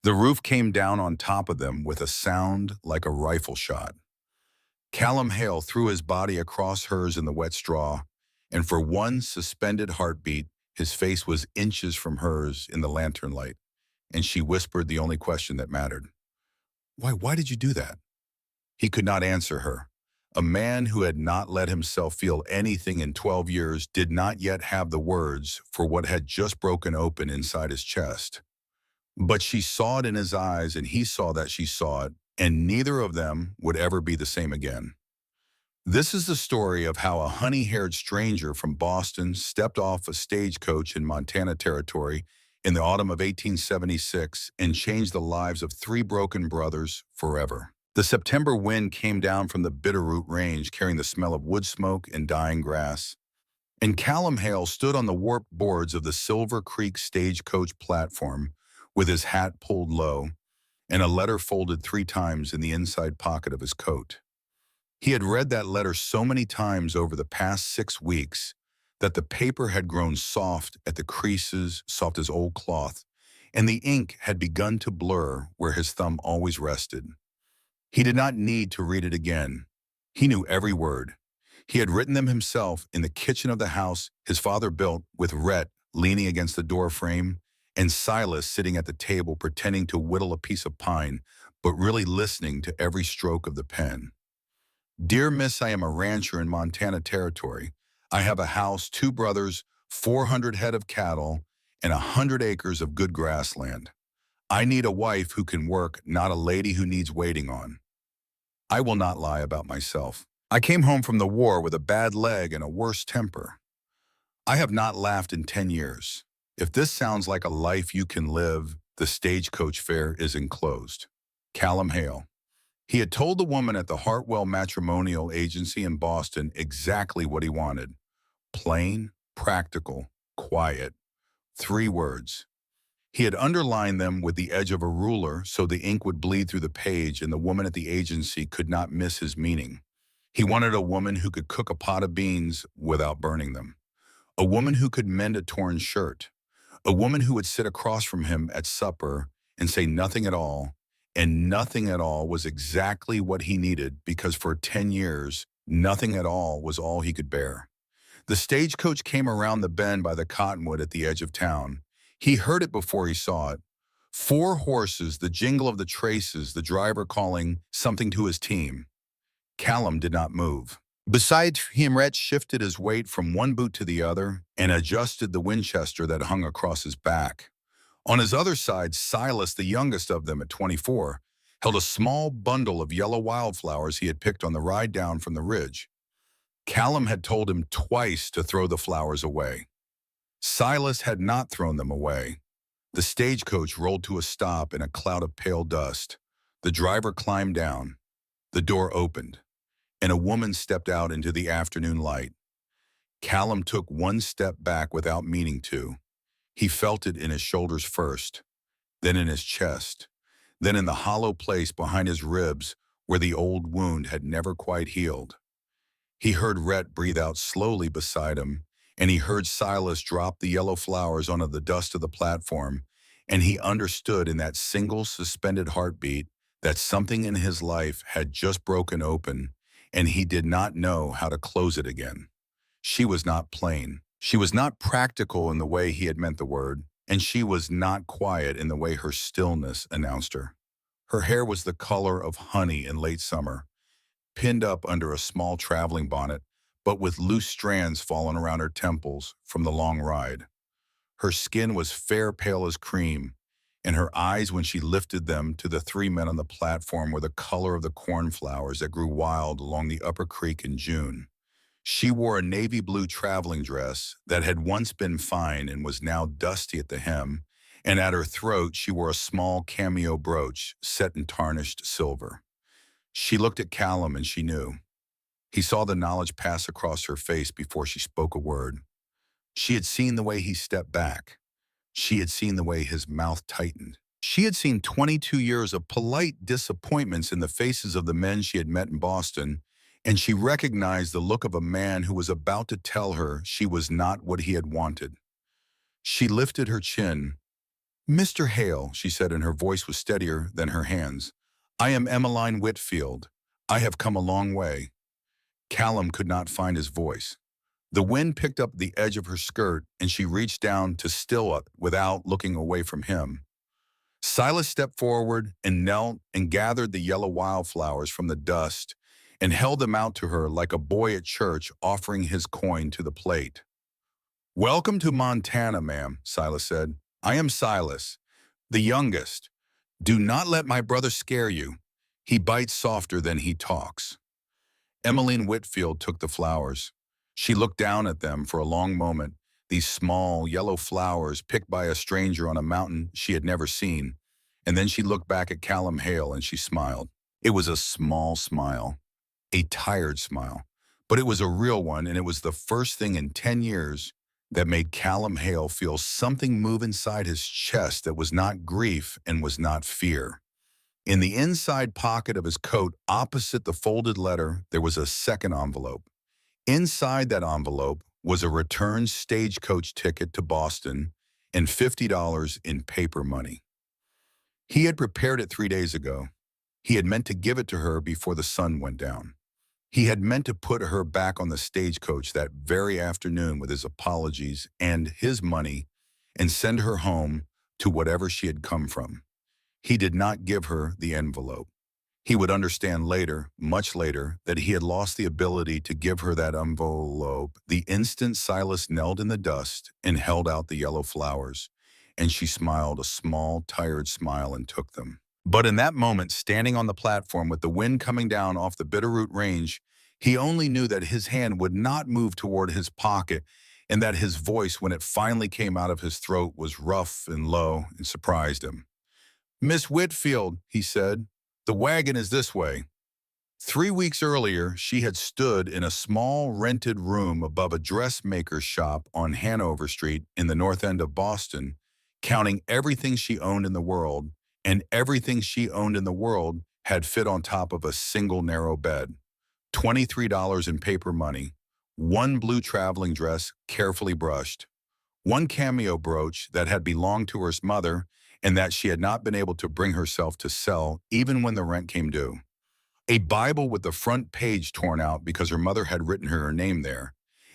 The roof came down on top of them with a sound like a rifle shot. Callum Hale threw his body across hers in the wet straw, and for one suspended heartbeat, his face was inches from hers in the lantern light, and she whispered the only question that mattered. Why did you do that? He could not answer her. A man who had not let himself feel anything in 12 years did not yet have the words for what had just broken open inside his chest. But she saw it in his eyes, and he saw that she saw it, and neither of them would ever be the same again. This is the story of how a honey-haired stranger from Boston stepped off a stagecoach in Montana Territory in the autumn of 1876 and changed the lives of three broken brothers forever. The September wind came down from the Bitterroot Range carrying the smell of wood smoke and dying grass. And Callum Hale stood on the warped boards of the Silver Creek stagecoach platform with his hat pulled low and a letter folded 3 times in the inside pocket of his coat. He had read that letter so many times over the past 6 weeks that the paper had grown soft at the creases, soft as old cloth, and the ink had begun to blur where his thumb always rested. He did not need to read it again. He knew every word. He had written them himself in the kitchen of the house his father built, with Rhett leaning against the door frame and Silas sitting at the table pretending to whittle a piece of pine, but really listening to every stroke of the pen. Dear Miss, I am a rancher in Montana Territory. I have a house, 2 brothers, 400 head of cattle, and 100 acres of good grassland. I need a wife who can work, not a lady who needs waiting on. I will not lie about myself. I came home from the war with a bad leg and a worse temper. I have not laughed in 10 years. If this sounds like a life you can live, the stagecoach fare is enclosed. Callum Hale. He had told the woman at the Hartwell Matrimonial Agency in Boston exactly what he wanted. Plain, practical, quiet. 3 words. He had underlined them with the edge of a ruler so the ink would bleed through the page and the woman at the agency could not miss his meaning. He wanted a woman who could cook a pot of beans without burning them. A woman who could mend a torn shirt. A woman who would sit across from him at supper and say nothing at all, and nothing at all was exactly what he needed because for 10 years, nothing at all was all he could bear. The stagecoach came around the bend by the cottonwood at the edge of town. He heard it before he saw it. 4 horses, the jingle of the traces, the driver calling something to his team. Callum did not move. Beside him, Rhett shifted his weight from one boot to the other and adjusted the Winchester that hung across his back. On his other side, Silas, the youngest of them at 24, held a small bundle of yellow wildflowers he had picked on the ride down from the ridge. Callum had told him twice to throw the flowers away. Silas had not thrown them away. The stagecoach rolled to a stop in a cloud of pale dust. The driver climbed down. The door opened, and a woman stepped out into the afternoon light. Callum took one step back without meaning to. He felt it in his shoulders first, then in his chest, then in the hollow place behind his ribs where the old wound had never quite healed. He heard Rhett breathe out slowly beside him, and he heard Silas drop the yellow flowers onto the dust of the platform, and he understood in that single suspended heartbeat that something in his life had just broken open, and he did not know how to close it again. She was not plain. She was not practical in the way he had meant the word, and she was not quiet in the way her stillness announced her. Her hair was the color of honey in late summer, pinned up under a small traveling bonnet, but with loose strands fallen around her temples from the long ride. Her skin was fair pale as cream, and her eyes, when she lifted them to the 3 men on the platform, were the color of the cornflowers that grew wild along the upper creek in June. She wore a navy blue traveling dress that had once been fine and was now dusty at the hem, and at her throat she wore a small cameo brooch set in tarnished silver. She looked at Callum and she knew. He saw the knowledge pass across her face before she spoke a word. She had seen the way he stepped back. She had seen the way his mouth tightened. She had seen 22 years of polite disappointments in the faces of the men she had met in Boston, and she recognized the look of a man who was about to tell her she was not what he had wanted. She lifted her chin. Mr. Hale, she said, and her voice was steadier than her hands. I am Emmeline Whitfield. I have come a long way. Callum could not find his voice. The wind picked up the edge of her skirt, and she reached down to still it without looking away from him. Silas stepped forward and knelt and gathered the yellow wildflowers from the dust and held them out to her like a boy at church offering his coin to the plate. Welcome to Montana, ma'am, Silas said. I am Silas, the youngest. Do not let my brother scare you. He bites softer than he talks. Emmeline Whitfield took the flowers. She looked down at them for a long moment, these small, yellow flowers picked by a stranger on a mountain she had never seen. And then she looked back at Callum Hale and she smiled. It was a small smile, a tired smile, but it was a real one, and it was the first thing in 10 years that made Callum Hale feel something move inside his chest that was not grief and was not fear. In the inside pocket of his coat, opposite the folded letter, there was a second envelope. Inside that envelope was a return stagecoach ticket to Boston and $50 in paper money. He had prepared it 3 days ago. He had meant to give it to her before the sun went down. He had meant to put her back on the stagecoach that very afternoon with his apologies and his money and send her home to whatever she had come from. He did not give her the envelope. He would understand later, much later, that he had lost the ability to give her that envelope the instant Silas knelt in the dust and held out the yellow flowers, and she smiled a small, tired smile and took them. But in that moment, standing on the platform with the wind coming down off the Bitterroot Range, he only knew that his hand would not move toward his pocket and that his voice, when it finally came out of his throat, was rough and low and surprised him. Miss Whitfield, he said, the wagon is this way. 3 weeks earlier, she had stood in a small rented room above a dressmaker's shop on Hanover Street in the North End of Boston, counting everything she owned in the world, and everything she owned in the world had fit on top of a single narrow bed. $23 in paper money, one blue traveling dress carefully brushed, one cameo brooch that had belonged to her mother and that she had not been able to bring herself to sell even when the rent came due. A Bible with the front page torn out because her mother had written her name there,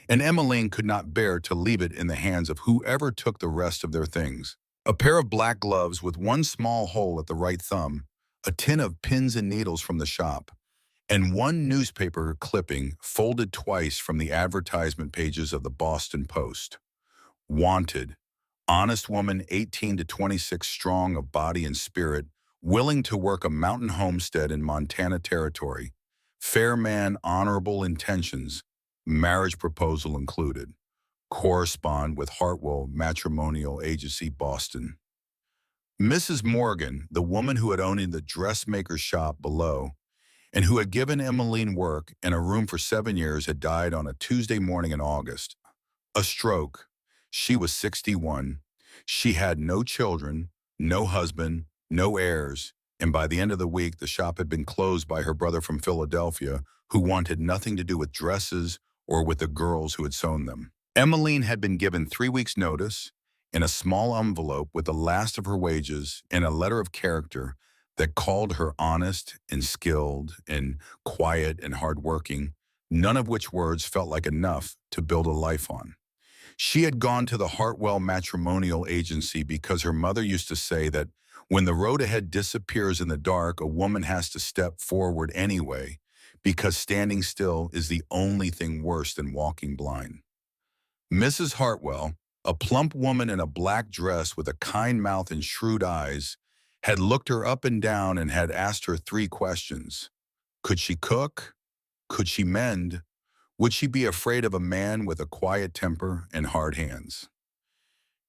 and Emiline could not bear to leave it in the hands of whoever took the rest of their things. A pair of black gloves with one small hole at the right thumb, a tin of pins and needles from the shop, and one newspaper clipping folded twice from the advertisement pages of the Boston Post. Wanted, honest woman 18 to 26 strong of body and spirit, willing to work a mountain homestead in Montana territory. Fair man, honorable intentions, marriage proposal included. Correspond with Hartwell Matrimonial Agency, Boston. Mrs. Morgan, the woman who had owned the dressmaker's shop below and who had given Emmeline work and a room for 7 years, had died on a Tuesday morning in August. A stroke. She was 61. She had no children, no husband, no heirs, and by the end of the week, the shop had been closed by her brother from Philadelphia, who wanted nothing to do with dresses or with the girls who had sewn them. Emmeline had been given 3 weeks' notice in a small envelope with the last of her wages and a letter of character that called her honest and skilled and quiet and hardworking, none of which words felt like enough to build a life on. She had gone to the Hartwell Matrimonial Agency because her mother used to say that when the road ahead disappears in the dark, a woman has to step forward anyway, because standing still is the only thing worse than walking blind. Mrs. Hartwell, a plump woman in a black dress with a kind mouth and shrewd eyes, had looked her up and down and had asked her 3 questions. Could she cook? Could she mend? Would she be afraid of a man with a quiet temper and hard hands?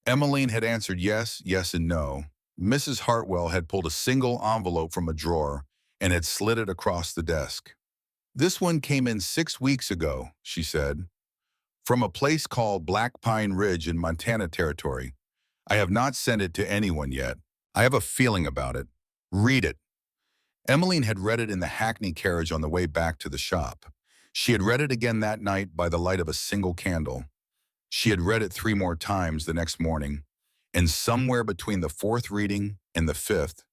Emmeline had answered yes, yes, and no. Mrs. Hartwell had pulled a single envelope from a drawer and had slid it across the desk. This one came in 6 weeks ago, she said, from a place called Black Pine Ridge in Montana Territory. I have not sent it to anyone yet. I have a feeling about it. Read it. Emmeline had read it in the hackney carriage on the way back to the shop. She had read it again that night by the light of a single candle. She had read it 3 more times the next morning, And somewhere between the fourth reading and the fifth,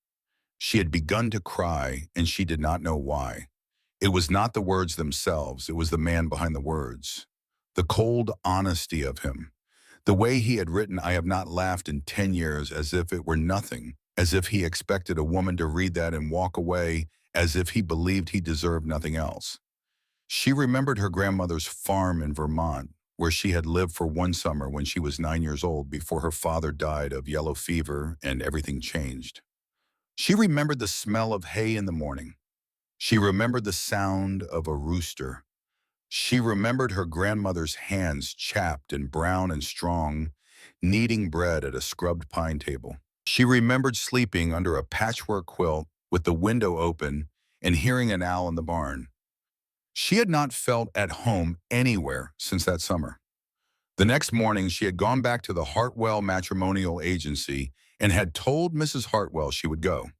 she had begun to cry, and she did not know why. It was not the words themselves, it was the man behind the words. The cold honesty of him. The way he had written, "I have not laughed in 10 years," as if it were nothing, as if he expected a woman to read that and walk away, as if he believed he deserved nothing else. She remembered her grandmother's farm in Vermont, where she had lived for one summer when she was 9 years old before her father died of yellow fever and everything changed. She remembered the smell of hay in the morning. She remembered the sound of a rooster. She remembered her grandmother's hands chapped and brown and strong, kneading bread at a scrubbed pine table. She remembered sleeping under a patchwork quilt with the window open and hearing an owl in the barn. She had not felt at home anywhere since that summer. The next morning, she had gone back to the Hartwell Matrimonial Agency and had told Mrs. Hartwell she would go.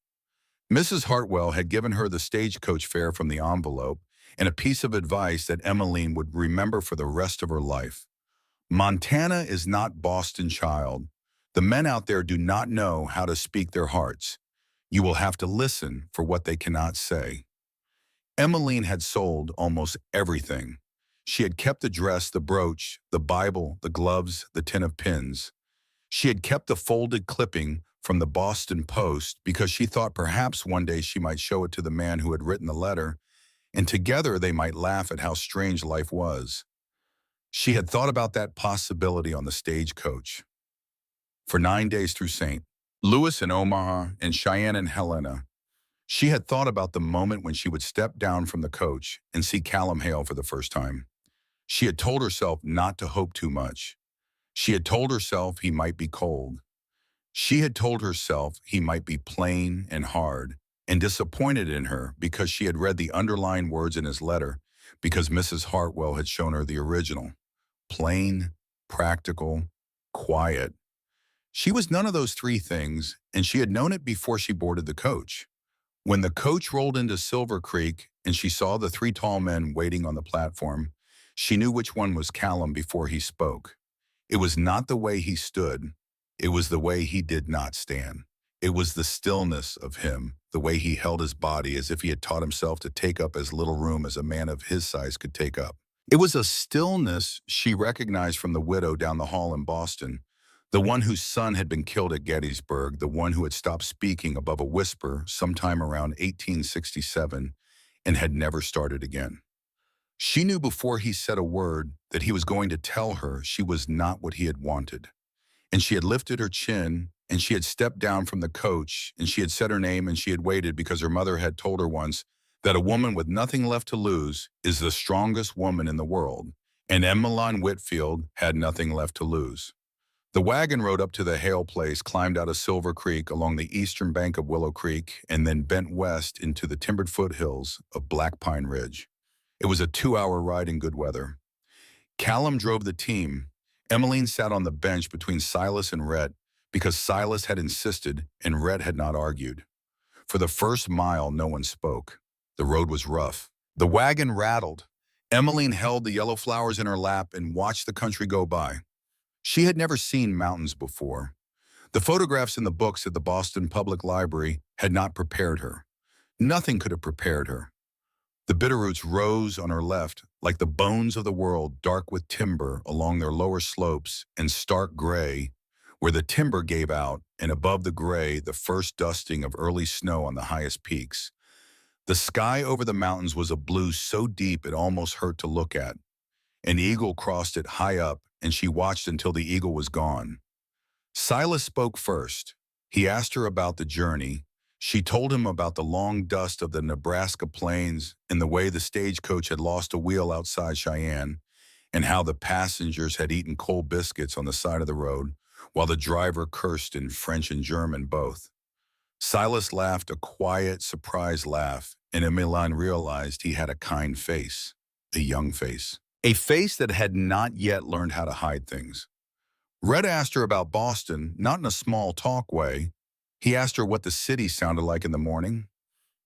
Mrs. Hartwell had given her the stagecoach fare from the envelope and a piece of advice that Emiline would remember for the rest of her life. Montana is not Boston, child. The men out there do not know how to speak their hearts. You will have to listen for what they cannot say. Emiline had sold almost everything. She had kept the dress, the brooch, the Bible, the gloves, the tin of pins. She had kept the folded clipping from the Boston Post because she thought perhaps one day she might show it to the man who had written the letter, and together they might laugh at how strange life was. She had thought about that possibility on the stagecoach. For 9 days through St. Louis and Omaha and Cheyenne and Helena, she had thought about the moment when she would step down from the coach and see Callum Hale for the first time. She had told herself not to hope too much. She had told herself he might be cold. She had told herself he might be plain and hard and disappointed in her because she had read the underlined words in his letter because Mrs. Hartwell had shown her the original. Plain, practical, quiet. She was none of those three things, and she had known it before she boarded the coach. When the coach rolled into Silver Creek and she saw the three tall men waiting on the platform, she knew which one was Callum before he spoke. It was not the way he stood. It was the way he did not stand. It was the stillness of him, the way he held his body as if he had taught himself to take up as little room as a man of his size could take up. It was a stillness she recognized from the widow down the hall in Boston, the one whose son had been killed at Gettysburg, the one who had stopped speaking above a whisper sometime around 1867 and had never started again. She knew before he said a word that he was going to tell her she was not what he had wanted. And she had lifted her chin, and she had stepped down from the coach, and she had said her name, and she had waited because her mother had told her once that a woman with nothing left to lose is the strongest woman in the world, and Emiline Whitfield had nothing left to lose. The wagon rode up to the Hale place, climbed out of Silver Creek along the eastern bank of Willow Creek, and then bent west into the timbered foothills of Black Pine Ridge. It was a 2-hour ride in good weather. Callum drove the team. Emiline sat on the bench between Silas and Rhett because Silas had insisted and Rhett had not argued. For the first mile, no one spoke. The road was rough. The wagon rattled. Emiline held the yellow flowers in her lap and watched the country go by. She had never seen mountains before. The photographs in the books at the Boston Public Library had not prepared her. Nothing could have prepared her. The Bitterroots rose on her left like the bones of the world, dark with timber along their lower slopes and stark gray where the timber gave out, and above the gray, the first dusting of early snow on the highest peaks. The sky over the mountains was a blue so deep it almost hurt to look at. An eagle crossed it high up, and she watched until the eagle was gone. Silas spoke first. He asked her about the journey. She told him about the long dust of the Nebraska plains and the way the stagecoach had lost a wheel outside Cheyenne, and how the passengers had eaten cold biscuits on the side of the road, while the driver cursed in French and German both. Silas laughed a quiet, surprised laugh, and Emiline realized he had a kind face, a young face. A face that had not yet learned how to hide things. Red asked her about Boston, not in a small talk way. He asked her what the city sounded like in the morning.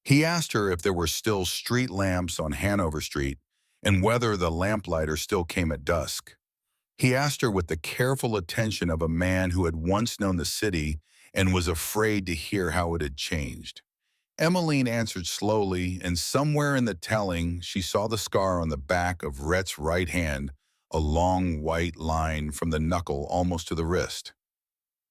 He asked her if there were still street lamps on Hanover Street and whether the lamplighter still came at dusk. He asked her with the careful attention of a man who had once known the city and was afraid to hear how it had changed. Emmeline answered slowly, and somewhere in the telling, she saw the scar on the back of Rhett's right hand, a long white line from the knuckle almost to the wrist.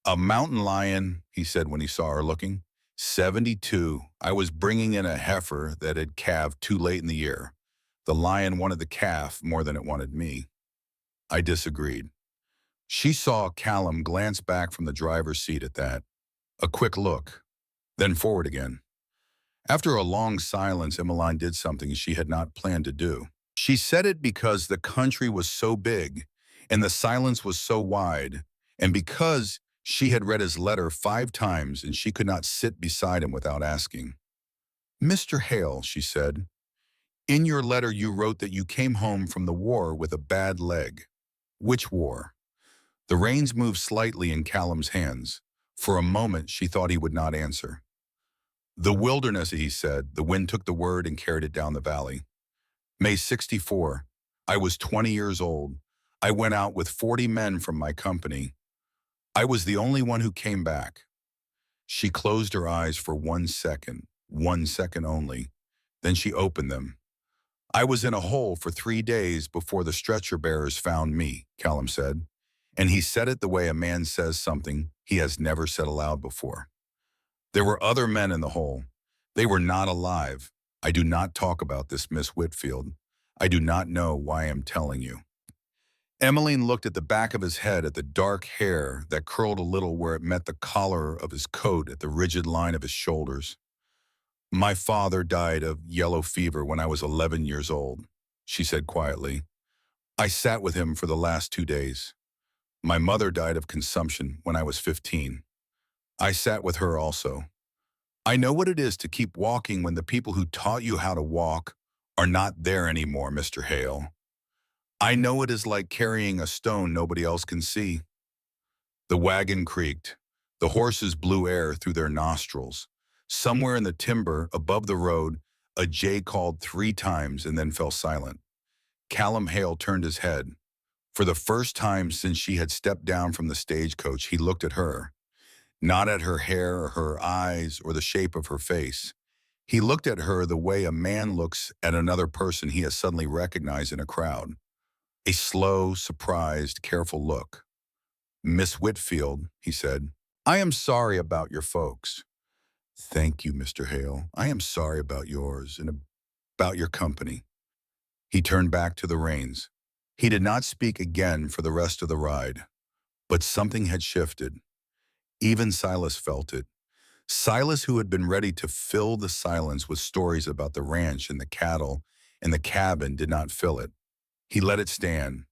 "A mountain lion," he said when he saw her looking. 72. I was bringing in a heifer that had calved too late in the year. The lion wanted the calf more than it wanted me. I disagreed. She saw Callum glance back from the driver's seat at that. A quick look, then forward again. After a long silence, Emmeline did something she had not planned to do. She said it because the country was so big, and the silence was so wide, and because she had read his letter 5 times and she could not sit beside him without asking. "Mr. Hale," she said, "in your letter you wrote that you came home from the war with a bad leg. Which war?" The reins moved slightly in Callum's hands. For a moment, she thought he would not answer. "The wilderness," he said. The wind took the word and carried it down the valley. "May 64. I was 20 years old. I went out with 40 men from my company. I was the only one who came back." She closed her eyes for 1 second only. Then she opened them. "I was in a hole for 3 days before the stretcher bearers found me," Callum said. And he said it the way a man says something he has never said aloud before. "There were other men in the hole. They were not alive. I do not talk about this, Miss Whitfield. I do not know why I am telling you." Emmeline looked at the back of his head, at the dark hair that curled a little where it met the collar of his coat, at the rigid line of his shoulders. "My father died of yellow fever when I was 11 years old," she said quietly. "I sat with him for the last 2 days. My mother died of consumption when I was 15. I sat with her also. I know what it is to keep walking when the people who taught you how to walk are not there anymore, Mr. Hale. I know it is like carrying a stone nobody else can see." The wagon creaked. The horses blew air through their nostrils. Somewhere in the timber, above the road, a jay called 3 times and then fell silent. Callum Hale turned his head. For the first time since she had stepped down from the stagecoach, he looked at her. Not at her hair or her eyes or the shape of her face. He looked at her the way a man looks at another person he has suddenly recognized in a crowd. A slow, surprised, careful look. "Miss Whitfield," he said, "I am sorry about your folks." "Thank you, Mr. Hale. I am sorry about yours and about your company." He turned back to the reins. He did not speak again for the rest of the ride. But something had shifted. Even Silas felt it. Silas, who had been ready to fill the silence with stories about the ranch and the cattle and the cabin, did not fill it. He let it stand.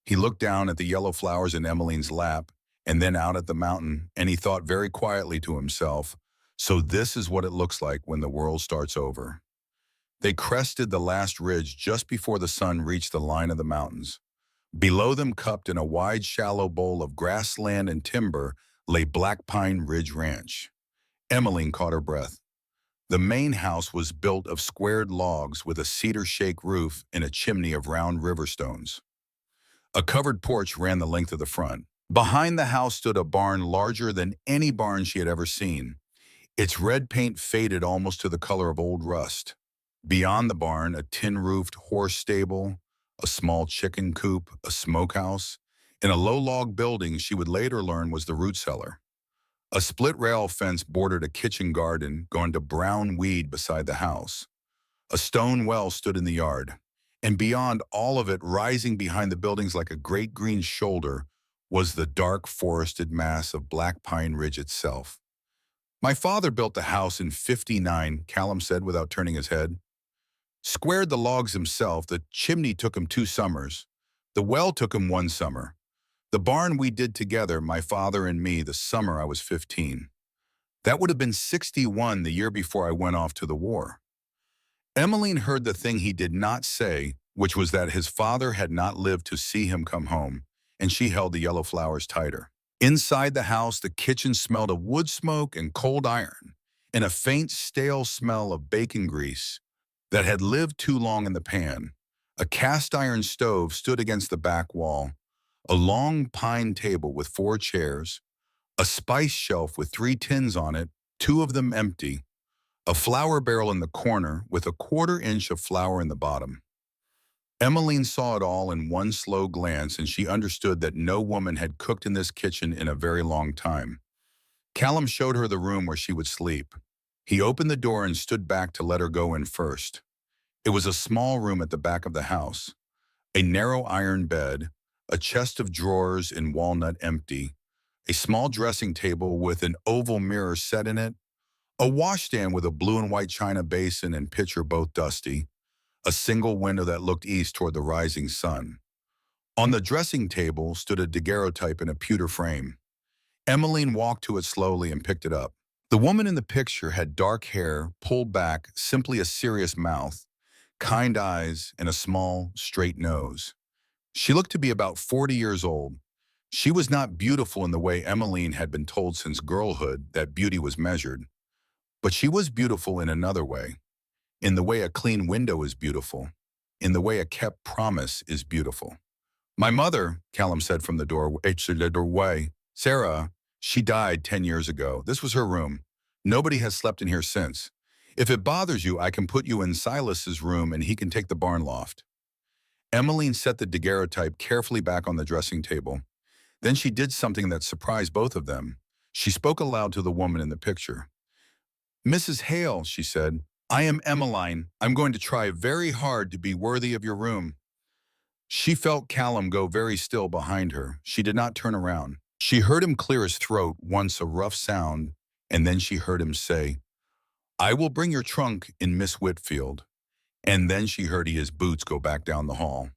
He looked down at the yellow flowers in Emmeline's lap and then out at the mountain, and he thought very quietly to himself, "So this is what it looks like when the world starts over." They crested the last ridge just before the sun reached the line of the mountains. Below them, cupped in a wide, shallow bowl of grassland and timber, lay Black Pine Ridge Ranch. Emmeline caught her breath. The main house was built of squared logs with a cedar shake roof and a chimney of round river stones. A covered porch ran the length of the front. Behind the house stood a barn larger than any barn she had ever seen. Its red paint faded almost to the color of old rust. Beyond the barn, a tin-roofed horse stable, a small chicken coop, a smokehouse, and a low-log building she would later learn was the root cellar. A split-rail fence bordered a kitchen garden going to brown weed beside the house. A stone well stood in the yard, and beyond all of it, rising behind the buildings like a great green shoulder, was the dark forested mass of Black Pine Ridge itself. "My father built the house in '59, Callum said without turning his head. "Squared the logs himself. The chimney took him 2 summers. The well took him 1 summer. The barn we did together, my father and me, the summer I was 15. That would have been '61, the year before I went off to the war." Emmeline heard the thing he did not say, which was that his father had not lived to see him come home, and she held the yellow flowers tighter. Inside the house, the kitchen smelled of wood smoke and cold iron, and a faint, stale smell of bacon grease that had lived too long in the pan. A cast iron stove stood against the back wall. A long pine table with 4 chairs, a spice shelf with 3 tins on it, 2 of them empty, a flour barrel in the corner with a 1/4 inch of flour in the bottom. Emmeline saw it all in one slow glance, and she understood that no woman had cooked in this kitchen in a very long time. Callum showed her the room where she would sleep. He opened the door and stood back to let her go in first. It was a small room at the back of the house. A narrow iron bed, a chest of drawers in walnut empty, a small dressing table with an oval mirror set in it, a washstand with a blue and white china basin and pitcher both dusty, a single window that looked east toward the rising sun. On the dressing table stood a daguerreotype in a pewter frame. Emmeline walked to it slowly and picked it up. The woman in the picture had dark hair, pulled back, simply a serious mouth, kind eyes, and a small, straight nose. She looked to be about 40 years old. She was not beautiful in the way Emmeline had been told since girlhood that beauty was measured, but she was beautiful in another way, in the way a clean window is beautiful, in the way a kept promise is beautiful. My mother, Callum said from the doorway, Sarah, she died 10 years ago. This was her room. Nobody has slept in here since. If it bothers you, I can put you in Silas's room and he can take the barn loft. Emmeline set the daguerreotype carefully back on the dressing table. Then she did something that surprised both of them. She spoke aloud to the woman in the picture. Mrs. Hale, she said, I am Emiline. I'm going to try very hard to be worthy of your room. She felt Callum go very still behind her. She did not turn around. She heard him clear his throat once, a rough sound, and then she heard him say, I will bring your trunk in Miss Whitfield. And then she heard his boots go back down the hall.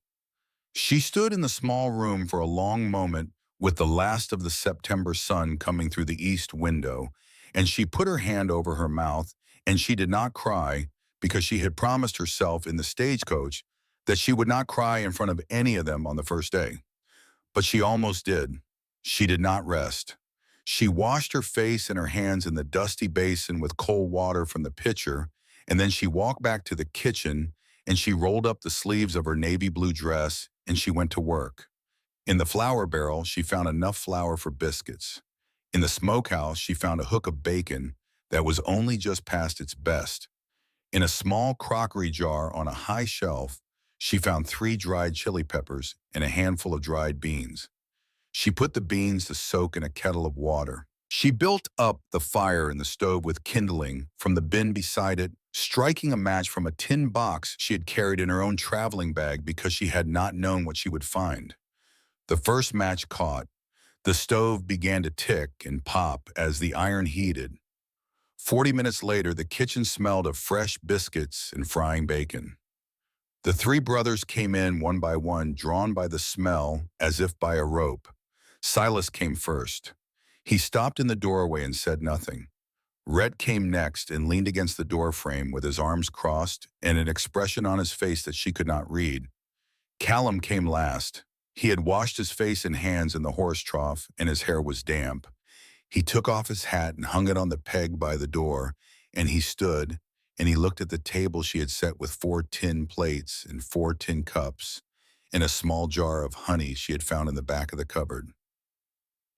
She stood in the small room for a long moment with the last of the September sun coming through the east window, and she put her hand over her mouth, and she did not cry because she had promised herself in the stagecoach that she would not cry in front of any of them on the first day. But she almost did. She did not rest. She washed her face and her hands in the dusty basin with cold water from the pitcher, and then she walked back to the kitchen and she rolled up the sleeves of her navy blue dress and she went to work. In the flour barrel, she found enough flour for biscuits. In the smokehouse, she found a hook of bacon that was only just past its best. In a small crockery jar on a high shelf, she found 3 dried chili peppers and a handful of dried beans. She put the beans to soak in a kettle of water. She built up the fire in the stove with kindling from the bin beside it, striking a match from a tin box she had carried in her own traveling bag because she had not known what she would find. The first match caught. The stove began to tick and pop as the iron heated. 40 minutes later, the kitchen smelled of fresh biscuits and frying bacon. The 3 brothers came in one by one, drawn by the smell as if by a rope. Silas came first. He stopped in the doorway and said nothing. Rhett came next and leaned against the doorframe with his arms crossed and an expression on his face that she could not read. Callum came last. He had washed his face and hands in the horse trough and his hair was damp. He took off his hat and hung it on the peg by the door, and he stood and he looked at the table she had set with 4 tin plates and 4 tin cups and a small jar of honey she had found in the back of the cupboard.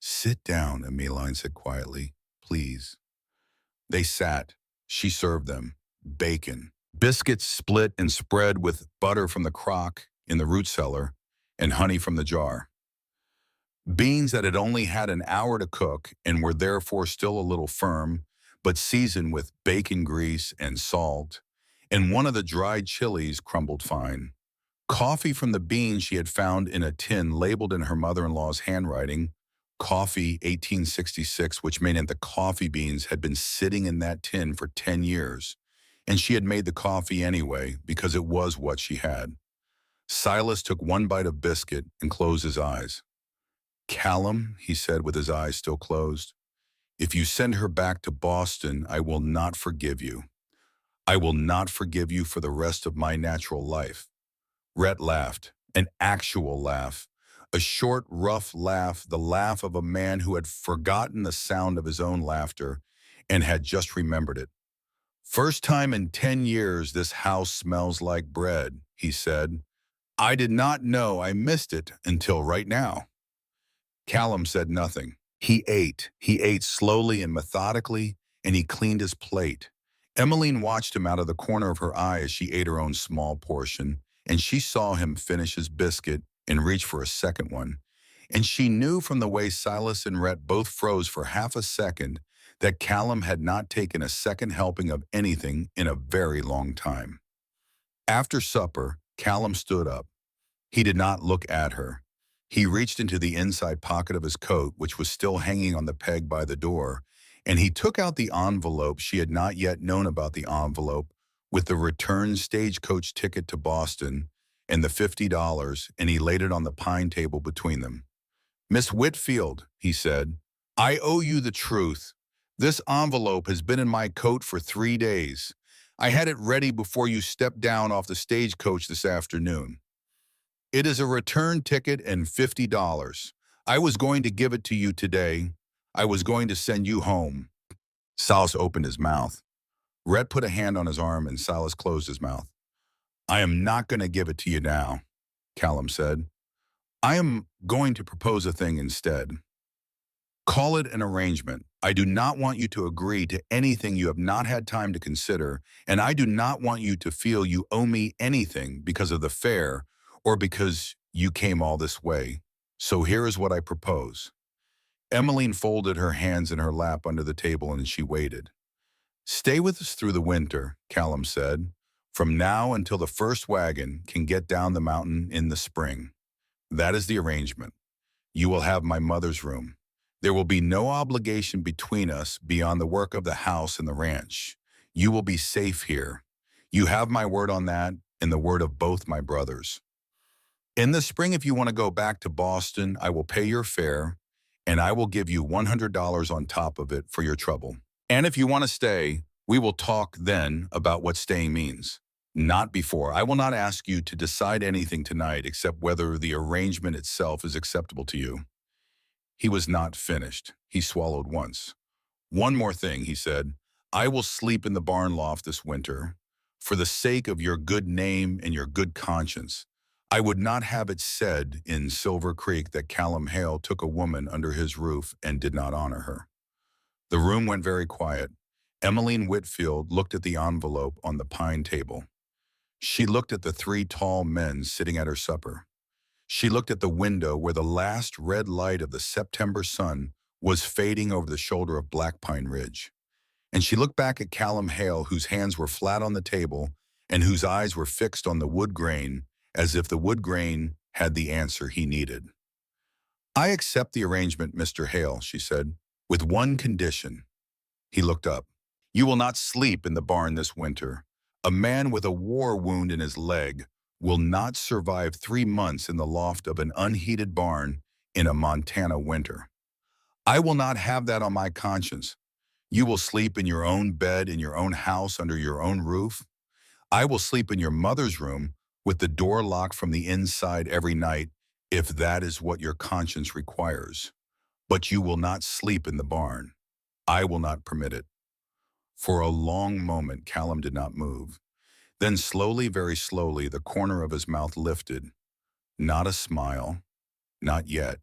Sit down, Emiline said quietly, please. They sat. She served them. Bacon. Biscuits split and spread with butter from the crock in the root cellar and honey from the jar. Beans that had only had an hour to cook and were therefore still a little firm, but seasoned with bacon grease and salt, and one of the dried chilies crumbled fine. Coffee from the beans she had found in a tin labeled in her mother-in-law's handwriting, Coffee 1866, which meant that the coffee beans had been sitting in that tin for 10 years, and she had made the coffee anyway because it was what she had. Silas took one bite of biscuit and closed his eyes. Callum, he said with his eyes still closed, if you send her back to Boston, I will not forgive you. I will not forgive you for the rest of my natural life. Rhett laughed, an actual laugh, a short, rough laugh, the laugh of a man who had forgotten the sound of his own laughter and had just remembered it. First time in 10 years this house smells like bread, he said. I did not know I missed it until right now. Callum said nothing. He ate. He ate slowly and methodically, and he cleaned his plate. Emmeline watched him out of the corner of her eye as she ate her own small portion, and she saw him finish his biscuit and reach for a second one. And she knew from the way Silas and Rhett both froze for half a second that Callum had not taken a second helping of anything in a very long time. After supper, Callum stood up. He did not look at her. He reached into the inside pocket of his coat, which was still hanging on the peg by the door, and he took out the envelope. She had not yet known about the envelope with the return stagecoach ticket to Boston and the $50, and he laid it on the pine table between them. "Miss Whitfield," he said, "I owe you the truth. This envelope has been in my coat for 3 days. I had it ready before you stepped down off the stagecoach this afternoon. It is a return ticket and $50. I was going to give it to you today. I was going to send you home." Silas opened his mouth. Rhett put a hand on his arm and Silas closed his mouth. "I am not going to give it to you now," Callum said. "I am going to propose a thing instead. Call it an arrangement. I do not want you to agree to anything you have not had time to consider, and I do not want you to feel you owe me anything because of the fare or because you came all this way. So here is what I propose." Emmeline folded her hands in her lap under the table and she waited. "Stay with us through the winter," Callum said, "from now until the first wagon can get down the mountain in the spring. That is the arrangement. You will have my mother's room. There will be no obligation between us beyond the work of the house and the ranch. You will be safe here. You have my word on that and the word of both my brothers. In the spring, if you want to go back to Boston, I will pay your fare, and I will give you $100 on top of it for your trouble. And if you want to stay, we will talk then about what staying means. Not before. I will not ask you to decide anything tonight except whether the arrangement itself is acceptable to you." He was not finished. He swallowed once. "One more thing," he said. "I will sleep in the barn loft this winter. For the sake of your good name and your good conscience, I would not have it said in Silver Creek that Callum Hale took a woman under his roof and did not honor her." The room went very quiet. Emmeline Whitfield looked at the envelope on the pine table. She looked at the three tall men sitting at her supper. She looked at the window where the last red light of the September sun was fading over the shoulder of Black Pine Ridge. And she looked back at Callum Hale, whose hands were flat on the table and whose eyes were fixed on the wood grain, as if the wood grain had the answer he needed. "I accept the arrangement, Mr. Hale," she said, "with one condition." He looked up. "You will not sleep in the barn this winter. A man with a war wound in his leg will not survive 3 months in the loft of an unheated barn in a Montana winter. I will not have that on my conscience. You will sleep in your own bed in your own house under your own roof. I will sleep in your mother's room with the door locked from the inside every night if that is what your conscience requires. But you will not sleep in the barn. I will not permit it." For a long moment, Callum did not move. Then slowly, very slowly, the corner of his mouth lifted. Not a smile, not yet,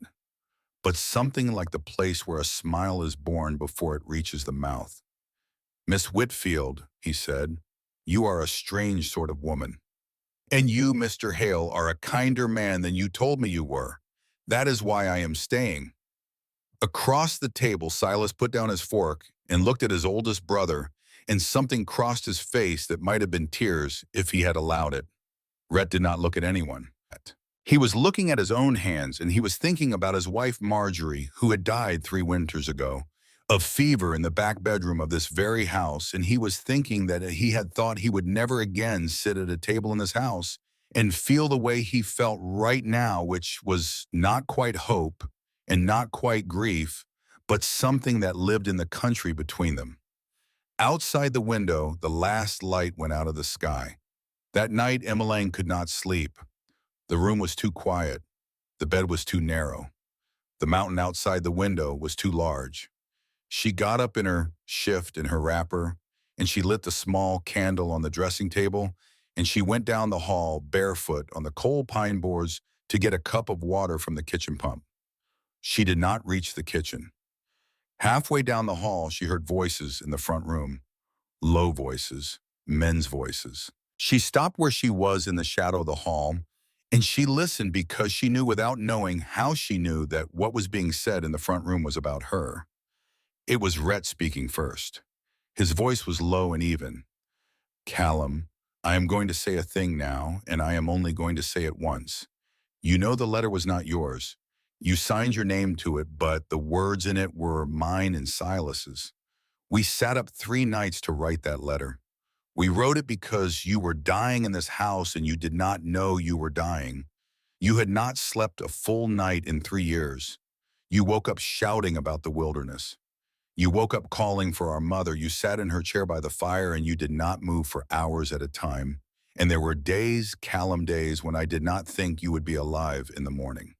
but something like the place where a smile is born before it reaches the mouth. "Miss Whitfield," he said, "you are a strange sort of woman. And you, Mr. Hale, are a kinder man than you told me you were. That is why I am staying." Across the table, Silas put down his fork and looked at his oldest brother, and something crossed his face that might have been tears if he had allowed it. Rhett did not look at anyone. He was looking at his own hands, and he was thinking about his wife Marjorie, who had died 3 winters ago, of fever in the back bedroom of this very house, and he was thinking that he had thought he would never again sit at a table in this house and feel the way he felt right now, which was not quite hope and not quite grief, but something that lived in the country between them. Outside the window, the last light went out of the sky. That night, Emiline could not sleep. The room was too quiet. The bed was too narrow. The mountain outside the window was too large. She got up in her shift and her wrapper, and she lit the small candle on the dressing table, and she went down the hall barefoot on the coal pine boards to get a cup of water from the kitchen pump. She did not reach the kitchen. Halfway down the hall, she heard voices in the front room, low voices, men's voices. She stopped where she was in the shadow of the hall, and she listened because she knew without knowing how she knew that what was being said in the front room was about her. It was Rhett speaking first. His voice was low and even. Callum, I am going to say a thing now, and I am only going to say it once. You know the letter was not yours. You signed your name to it, but the words in it were mine and Silas's. We sat up 3 nights to write that letter. We wrote it because you were dying in this house and you did not know you were dying. You had not slept a full night in 3 years. You woke up shouting about the wilderness. You woke up calling for our mother. You sat in her chair by the fire and you did not move for hours at a time. And there were days, Callum days, when I did not think you would be alive in the morning.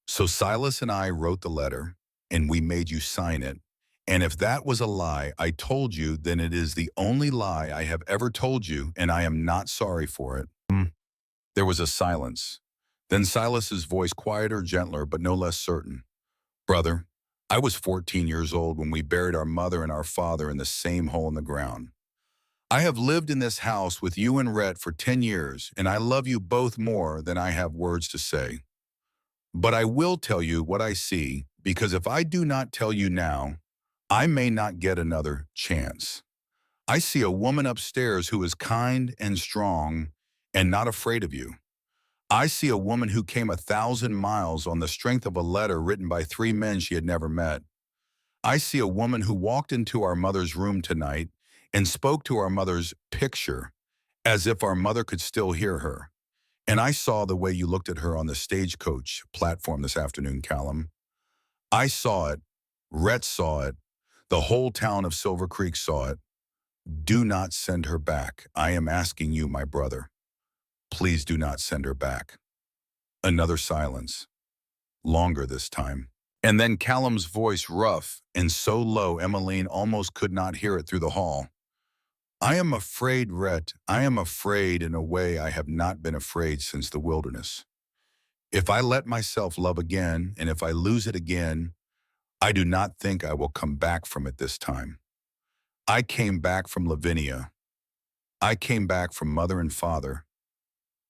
So Silas and I wrote the letter and we made you sign it. And if that was a lie I told you, then it is the only lie I have ever told you, and I am not sorry for it. There was a silence. Then Silas's voice quieter, gentler, but no less certain. Brother, I was 14 years old when we buried our mother and our father in the same hole in the ground. I have lived in this house with you and Rhett for 10 years, and I love you both more than I have words to say. But I will tell you what I see, because if I do not tell you now, I may not get another chance. I see a woman upstairs who is kind and strong and not afraid of you. I see a woman who came 1,000 miles on the strength of a letter written by 3 men she had never met. I see a woman who walked into our mother's room tonight and spoke to our mother's picture as if our mother could still hear her. And I saw the way you looked at her on the stagecoach platform this afternoon, Callum. I saw it. Rhett saw it. The whole town of Silver Creek saw it. Do not send her back. I am asking you, my brother. Please do not send her back. Another silence. Longer this time. And then Callum's voice rough and so low Emiline almost could not hear it through the hall. I am afraid, Rhett. I am afraid in a way I have not been afraid since the wilderness. If I let myself love again, and if I lose it again, I do not think I will come back from it this time. I came back from Lavinia. I came back from mother and father.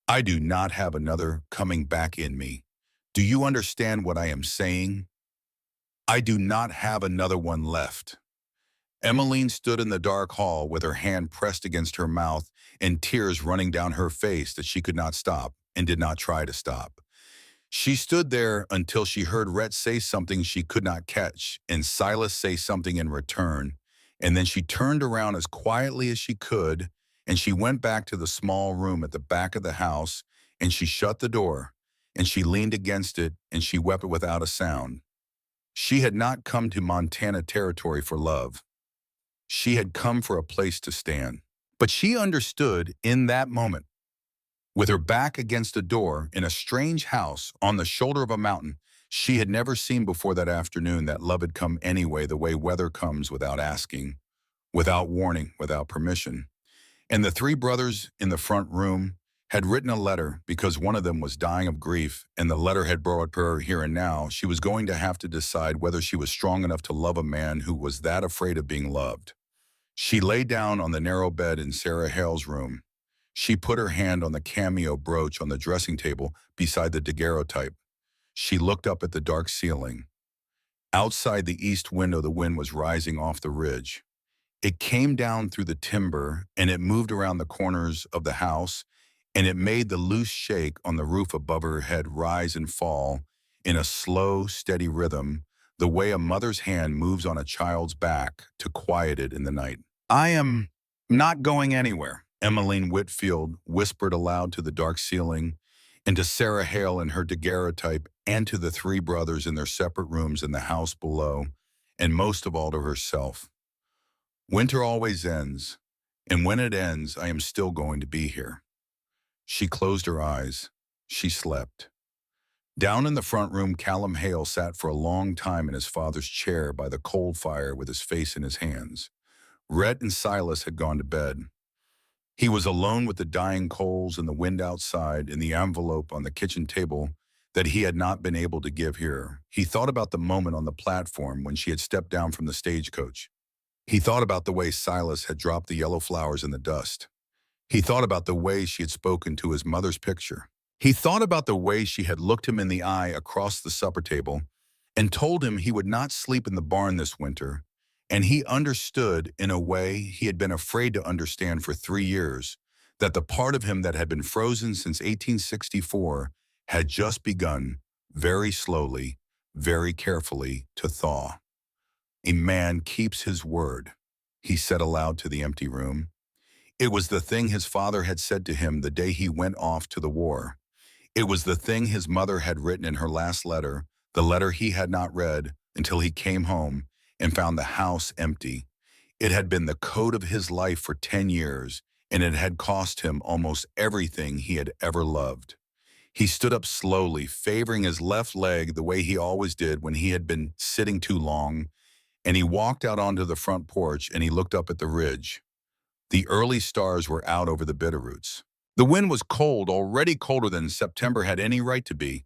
I do not have another coming back in me. Do you understand what I am saying? I do not have another one left. Emmeline stood in the dark hall with her hand pressed against her mouth and tears running down her face that she could not stop and did not try to stop. She stood there until she heard Rhett say something she could not catch and Silas say something in return, and then she turned around as quietly as she could and she went back to the small room at the back of the house and she shut the door and she leaned against it and she wept without a sound. She had not come to Montana territory for love. She had come for a place to stand. But she understood in that moment, with her back against a door in a strange house on the shoulder of a mountain she had never seen before that afternoon, that love had come anyway, the way weather comes without asking, without warning, without permission. And the 3 brothers in the front room had written a letter because one of them was dying of grief, and the letter had brought her here and now. She was going to have to decide whether she was strong enough to love a man who was that afraid of being loved. She lay down on the narrow bed in Sarah Hale's room. She put her hand on the cameo brooch on the dressing table beside the daguerreotype. She looked up at the dark ceiling. Outside the east window, the wind was rising off the ridge. It came down through the timber, and it moved around the corners of the house, and it made the loose shake on the roof above her head rise and fall in a slow, steady rhythm, the way a mother's hand moves on a child's back to quiet it in the night. I am not going anywhere, Emmeline Whitfield whispered aloud to the dark ceiling, and to Sarah Hale in her daguerreotype, and to the 3 brothers in their separate rooms in the house below, and most of all to herself. Winter always ends, and when it ends, I am still going to be here. She closed her eyes. She slept. Down in the front room, Callum Hale sat for a long time in his father's chair by the coal fire with his face in his hands. Rhett and Silas had gone to bed. He was alone with the dying coals and the wind outside and the envelope on the kitchen table that he had not been able to give here. He thought about the moment on the platform when she had stepped down from the stagecoach. He thought about the way Silas had dropped the yellow flowers in the dust. He thought about the way she had spoken to his mother's picture. He thought about the way she had looked him in the eye across the supper table and told him he would not sleep in the barn this winter, and he understood in a way he had been afraid to understand for 3 years, that the part of him that had been frozen since 1864 had just begun, very slowly, very carefully, to thaw. A man keeps his word, he said aloud to the empty room. It was the thing his father had said to him the day he went off to the war. It was the thing his mother had written in her last letter, the letter he had not read until he came home and found the house empty. It had been the code of his life for 10 years, and it had cost him almost everything he had ever loved. He stood up slowly, favoring his left leg the way he always did when he had been sitting too long, and he walked out onto the front porch and he looked up at the ridge. The early stars were out over the bitterroots. The wind was cold, already colder than September had any right to be,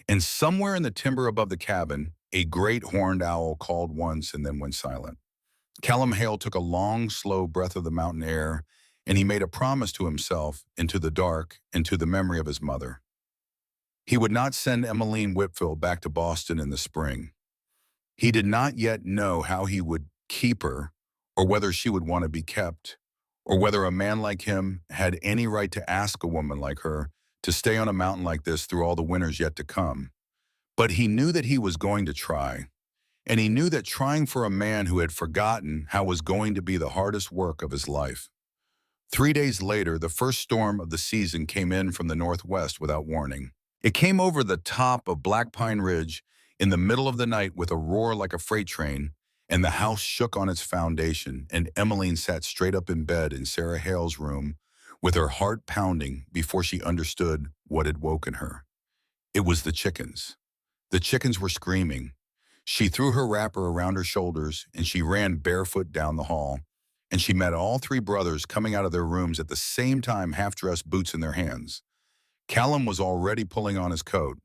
and somewhere in the timber above the cabin, a great horned owl called once and then went silent. Callum Hale took a long, slow breath of the mountain air, and he made a promise to himself, into the dark, and to the memory of his mother. He would not send Emiline Whitfield back to Boston in the spring. He did not yet know how he would keep her, or whether she would want to be kept, or whether a man like him had any right to ask a woman like her to stay on a mountain like this through all the winters yet to come. But he knew that he was going to try, and he knew that trying for a man who had forgotten how was going to be the hardest work of his life. 3 days later, the first storm of the season came in from the northwest without warning. It came over the top of Black Pine Ridge in the middle of the night with a roar like a freight train, and the house shook on its foundation, and Emiline sat straight up in bed in Sarah Hale's room with her heart pounding before she understood what had woken her. It was the chickens. The chickens were screaming. She threw her wrapper around her shoulders, and she ran barefoot down the hall, and she met all three brothers coming out of their rooms at the same time, half-dressed, boots in their hands. Callum was already pulling on his coat.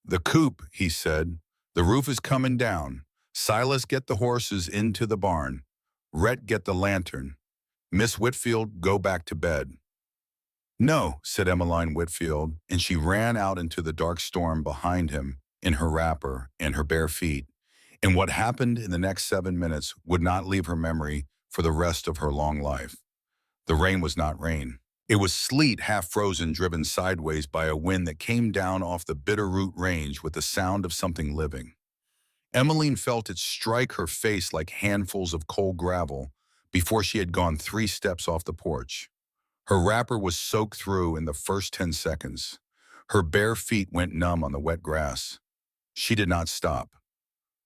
"The coop," he said. "The roof is coming down. Silas, get the horses into the barn. Rhett, get the lantern. Miss Whitfield, go back to bed." "No," said Emiline Whitfield, and she ran out into the dark storm behind him in her wrapper and her bare feet. And what happened in the next 7 minutes would not leave her memory for the rest of her long life. The rain was not rain. It was sleet, half-frozen, driven sideways by a wind that came down off the Bitterroot Range with the sound of something living. Emiline felt it strike her face like handfuls of cold gravel before she had gone 3 steps off the porch. Her wrapper was soaked through in the first 10 seconds. Her bare feet went numb on the wet grass. She did not stop.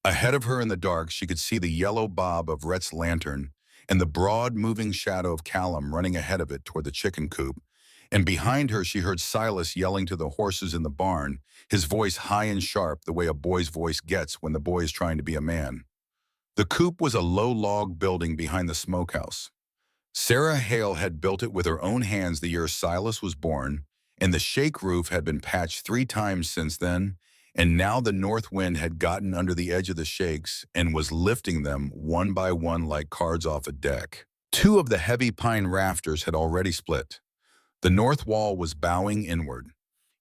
Ahead of her in the dark, she could see the yellow bob of Rhett's lantern and the broad, moving shadow of Callum running ahead of it toward the chicken coop. And behind her, she heard Silas yelling to the horses in the barn, his voice high and sharp the way a boy's voice gets when the boy is trying to be a man. The coop was a low log building behind the smokehouse. Sarah Hale had built it with her own hands the year Silas was born, and the shake roof had been patched 3 times since then, and now the north wind had gotten under the edge of the shakes and was lifting them one by one like cards off a deck. 2 of the heavy pine rafters had already split. The north wall was bowing inward.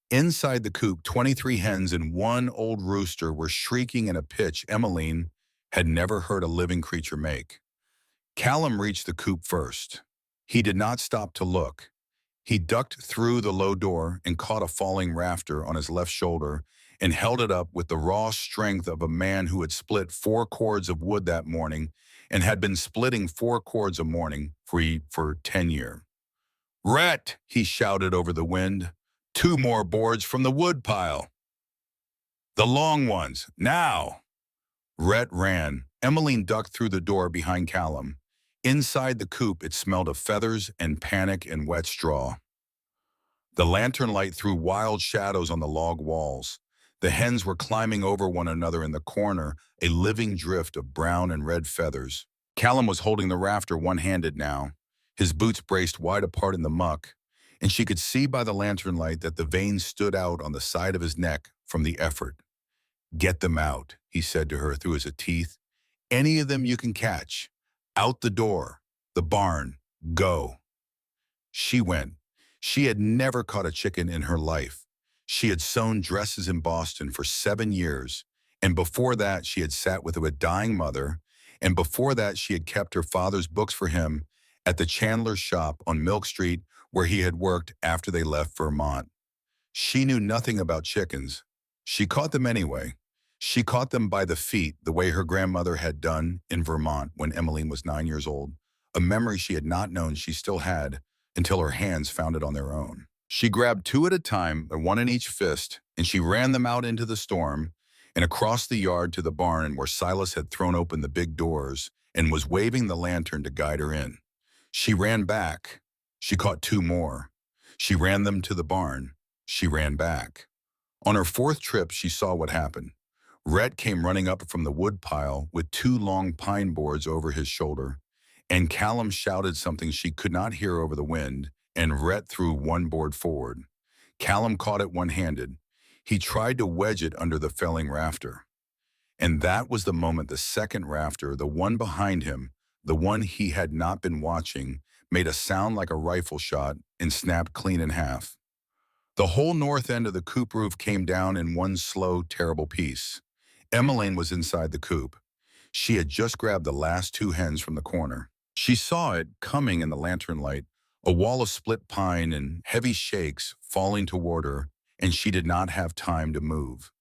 Inside the coop, 23 hens and 1 old rooster were shrieking in a pitch Emiline had never heard a living creature make. Callum reached the coop first. He did not stop to look. He ducked through the low door and caught a falling rafter on his left shoulder and held it up with the raw strength of a man who had split 4 cords of wood that morning and had been splitting 4 cords a morning for 10 years. "Rhett," he shouted over the wind, "2 more boards from the wood pile. The long ones, now." Rhett ran. Emiline ducked through the door behind Callum. Inside the coop, it smelled of feathers and panic and wet straw. The lantern light threw wild shadows on the log walls. The hens were climbing over one another in the corner, a living drift of brown and red feathers. Callum was holding the rafter one-handed now, his boots braced wide apart in the muck, and she could see by the lantern light that the veins stood out on the side of his neck from the effort. "Get them out," he said to her through his teeth. "Any of them you can catch. Out the door. The barn. Go." She went. She had never caught a chicken in her life. She had sewn dresses in Boston for 7 years, and before that she had sat with a dying mother, and before that she had kept her father's books for him at the chandler's shop on Milk Street where he had worked after they left Vermont. She knew nothing about chickens. She caught them anyway. She caught them by the feet the way her grandmother had done in Vermont when Emiline was 9 years old, a memory she had not known she still had until her hands found it on their own. She grabbed two at a time, one in each fist, and she ran them out into the storm and across the yard to the barn where Silas had thrown open the big doors and was waving the lantern to guide her in. She ran back. She caught two more. She ran them to the barn. She ran back. On her fourth trip, she saw what happened. Rhett came running up from the wood pile with two long pine boards over his shoulder, and Callum shouted something she could not hear over the wind, and Rhett threw one board forward. Callum caught it one-handed. He tried to wedge it under the felling rafter. And that was the moment the second rafter, the one behind him, the one he had not been watching, made a sound like a rifle shot and snapped clean in half. The whole north end of the coop roof came down in one slow, terrible piece. Emiline was inside the coop. She had just grabbed the last two hens from the corner. She saw it coming in the lantern light, a wall of split pine and heavy shakes falling toward her, and she did not have time to move.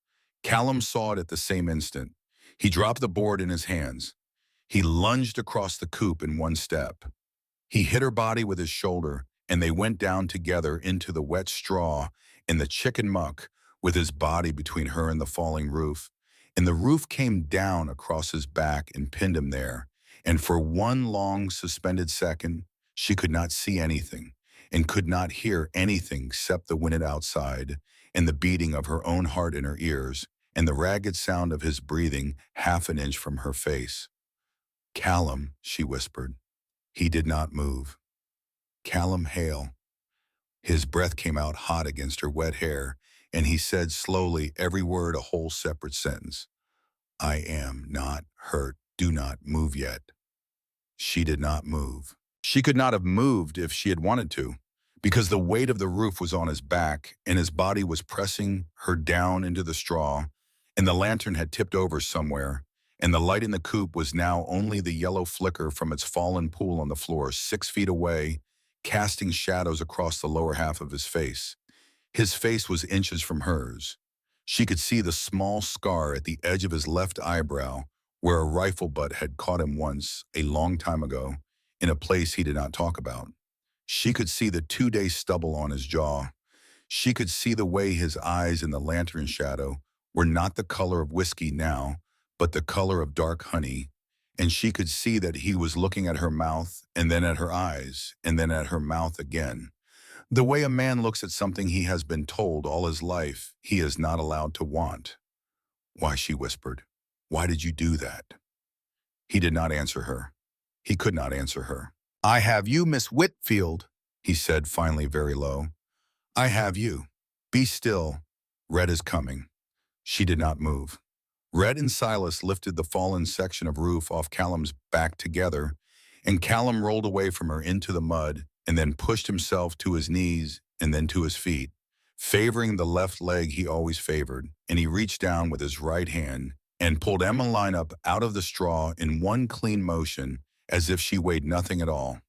Callum saw it at the same instant. He dropped the board in his hands. He lunged across the coop in one step. He hit her body with his shoulder, and they went down together into the wet straw in the chicken muck with his body between her and the falling roof. And the roof came down across his back and pinned him there. And for one long suspended second, she could not see anything and could not hear anything except the wind outside and the beating of her own heart in her ears and the ragged sound of his breathing half an inch from her face. "Callum," she whispered. He did not move. "Callum Hale." His breath came out hot against her wet hair, and he said slowly, every word a whole separate sentence. "I am not hurt. Do not move yet." She did not move. She could not have moved if she had wanted to, because the weight of the roof was on his back, and his body was pressing her down into the straw, and the lantern had tipped over somewhere, and the light in the coop was now only the yellow flicker from its fallen pool on the floor 6 feet away, casting shadows across the lower half of his face. His face was inches from hers. She could see the small scar at the edge of his left eyebrow where a rifle butt had caught him once, a long time ago, in a place he did not talk about. She could see the 2-day stubble on his jaw. She could see the way his eyes in the lantern shadow were not the color of whiskey now, but the color of dark honey, and she could see that he was looking at her mouth and then at her eyes and then at her mouth again. The way a man looks at something he has been told all his life he is not allowed to want. "Why," she whispered, "why did you do that?" He did not answer her. He could not answer her. "I have you, Miss Whitfield," he said finally very low. "I have you. Be still. Red is coming." She did not move. Red and Silas lifted the fallen section of roof off Callum's back together, and Callum rolled away from her into the mud and then pushed himself to his knees and then to his feet, favoring the left leg he always favored, and he reached down with his right hand and pulled Emiline up out of the straw in one clean motion as if she weighed nothing at all.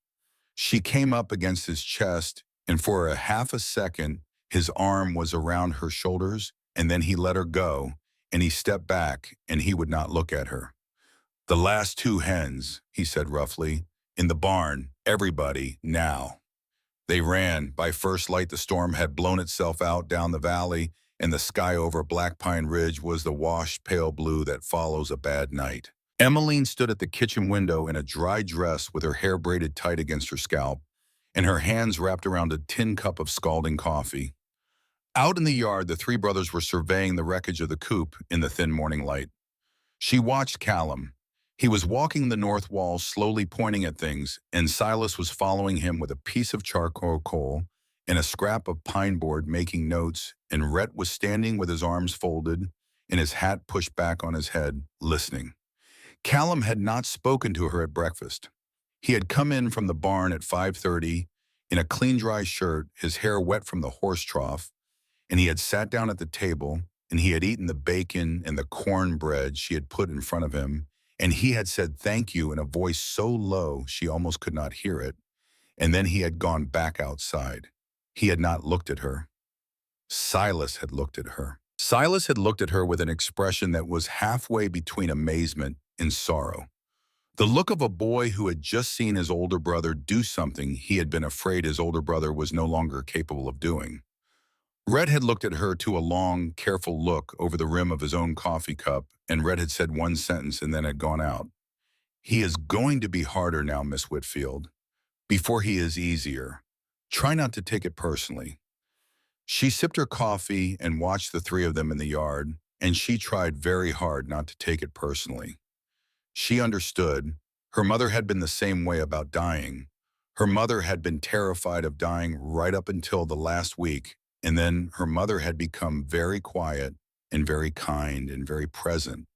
She came up against his chest, and for a half a second, his arm was around her shoulders, and then he let her go, and he stepped back, and he would not look at her. "The last two hens," he said roughly, "in the barn, everybody, now." They ran. By first light, the storm had blown itself out down the valley, and the sky over Black Pine Ridge was the washed pale blue that follows a bad night. Emiline stood at the kitchen window in a dry dress with her hair braided tight against her scalp, and her hands wrapped around a tin cup of scalding coffee. Out in the yard, the three brothers were surveying the wreckage of the coop in the thin morning light. She watched Callum. He was walking the north wall, slowly pointing at things, and Silas was following him with a piece of charcoal coal and a scrap of pine board making notes, and Rhett was standing with his arms folded and his hat pushed back on his head, listening. Callum had not spoken to her at breakfast. He had come in from the barn at 5:30 in a clean dry shirt, his hair wet from the horse trough, and he had sat down at the table, and he had eaten the bacon and the cornbread she had put in front of him, and he had said thank you in a voice so low she almost could not hear it, and then he had gone back outside. He had not looked at her. Silas had looked at her. Silas had looked at her with an expression that was halfway between amazement and sorrow. The look of a boy who had just seen his older brother do something he had been afraid his older brother was no longer capable of doing. Red had looked at her to a long, careful look over the rim of his own coffee cup, and Red had said one sentence and then had gone out. "He is going to be harder now, Miss Whitfield, before he is easier. Try not to take it personally." She sipped her coffee and watched the three of them in the yard, and she tried very hard not to take it personally. She understood. Her mother had been the same way about dying. Her mother had been terrified of dying right up until the last week, and then her mother had become very quiet and very kind and very present,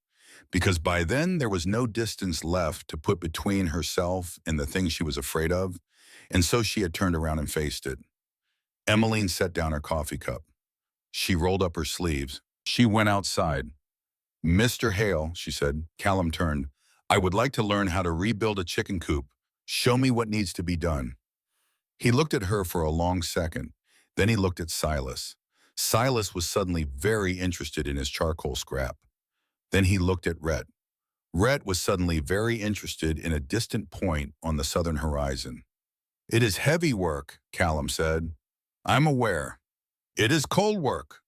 because by then there was no distance left to put between herself and the thing she was afraid of, and so she had turned around and faced it. Emiline set down her coffee cup. She rolled up her sleeves. She went outside. "Mr. Hale," she said. Callum turned. "I would like to learn how to rebuild a chicken coop. Show me what needs to be done." He looked at her for a long second. Then he looked at Silas. Silas was suddenly very interested in his charcoal scrap. Then he looked at Rhett. Rhett was suddenly very interested in a distant point on the southern horizon. "It is heavy work," Callum said. "I'm aware. It is cold work.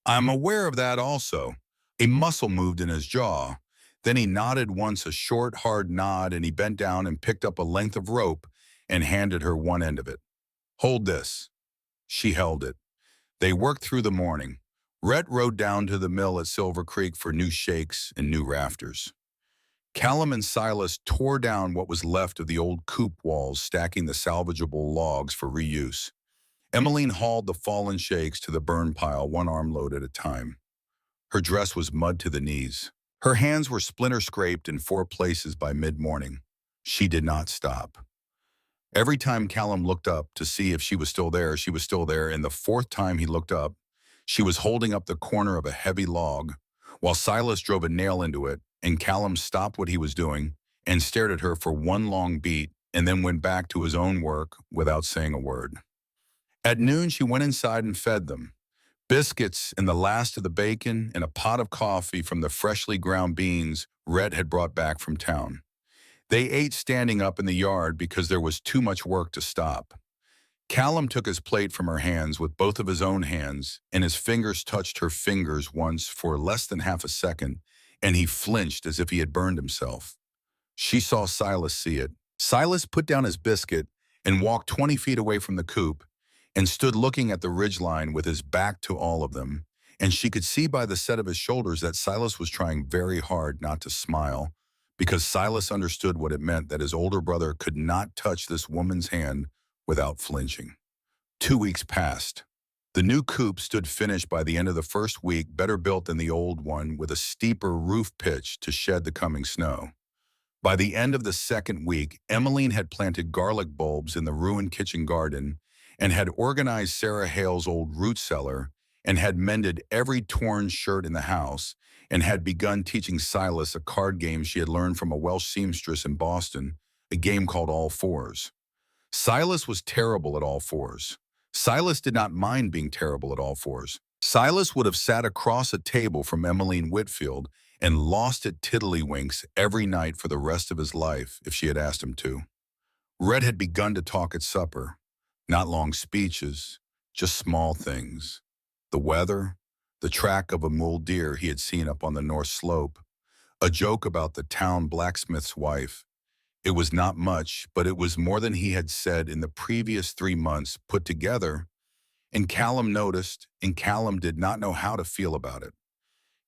I'm aware of that also." A muscle moved in his jaw. Then he nodded once, a short, hard nod, and he bent down and picked up a length of rope and handed her one end of it. "Hold this." She held it. They worked through the morning. Rhett rode down to the mill at Silver Creek for new shakes and new rafters. Callum and Silas tore down what was left of the old coop walls, stacking the salvageable logs for reuse. Emiline hauled the fallen shakes to the burn pile, one armload at a time. Her dress was mud to the knees. Her hands were splinter-scraped in 4 places by mid-morning. She did not stop. Every time Callum looked up to see if she was still there, and the 4th time he looked up, she was holding up the corner of a heavy log, while Silas drove a nail into it, and Callum stopped what he was doing and stared at her for one long beat and then went back to his own work without saying a word. At noon, she went inside and fed them. Biscuits and the last of the bacon and a pot of coffee from the freshly ground beans Rhett had brought back from town. They ate standing up in the yard because there was too much work to stop. Callum took his plate from her hands with both of his own hands, and his fingers touched her fingers once for less than half a second, and he flinched as if he had burned himself. She saw Silas see it. Silas put down his biscuit and walked 20 feet away from the coop and stood looking at the ridgeline with his back to all of them, and she could see by the set of his shoulders that Silas was trying very hard not to smile, because Silas understood what it meant that his older brother could not touch this woman's hand without flinching. 2 weeks passed. The new coop stood finished by the end of the first week, better built than the old one, with a steeper roof pitch to shed the coming snow. By the end of the second week, Emiline had planted garlic bulbs in the ruined kitchen garden and had organized Sarah Hale's old root cellar and had mended every torn shirt in the house and had begun teaching Silas a card game she had learned from a Welsh seamstress in Boston, a game called All Fours. Silas was terrible at all fours. Silas did not mind being terrible at all fours. Silas would have sat across a table from Emiline Whitfield and lost at tiddlywinks every night for the rest of his life if she had asked him to. Red had begun to talk at supper. Not long speeches, just small things. The weather, the track of a mule deer he had seen up on the north slope, a joke about the town blacksmith's wife. It was not much, but it was more than he had said in the previous 3 months put together, and Callum noticed, and Callum did not know how to feel about it.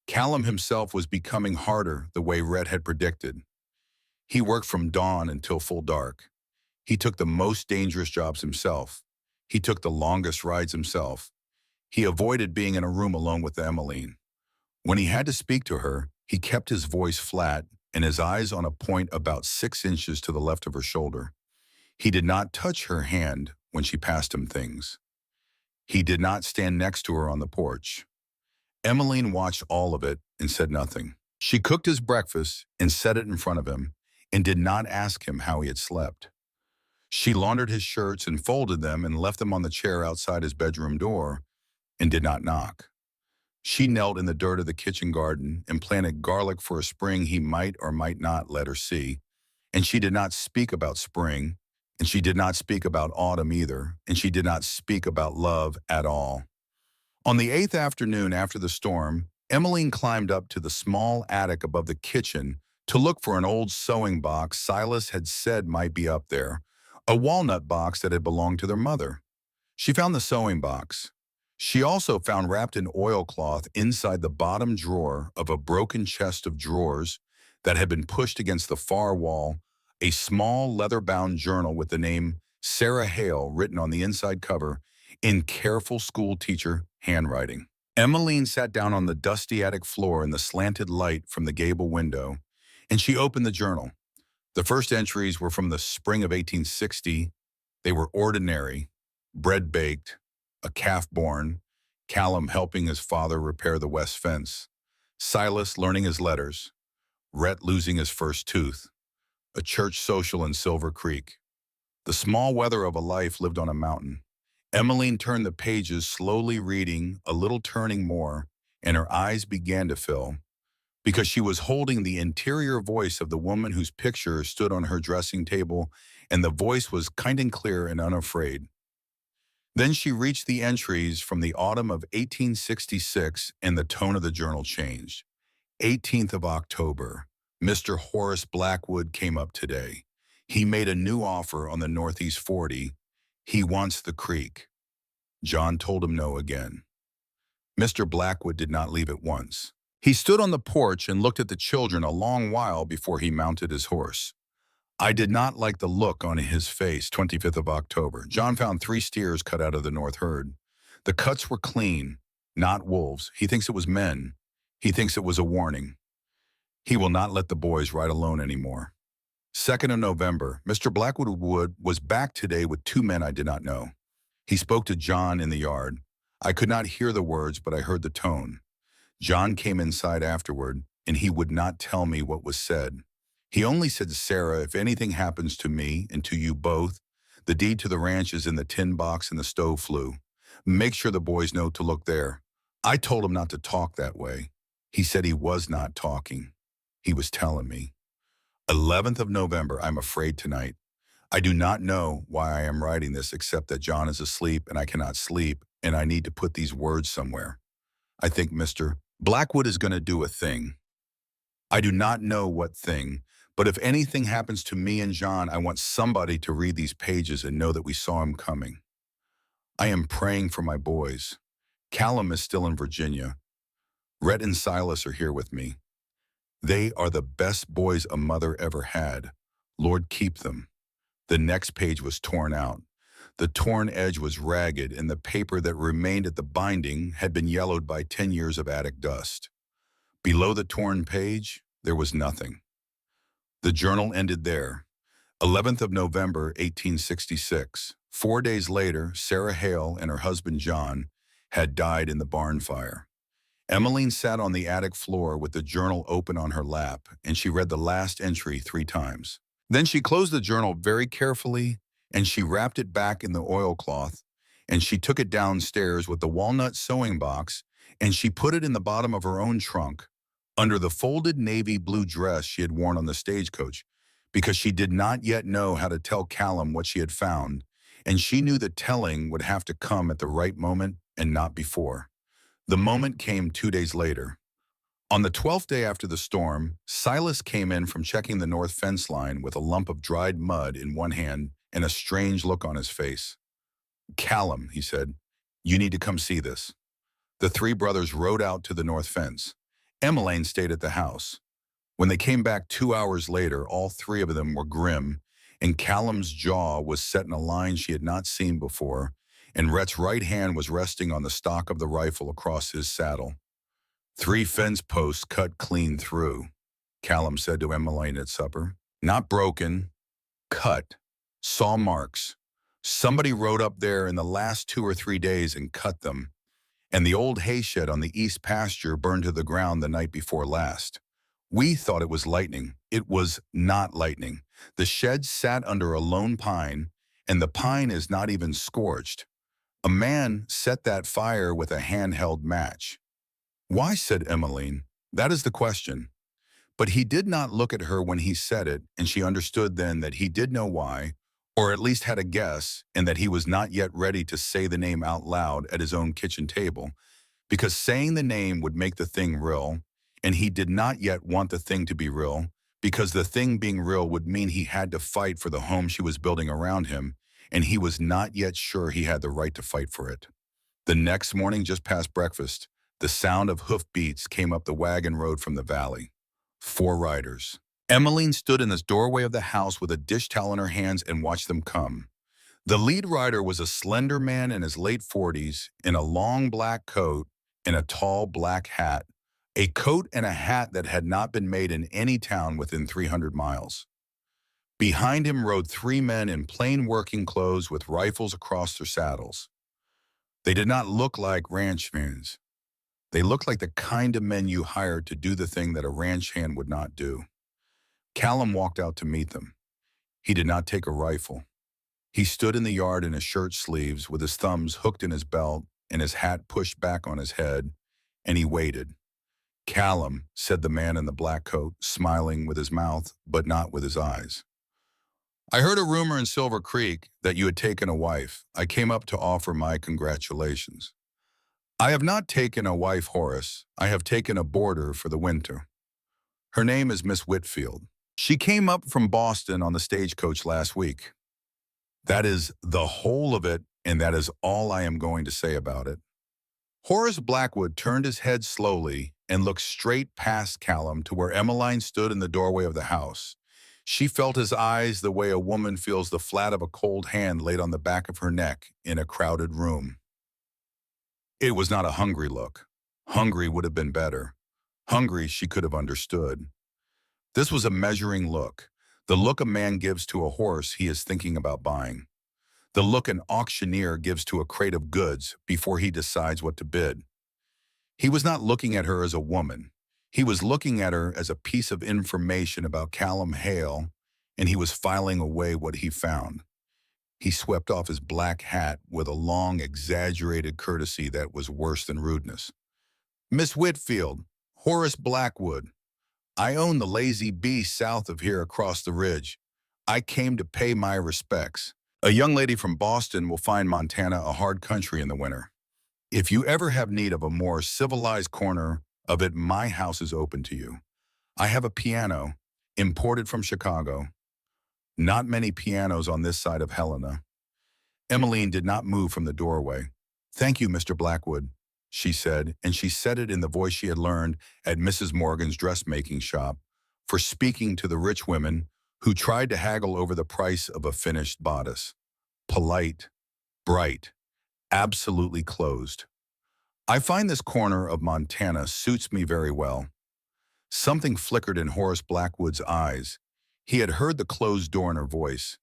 Callum himself was becoming harder the way Red had predicted. He worked from dawn until full dark. He took the most dangerous jobs himself. He took the longest rides himself. He avoided being in a room alone with Emiline. When he had to speak to her, he kept his voice flat and his eyes on a point about 6 inches to the left of her shoulder. He did not touch her hand when she passed him things. He did not stand next to her on the porch. Emmeline watched all of it and said nothing. She cooked his breakfast and set it in front of him and did not ask him how he had slept. She laundered his shirts and folded them and left them on the chair outside his bedroom door and did not knock. She knelt in the dirt of the kitchen garden and planted garlic for a spring he might or might not let her see. And she did not speak about spring, and she did not speak about autumn either, and she did not speak about love at all. On the 8th afternoon after the storm, Emmeline climbed up to the small attic above the kitchen to look for an old sewing box Silas had said might be up there, a walnut box that had belonged to their mother. She found the sewing box. She also found wrapped in oilcloth inside the bottom drawer of a broken chest of drawers that had been pushed against the far wall, a small leather-bound journal with the name Sarah Hale written on the inside cover in careful school teacher handwriting. Emmeline sat down on the dusty attic floor in the slanted light from the gable window, and she opened the journal. The first entries were from the spring of 1860. They were ordinary: bread baked, a calf born, Callum helping his father repair the west fence, Silas learning his letters, Rhett losing his first tooth, a church social in Silver Creek. The small weather of a life lived on a mountain. Emmeline turned the pages, slowly reading, a little turning more, and her eyes began to fill, because she was holding the interior voice of the woman whose picture stood on her dressing table, and the voice was kind and clear and unafraid. Then she reached the entries from the autumn of 1866, and the tone of the journal changed. 18th of October. Mr. Horace Blackwood came up today. He made a new offer on the Northeast 40. He wants the creek. John told him no again. Mr. Blackwood did not leave at once. He stood on the porch and looked at the children a long while before he mounted his horse. I did not like the look on his face. 25th of October. John found 3 steers cut out of the north herd. The cuts were clean, not wolves. He thinks it was men. He thinks it was a warning. He will not let the boys ride alone anymore. 2nd of November. Mr. Blackwood was back today with 2 men I did not know. He spoke to John in the yard. I could not hear the words, but I heard the tone. John came inside afterward, and he would not tell me what was said. He only said, Sarah, if anything happens to me and to you both, the deed to the ranch is in the tin box in the stove flue. Make sure the boys know to look there. I told him not to talk that way. He said he was not talking. He was telling me. 11th of November, I'm afraid tonight. I do not know why I am writing this except that John is asleep and I cannot sleep, and I need to put these words somewhere. I think Mr. Blackwood is going to do a thing. I do not know what thing, but if anything happens to me and John, I want somebody to read these pages and know that we saw him coming. I am praying for my boys. Callum is still in Virginia. Rhett and Silas are here with me. They are the best boys a mother ever had. Lord, keep them. The next page was torn out. The torn edge was ragged, and the paper that remained at the binding had been yellowed by 10 years of attic dust. Below the torn page, there was nothing. The journal ended there. 11th of November, 1866. 4 days later, Sarah Hale and her husband John had died in the barn fire. Emmeline sat on the attic floor with the journal open on her lap, and she read the last entry 3 times. Then she closed the journal very carefully, and she wrapped it back in the oilcloth, and she took it downstairs with the walnut sewing box, and she put it in the bottom of her own trunk, under the folded navy blue dress she had worn on the stagecoach, because she did not yet know how to tell Callum what she had found, and she knew that telling would have to come at the right moment and not before. The moment came 2 days later. On the 12th day after the storm, Silas came in from checking the north fence line with a lump of dried mud in one hand and a strange look on his face. Callum, he said, you need to come see this. The 3 brothers rode out to the north fence. Emmeline stayed at the house. When they came back 2 hours later, all 3 of them were grim, and Callum's jaw was set in a line she had not seen before, and Rhett's right hand was resting on the stock of the rifle across his saddle. 3 fence posts cut clean through, Callum said to Emiline at supper. Not broken, cut. Saw marks. Somebody rode up there in the last 2 or 3 days and cut them, and the old hay shed on the east pasture burned to the ground the night before last. We thought it was lightning. It was not lightning. The shed sat under a lone pine, and the pine is not even scorched. A man set that fire with a handheld match. Why, said Emmeline. That is the question. But he did not look at her when he said it, and she understood then that he did know why, or at least had a guess, and that he was not yet ready to say the name out loud at his own kitchen table, because saying the name would make the thing real, and he did not yet want the thing to be real, because the thing being real would mean he had to fight for the home she was building around him, and he was not yet sure he had the right to fight for it. The next morning, just past breakfast, the sound of hoofbeats came up the wagon road from the valley. 4 riders. Emmeline stood in the doorway of the house with a dish towel in her hands and watched them come. The lead rider was a slender man in his late 40s in a long black coat and a tall black hat, a coat and a hat that had not been made in any town within 300 miles. Behind him rode 3 men in plain working clothes with rifles across their saddles. They did not look like ranch hands. They looked like the kind of men you hired to do the thing that a ranch hand would not do. Callum walked out to meet them. He did not take a rifle. He stood in the yard in his shirt sleeves with his thumbs hooked in his belt and his hat pushed back on his head, and he waited. Callum, said the man in the black coat, smiling with his mouth but not with his eyes. I heard a rumor in Silver Creek that you had taken a wife. I came up to offer my congratulations. I have not taken a wife, Horace. I have taken a boarder for the winter. Her name is Miss Whitfield. She came up from Boston on the stagecoach last week. That is the whole of it, and that is all I am going to say about it. Horace Blackwood turned his head slowly and looked straight past Callum to where Emmeline stood in the doorway of the house. She felt his eyes the way a woman feels the flat of a cold hand laid on the back of her neck in a crowded room. It was not a hungry look. Hungry would have been better. Hungry she could have understood. This was a measuring look, the look a man gives to a horse he is thinking about buying. The look an auctioneer gives to a crate of goods before he decides what to bid. He was not looking at her as a woman. He was looking at her as a piece of information about Callum Hale, and he was filing away what he found. He swept off his black hat with a long, exaggerated courtesy that was worse than rudeness. Miss Whitfield, Horace Blackwood. I own the Lazy Bee south of here across the ridge. I came to pay my respects. A young lady from Boston will find Montana a hard country in the winter. If you ever have need of a more civilized corner of it, my house is open to you. I have a piano, imported from Chicago. Not many pianos on this side of Helena. Emiline did not move from the doorway. Thank you, Mr. Blackwood, she said, and she said it in the voice she had learned at Mrs. Morgan's dressmaking shop, for speaking to the rich women who tried to haggle over the price of a finished bodice. Polite, bright, absolutely closed. I find this corner of Montana suits me very well. Something flickered in Horace Blackwood's eyes. He had heard the closed door in her voice.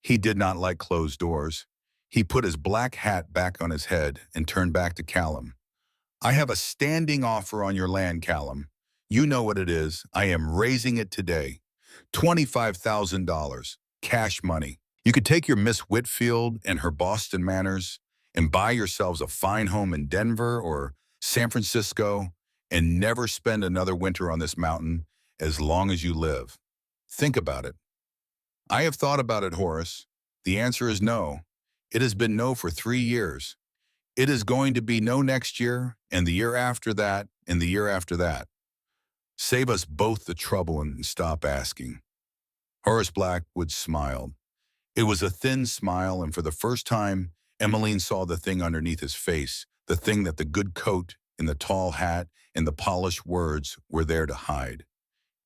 He did not like closed doors. He put his black hat back on his head and turned back to Callum. I have a standing offer on your land, Callum. You know what it is. I am raising it today. $25,000, cash money. You could take your Miss Whitfield and her Boston manners and buy yourselves a fine home in Denver or San Francisco and never spend another winter on this mountain as long as you live. Think about it. I have thought about it, Horace. The answer is no. It has been no for 3 years. It is going to be no next year, and the year after that, and the year after that. Save us both the trouble and stop asking. Horace Blackwood smiled. It was a thin smile, and for the first time, Emmeline saw the thing underneath his face, the thing that the good coat and the tall hat and the polished words were there to hide.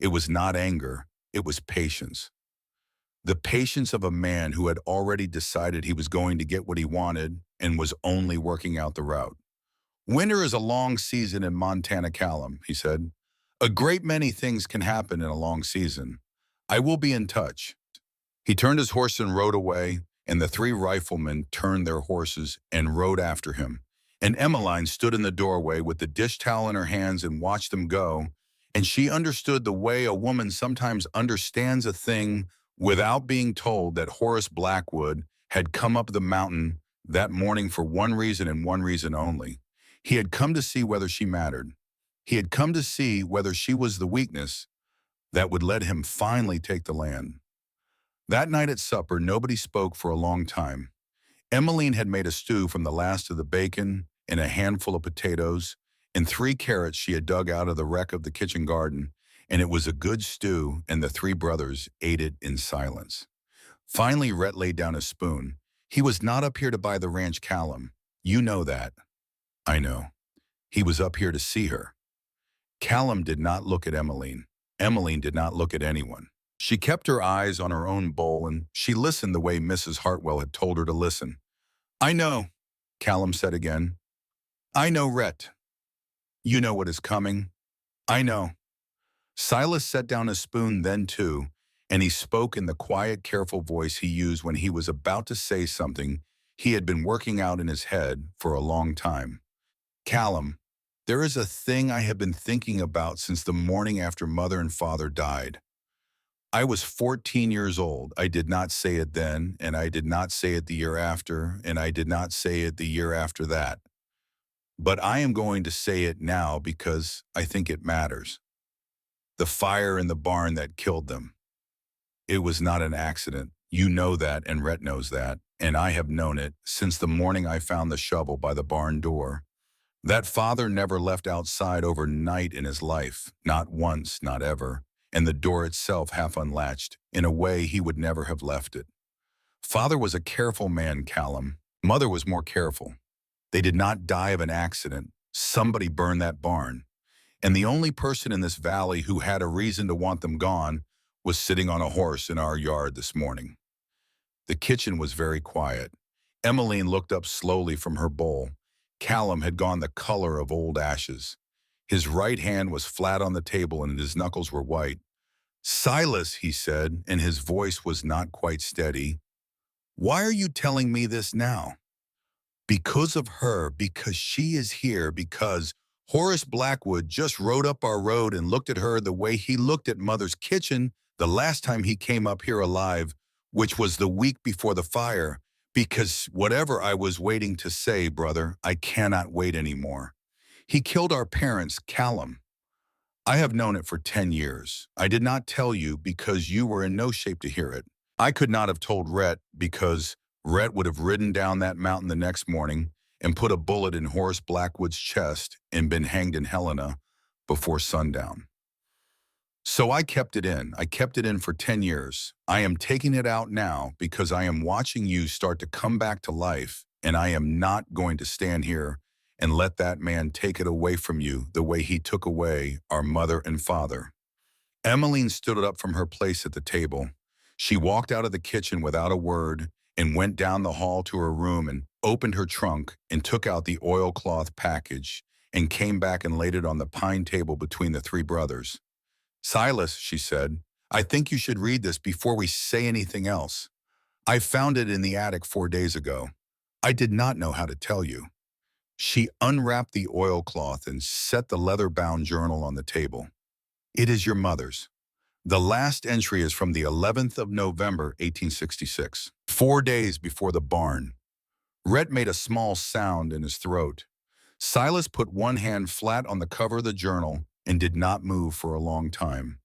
It was not anger, it was patience. The patience of a man who had already decided he was going to get what he wanted and was only working out the route. Winter is a long season in Montana, Callum, he said. A great many things can happen in a long season. I will be in touch. He turned his horse and rode away, and the three riflemen turned their horses and rode after him. And Emiline stood in the doorway with the dish towel in her hands and watched them go, and she understood the way a woman sometimes understands a thing without being told that Horace Blackwood had come up the mountain that morning for one reason and one reason only. He had come to see whether she mattered. He had come to see whether she was the weakness that would let him finally take the land. That night at supper, nobody spoke for a long time. Emiline had made a stew from the last of the bacon and a handful of potatoes and 3 carrots she had dug out of the wreck of the kitchen garden, and it was a good stew, and the 3 brothers ate it in silence. Finally, Rhett laid down his spoon. He was not up here to buy the ranch, Callum. You know that. I know. He was up here to see her. Callum did not look at Emiline. Emiline did not look at anyone. She kept her eyes on her own bowl, and she listened the way Mrs. Hartwell had told her to listen. I know, Callum said again. I know, Rhett. You know what is coming. I know. Silas set down his spoon then too, and he spoke in the quiet, careful voice he used when he was about to say something he had been working out in his head for a long time. Callum, there is a thing I have been thinking about since the morning after Mother and Father died. I was 14 years old. I did not say it then, and I did not say it the year after, and I did not say it the year after that. But I am going to say it now because I think it matters. The fire in the barn that killed them. It was not an accident. You know that, and Rhett knows that, and I have known it since the morning I found the shovel by the barn door. That father never left outside overnight in his life, not once, not ever, and the door itself half unlatched, in a way he would never have left it. Father was a careful man, Callum. Mother was more careful. They did not die of an accident. Somebody burned that barn. And the only person in this valley who had a reason to want them gone was sitting on a horse in our yard this morning. The kitchen was very quiet. Emiline looked up slowly from her bowl. Callum had gone the color of old ashes. His right hand was flat on the table and his knuckles were white. Silas, he said, and his voice was not quite steady. Why are you telling me this now? Because of her, because she is here, because Horace Blackwood just rode up our road and looked at her the way he looked at Mother's kitchen the last time he came up here alive, which was the week before the fire. Because whatever I was waiting to say, brother, I cannot wait anymore. He killed our parents, Callum. I have known it for 10 years. I did not tell you because you were in no shape to hear it. I could not have told Rhett because Rhett would have ridden down that mountain the next morning and put a bullet in Horace Blackwood's chest and been hanged in Helena before sundown. So I kept it in. I kept it in for 10 years. I am taking it out now because I am watching you start to come back to life, and I am not going to stand here and let that man take it away from you the way he took away our mother and father. Emiline stood up from her place at the table. She walked out of the kitchen without a word and went down the hall to her room and opened her trunk and took out the oilcloth package and came back and laid it on the pine table between the 3 brothers. Silas, she said, I think you should read this before we say anything else. I found it in the attic 4 days ago. I did not know how to tell you. She unwrapped the oilcloth and set the leather-bound journal on the table. It is your mother's. The last entry is from the 11th of November, 1866, 4 days before the barn. Rhett made a small sound in his throat. Silas put one hand flat on the cover of the journal and did not move for a long time.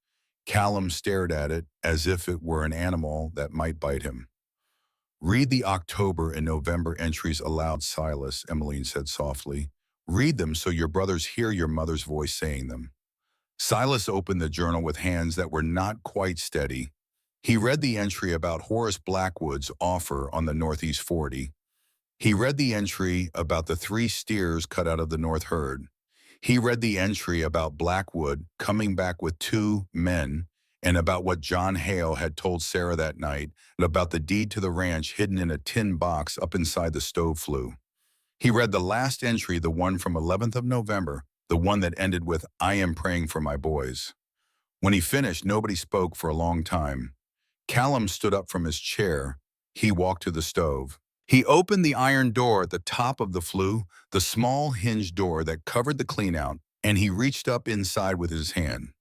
Callum stared at it as if it were an animal that might bite him. Read the October and November entries aloud, Silas, Emiline said softly. Read them so your brothers hear your mother's voice saying them. Silas opened the journal with hands that were not quite steady. He read the entry about Horace Blackwood's offer on the Northeast 40. He read the entry about the 3 steers cut out of the North herd. He read the entry about Blackwood coming back with 2 men and about what John Hale had told Sarah that night and about the deed to the ranch hidden in a tin box up inside the stove flue. He read the last entry, the one from 11th of November, the one that ended with, "I am praying for my boys." When he finished, nobody spoke for a long time. Callum stood up from his chair. He walked to the stove. He opened the iron door at the top of the flue, the small hinged door that covered the cleanout, and he reached up inside with his hand.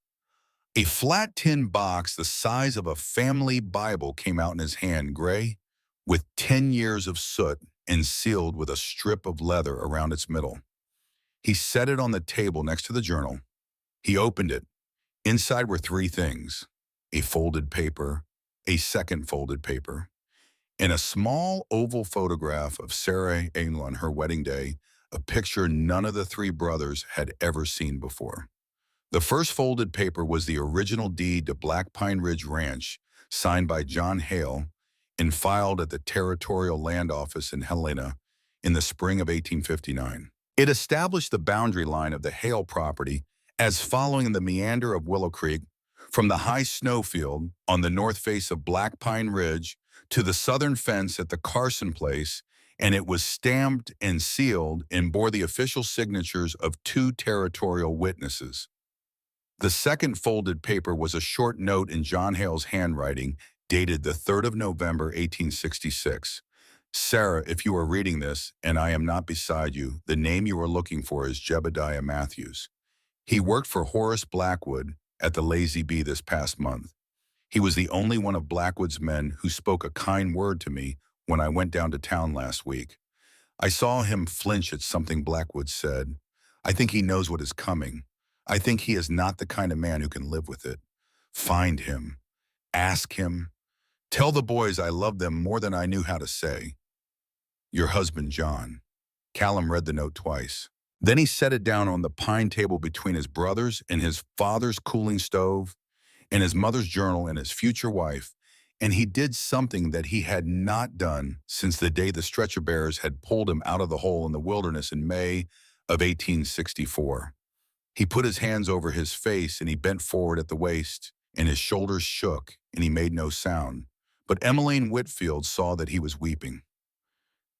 A flat tin box the size of a family Bible came out in his hand, gray, with 10 years of soot and sealed with a strip of leather around its middle. He set it on the table next to the journal. He opened it. Inside were three things: a folded paper, a second folded paper, and a small oval photograph of Sarah and Emiline on her wedding day, a picture none of the three brothers had ever seen before. The first folded paper was the original deed to Black Pine Ridge Ranch, signed by John Hale and filed at the Territorial Land Office in Helena in the spring of 1859. It established the boundary line of the Hale property as following the meander of Willow Creek from the high snowfield on the north face of Black Pine Ridge to the southern fence at the Carson Place, and it was stamped and sealed and bore the official signatures of two territorial witnesses. The second folded paper was a short note in John Hale's handwriting, dated the 3rd of November, 1866. "Sarah, if you are reading this, and I am not beside you, the name you are looking for is Jebediah Matthews. He worked for Horace Blackwood at the Lazy Bee this past month. He was the only one of Blackwood's men who spoke a kind word to me when I went down to town last week. I saw him flinch at something Blackwood said. I think he knows what is coming. I think he is not the kind of man who can live with it. Find him. Ask him. Tell the boys I love them more than I knew how to say. Your husband, John." Callum read the note twice. Then he set it down on the pine table between his brothers and his father's cooling stove and his mother's journal and his future wife, and he did something that he had not done since the day the stretcher bearers had pulled him out of the hole in the wilderness in May of 1864. He put his hands over his face and he bent forward at the waist, and his shoulders shook and he made no sound. But Emiline Whitfield saw that he was weeping.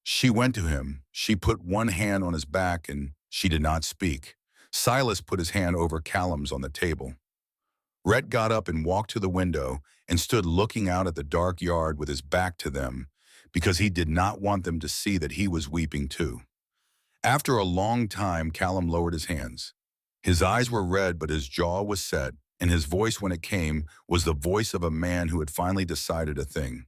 She went to him. She put one hand on his back and she did not speak. Silas put his hand over Callum's on the table. Rhett got up and walked to the window and stood looking out at the dark yard with his back to them because he did not want them to see that he was weeping too. After a long time, Callum lowered his hands. His eyes were red, but his jaw was set, and his voice when it came was the voice of a man who had finally decided a thing.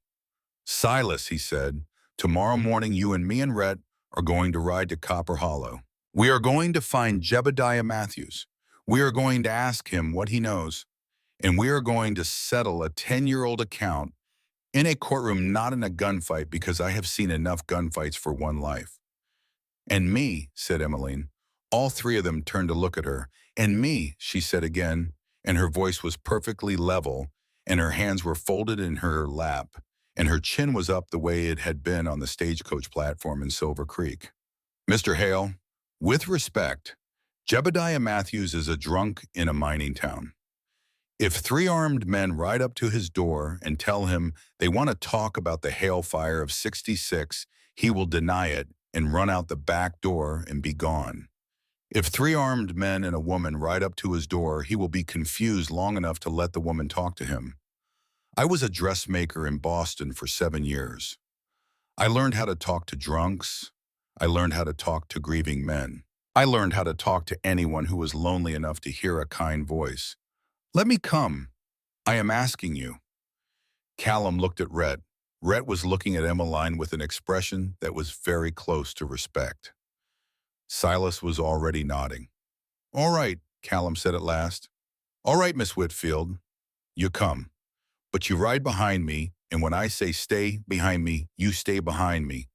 "Silas," he said, "tomorrow morning you and me and Rhett are going to ride to Copper Hollow. We are going to find Jebediah Matthews. We are going to ask him what he knows, and we are going to settle a 10-year-old account in a courtroom, not in a gunfight, because I have seen enough gunfights for one life." "And me," said Emiline. All three of them turned to look at her. "And me," she said again, and her voice was perfectly level, and her hands were folded in her lap, and her chin was up the way it had been on the stagecoach platform in Silver Creek. "Mr. Hale, with respect, Jebediah Matthews is a drunk in a mining town. If three armed men ride up to his door and tell him they want to talk about the Hale fire of '66, he will deny it and run out the back door and be gone. If three armed men and a woman ride up to his door, he will be confused long enough to let the woman talk to him. I was a dressmaker in Boston for 7 years. I learned how to talk to drunks. I learned how to talk to grieving men. I learned how to talk to anyone who was lonely enough to hear a kind voice. Let me come. I am asking you." Callum looked at Rhett. Rhett was looking at Emiline with an expression that was very close to respect. Silas was already nodding. "All right," Callum said at last. "All right, Miss Whitfield, you come. But you ride behind me, and when I say stay behind me, you stay behind me.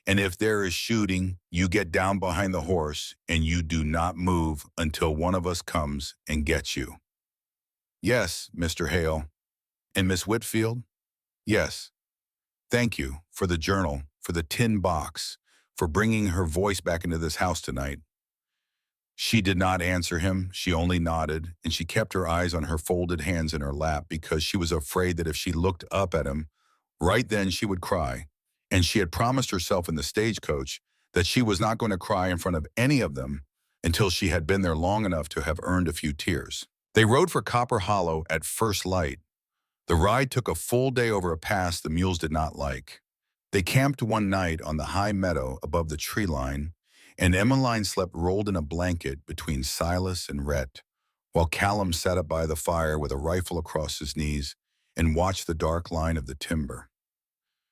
And if there is shooting, you get down behind the horse, and you do not move until one of us comes and gets you." "Yes, Mr. Hale." "And Miss Whitfield?" "Yes. Thank you for the journal, for the tin box, for bringing her voice back into this house tonight." She did not answer him. She only nodded, and she kept her eyes on her folded hands in her lap because she was afraid that if she looked up at him, right then she would cry. And she had promised herself in the stagecoach that she was not going to cry in front of any of them until she had been there long enough to have earned a few tears. They rode for Copper Hollow at first light. The ride took a full day over a pass the mules did not like. They camped one night on the high meadow above the tree line, and Emmeline slept rolled in a blanket between Silas and Rhett, while Callum sat up by the fire with a rifle across his knees and watched the dark line of the timber.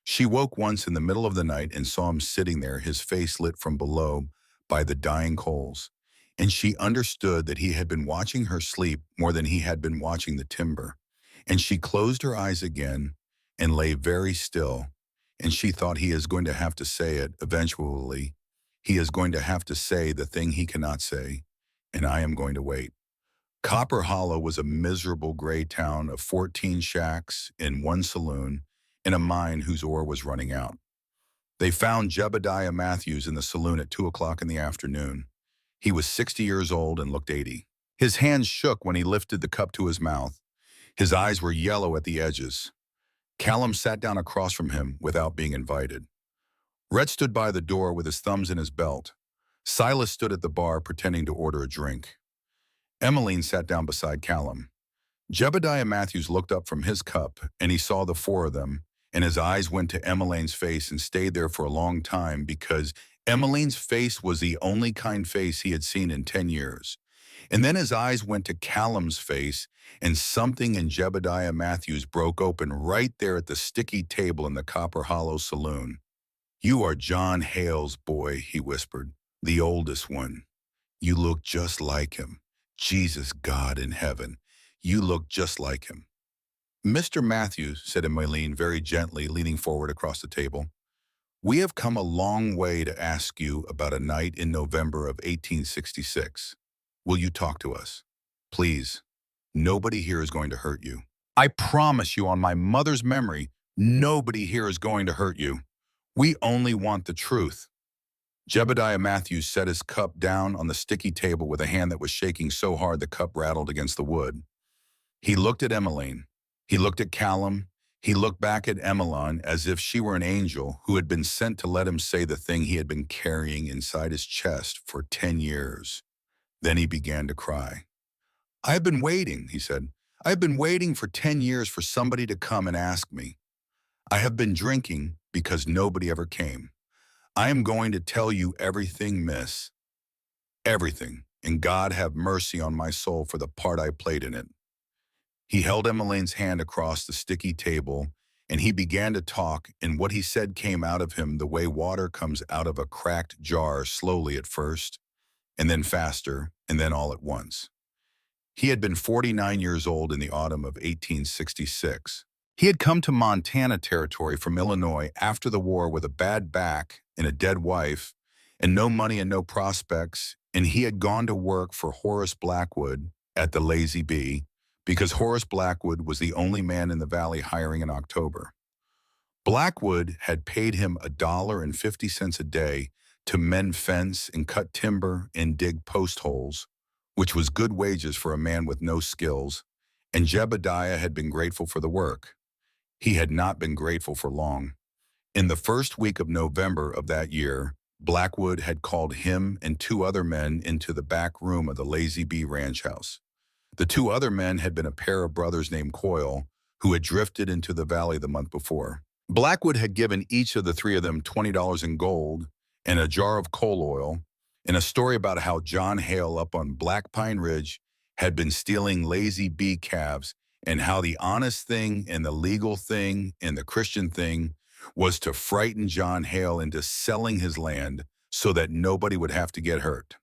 She woke once in the middle of the night and saw him sitting there, his face lit from below by the dying coals, and she understood that he had been watching her sleep more than he had been watching the timber. And she closed her eyes again and lay very still, and she thought he is going to have to say it eventually. He is going to have to say the thing he cannot say, and I am going to wait. Copper Hollow was a miserable gray town of 14 shacks in one saloon in a mine whose ore was running out. They found Jebediah Matthews in the saloon at 2 o'clock in the afternoon. He was 60 years old and looked 80. His hands shook when he lifted the cup to his mouth. His eyes were yellow at the edges. Callum sat down across from him without being invited. Rhett stood by the door with his thumbs in his belt. Silas stood at the bar pretending to order a drink. Emiline sat down beside Callum. Jebediah Matthews looked up from his cup, and he saw the four of them, and his eyes went to Emmeline's face and stayed there for a long time because Emmeline's face was the only kind face he had seen in 10 years. And then his eyes went to Callum's face, and something in Jebediah Matthews broke open right there at the sticky table in the Copper Hollow saloon. "You are John Hale's boy," he whispered, "the oldest one. You look just like him. Jesus, God in heaven, you look just like him." "Mr. Matthews," said Emiline very gently, leaning forward across the table, "we have come a long way to ask you about a night in November of 1866. Will you talk to us? Please. Nobody here is going to hurt you. I promise you on my mother's memory, nobody here is going to hurt you. We only want the truth." Jebediah Matthews set his cup down on the sticky table with a hand that was shaking so hard the cup rattled against the wood. He looked at Emiline. He looked at Callum. He looked back at Emiline as if she were an angel who had been sent to let him say the thing he had been carrying inside his chest for 10 years. Then he began to cry. "I have been waiting," he said. "I have been waiting for 10 years for somebody to come and ask me. I have been drinking because nobody ever came. I am going to tell you everything, miss. Everything, and God have mercy on my soul for the part I played in it." He held Emmeline's hand across the sticky table, and he began to talk, and what he said came out of him the way water comes out of a cracked jar, slowly at first, and then faster, and then all at once. He had been 49 years old in the autumn of 1866. He had come to Montana Territory from Illinois after the war with a bad back and a dead wife and no money and no prospects, and he had gone to work for Horace Blackwood at the Lazy Bee because Horace Blackwood was the only man in the valley hiring in October. Blackwood had paid him $1.50 a day to mend fence and cut timber and dig post holes, which was good wages for a man with no skills, and Jebediah had been grateful for the work. He had not been grateful for long. In the first week of November of that year, Blackwood had called him and two other men into the back room of the Lazy Bee ranch house. The two other men had been a pair of brothers named Coyle, who had drifted into the valley the month before. Blackwood had given each of the three of them $20 in gold and a jar of coal oil, and a story about how John Hale up on Black Pine Ridge had been stealing Lazy Bee calves, and how the honest thing and the legal thing and the Christian thing was to frighten John Hale into selling his land so that nobody would have to get hurt.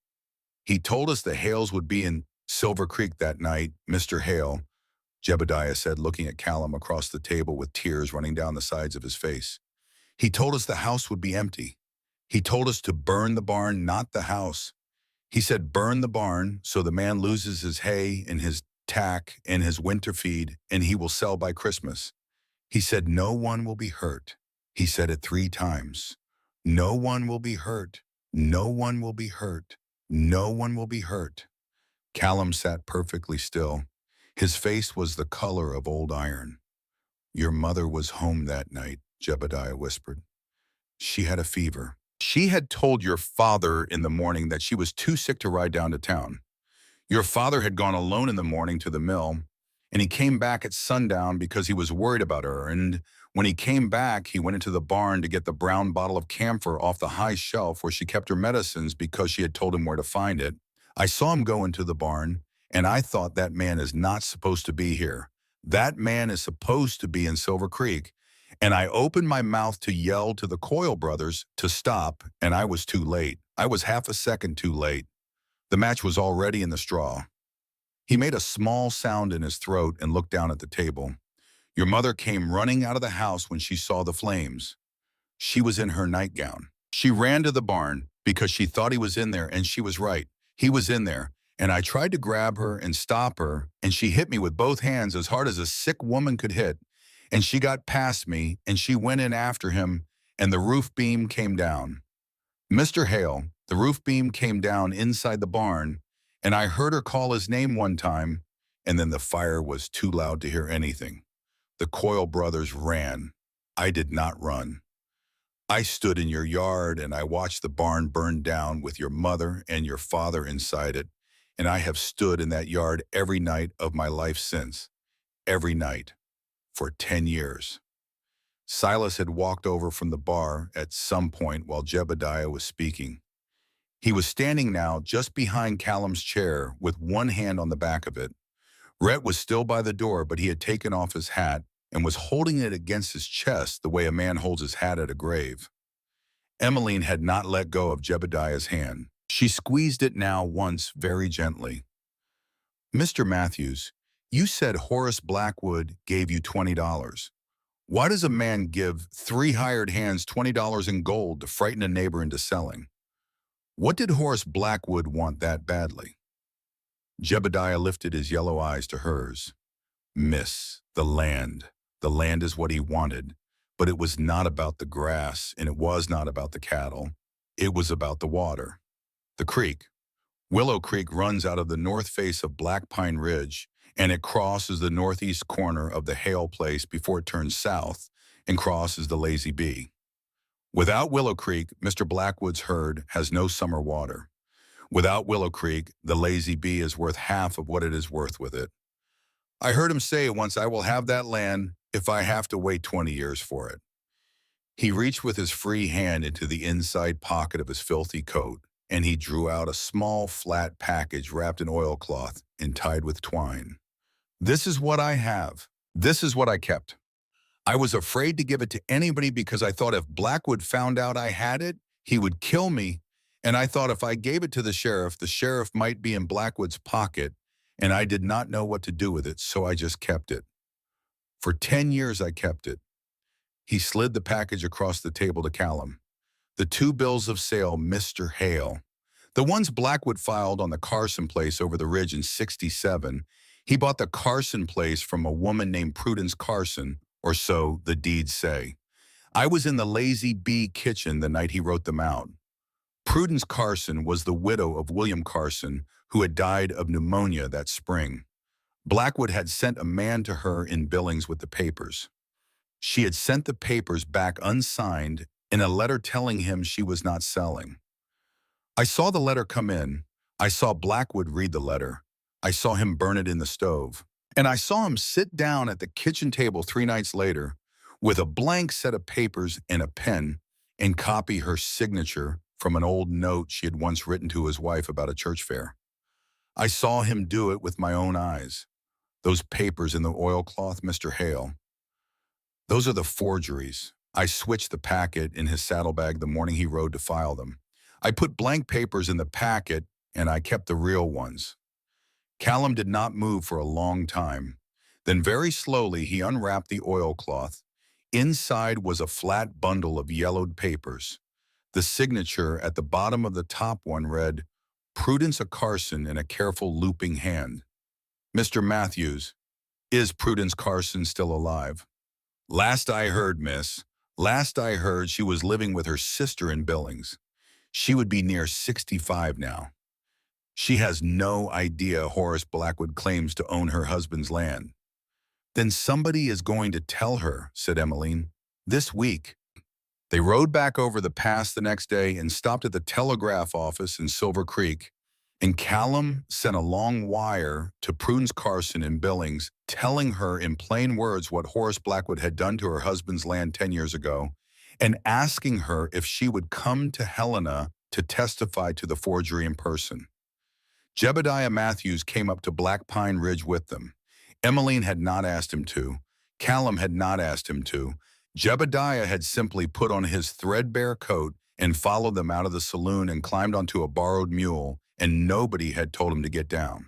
"He told us the Hales would be in Silver Creek that night, Mr. Hale," Jebediah said, looking at Callum across the table with tears running down the sides of his face. "He told us the house would be empty. He told us to burn the barn, not the house. He said burn the barn so the man loses his hay and his tack and his winter feed, and he will sell by Christmas. He said no one will be hurt. He said it 3 times. No one will be hurt. No one will be hurt. No one will be hurt." Callum sat perfectly still. His face was the color of old iron. "Your mother was home that night," Jebediah whispered. "She had a fever. She had told your father in the morning that she was too sick to ride down to town. Your father had gone alone in the morning to the mill, and he came back at sundown because he was worried about her. And when he came back, he went into the barn to get the brown bottle of camphor off the high shelf where she kept her medicines because she had told him where to find it. I saw him go into the barn, and I thought that man is not supposed to be here. That man is supposed to be in Silver Creek. And I opened my mouth to yell to the Coyle brothers to stop, and I was too late. I was half a second too late. The match was already in the straw. He made a small sound in his throat and looked down at the table. Your mother came running out of the house when she saw the flames. She was in her nightgown. She ran to the barn because she thought he was in there, and she was right. He was in there, and I tried to grab her and stop her, and she hit me with both hands as hard as a sick woman could hit, and she got past me, and she went in after him, and the roof beam came down. Mr. Hale, the roof beam came down inside the barn, and I heard her call his name one time, and then the fire was too loud to hear anything. The Coyle brothers ran. I did not run. I stood in your yard, and I watched the barn burn down with your mother and your father inside it, and I have stood in that yard every night of my life since. Every night. For 10 years. Silas had walked over from the bar at some point while Jebediah was speaking. He was standing now just behind Callum's chair with one hand on the back of it. Rhett was still by the door, but he had taken off his hat and was holding it against his chest the way a man holds his hat at a grave. Emiline had not let go of Jebediah's hand. She squeezed it now once very gently. Mr. Matthews, you said Horace Blackwood gave you $20. Why does a man give 3 hired hands $20 in gold to frighten a neighbor into selling? What did Horace Blackwood want that badly? Jebediah lifted his yellow eyes to hers. Miss, the land. The land is what he wanted, but it was not about the grass, and it was not about the cattle. It was about the water. The creek. Willow Creek runs out of the north face of Black Pine Ridge, and it crosses the northeast corner of the Hale place before it turns south and crosses the Lazy Bee. Without Willow Creek, Mr. Blackwood's herd has no summer water. Without Willow Creek, the Lazy Bee is worth half of what it is worth with it. I heard him say once, I will have that land if I have to wait 20 years for it. He reached with his free hand into the inside pocket of his filthy coat, and he drew out a small, flat package wrapped in oilcloth and tied with twine. This is what I have. This is what I kept. I was afraid to give it to anybody because I thought if Blackwood found out I had it, he would kill me, and I thought if I gave it to the sheriff might be in Blackwood's pocket, and I did not know what to do with it, so I just kept it. For 10 years I kept it. He slid the package across the table to Callum. The 2 bills of sale, Mr. Hale. The ones Blackwood filed on the Carson place over the ridge in '67, he bought the Carson place from a woman named Prudence Carson, or so the deeds say. I was in the Lazy Bee kitchen the night he wrote them out. Prudence Carson was the widow of William Carson, who had died of pneumonia that spring. Blackwood had sent a man to her in Billings with the papers. She had sent the papers back unsigned in a letter telling him she was not selling. I saw the letter come in. I saw Blackwood read the letter. I saw him burn it in the stove. And I saw him sit down at the kitchen table 3 nights later with a blank set of papers and a pen and copy her signature from an old note she had once written to his wife about a church fair. I saw him do it with my own eyes. Those papers in the oilcloth, Mr. Hale. Those are the forgeries. I switched the packet in his saddlebag the morning he rode to file them. I put blank papers in the packet, and I kept the real ones. Callum did not move for a long time. Then very slowly he unwrapped the oilcloth. Inside was a flat bundle of yellowed papers. The signature at the bottom of the top one read, Prudence A. Carson in a careful looping hand. Mr. Matthews, is Prudence Carson still alive? Last I heard, miss. Last I heard she was living with her sister in Billings. She would be near 65 now. She has no idea Horace Blackwood claims to own her husband's land. Then somebody is going to tell her, said Emiline. This week. They rode back over the pass the next day and stopped at the telegraph office in Silver Creek. And Callum sent a long wire to Prudence Carson in Billings, telling her in plain words what Horace Blackwood had done to her husband's land 10 years ago, and asking her if she would come to Helena to testify to the forgery in person. Jebediah Matthews came up to Black Pine Ridge with them. Emiline had not asked him to. Callum had not asked him to. Jebediah had simply put on his threadbare coat and followed them out of the saloon and climbed onto a borrowed mule, and nobody had told him to get down.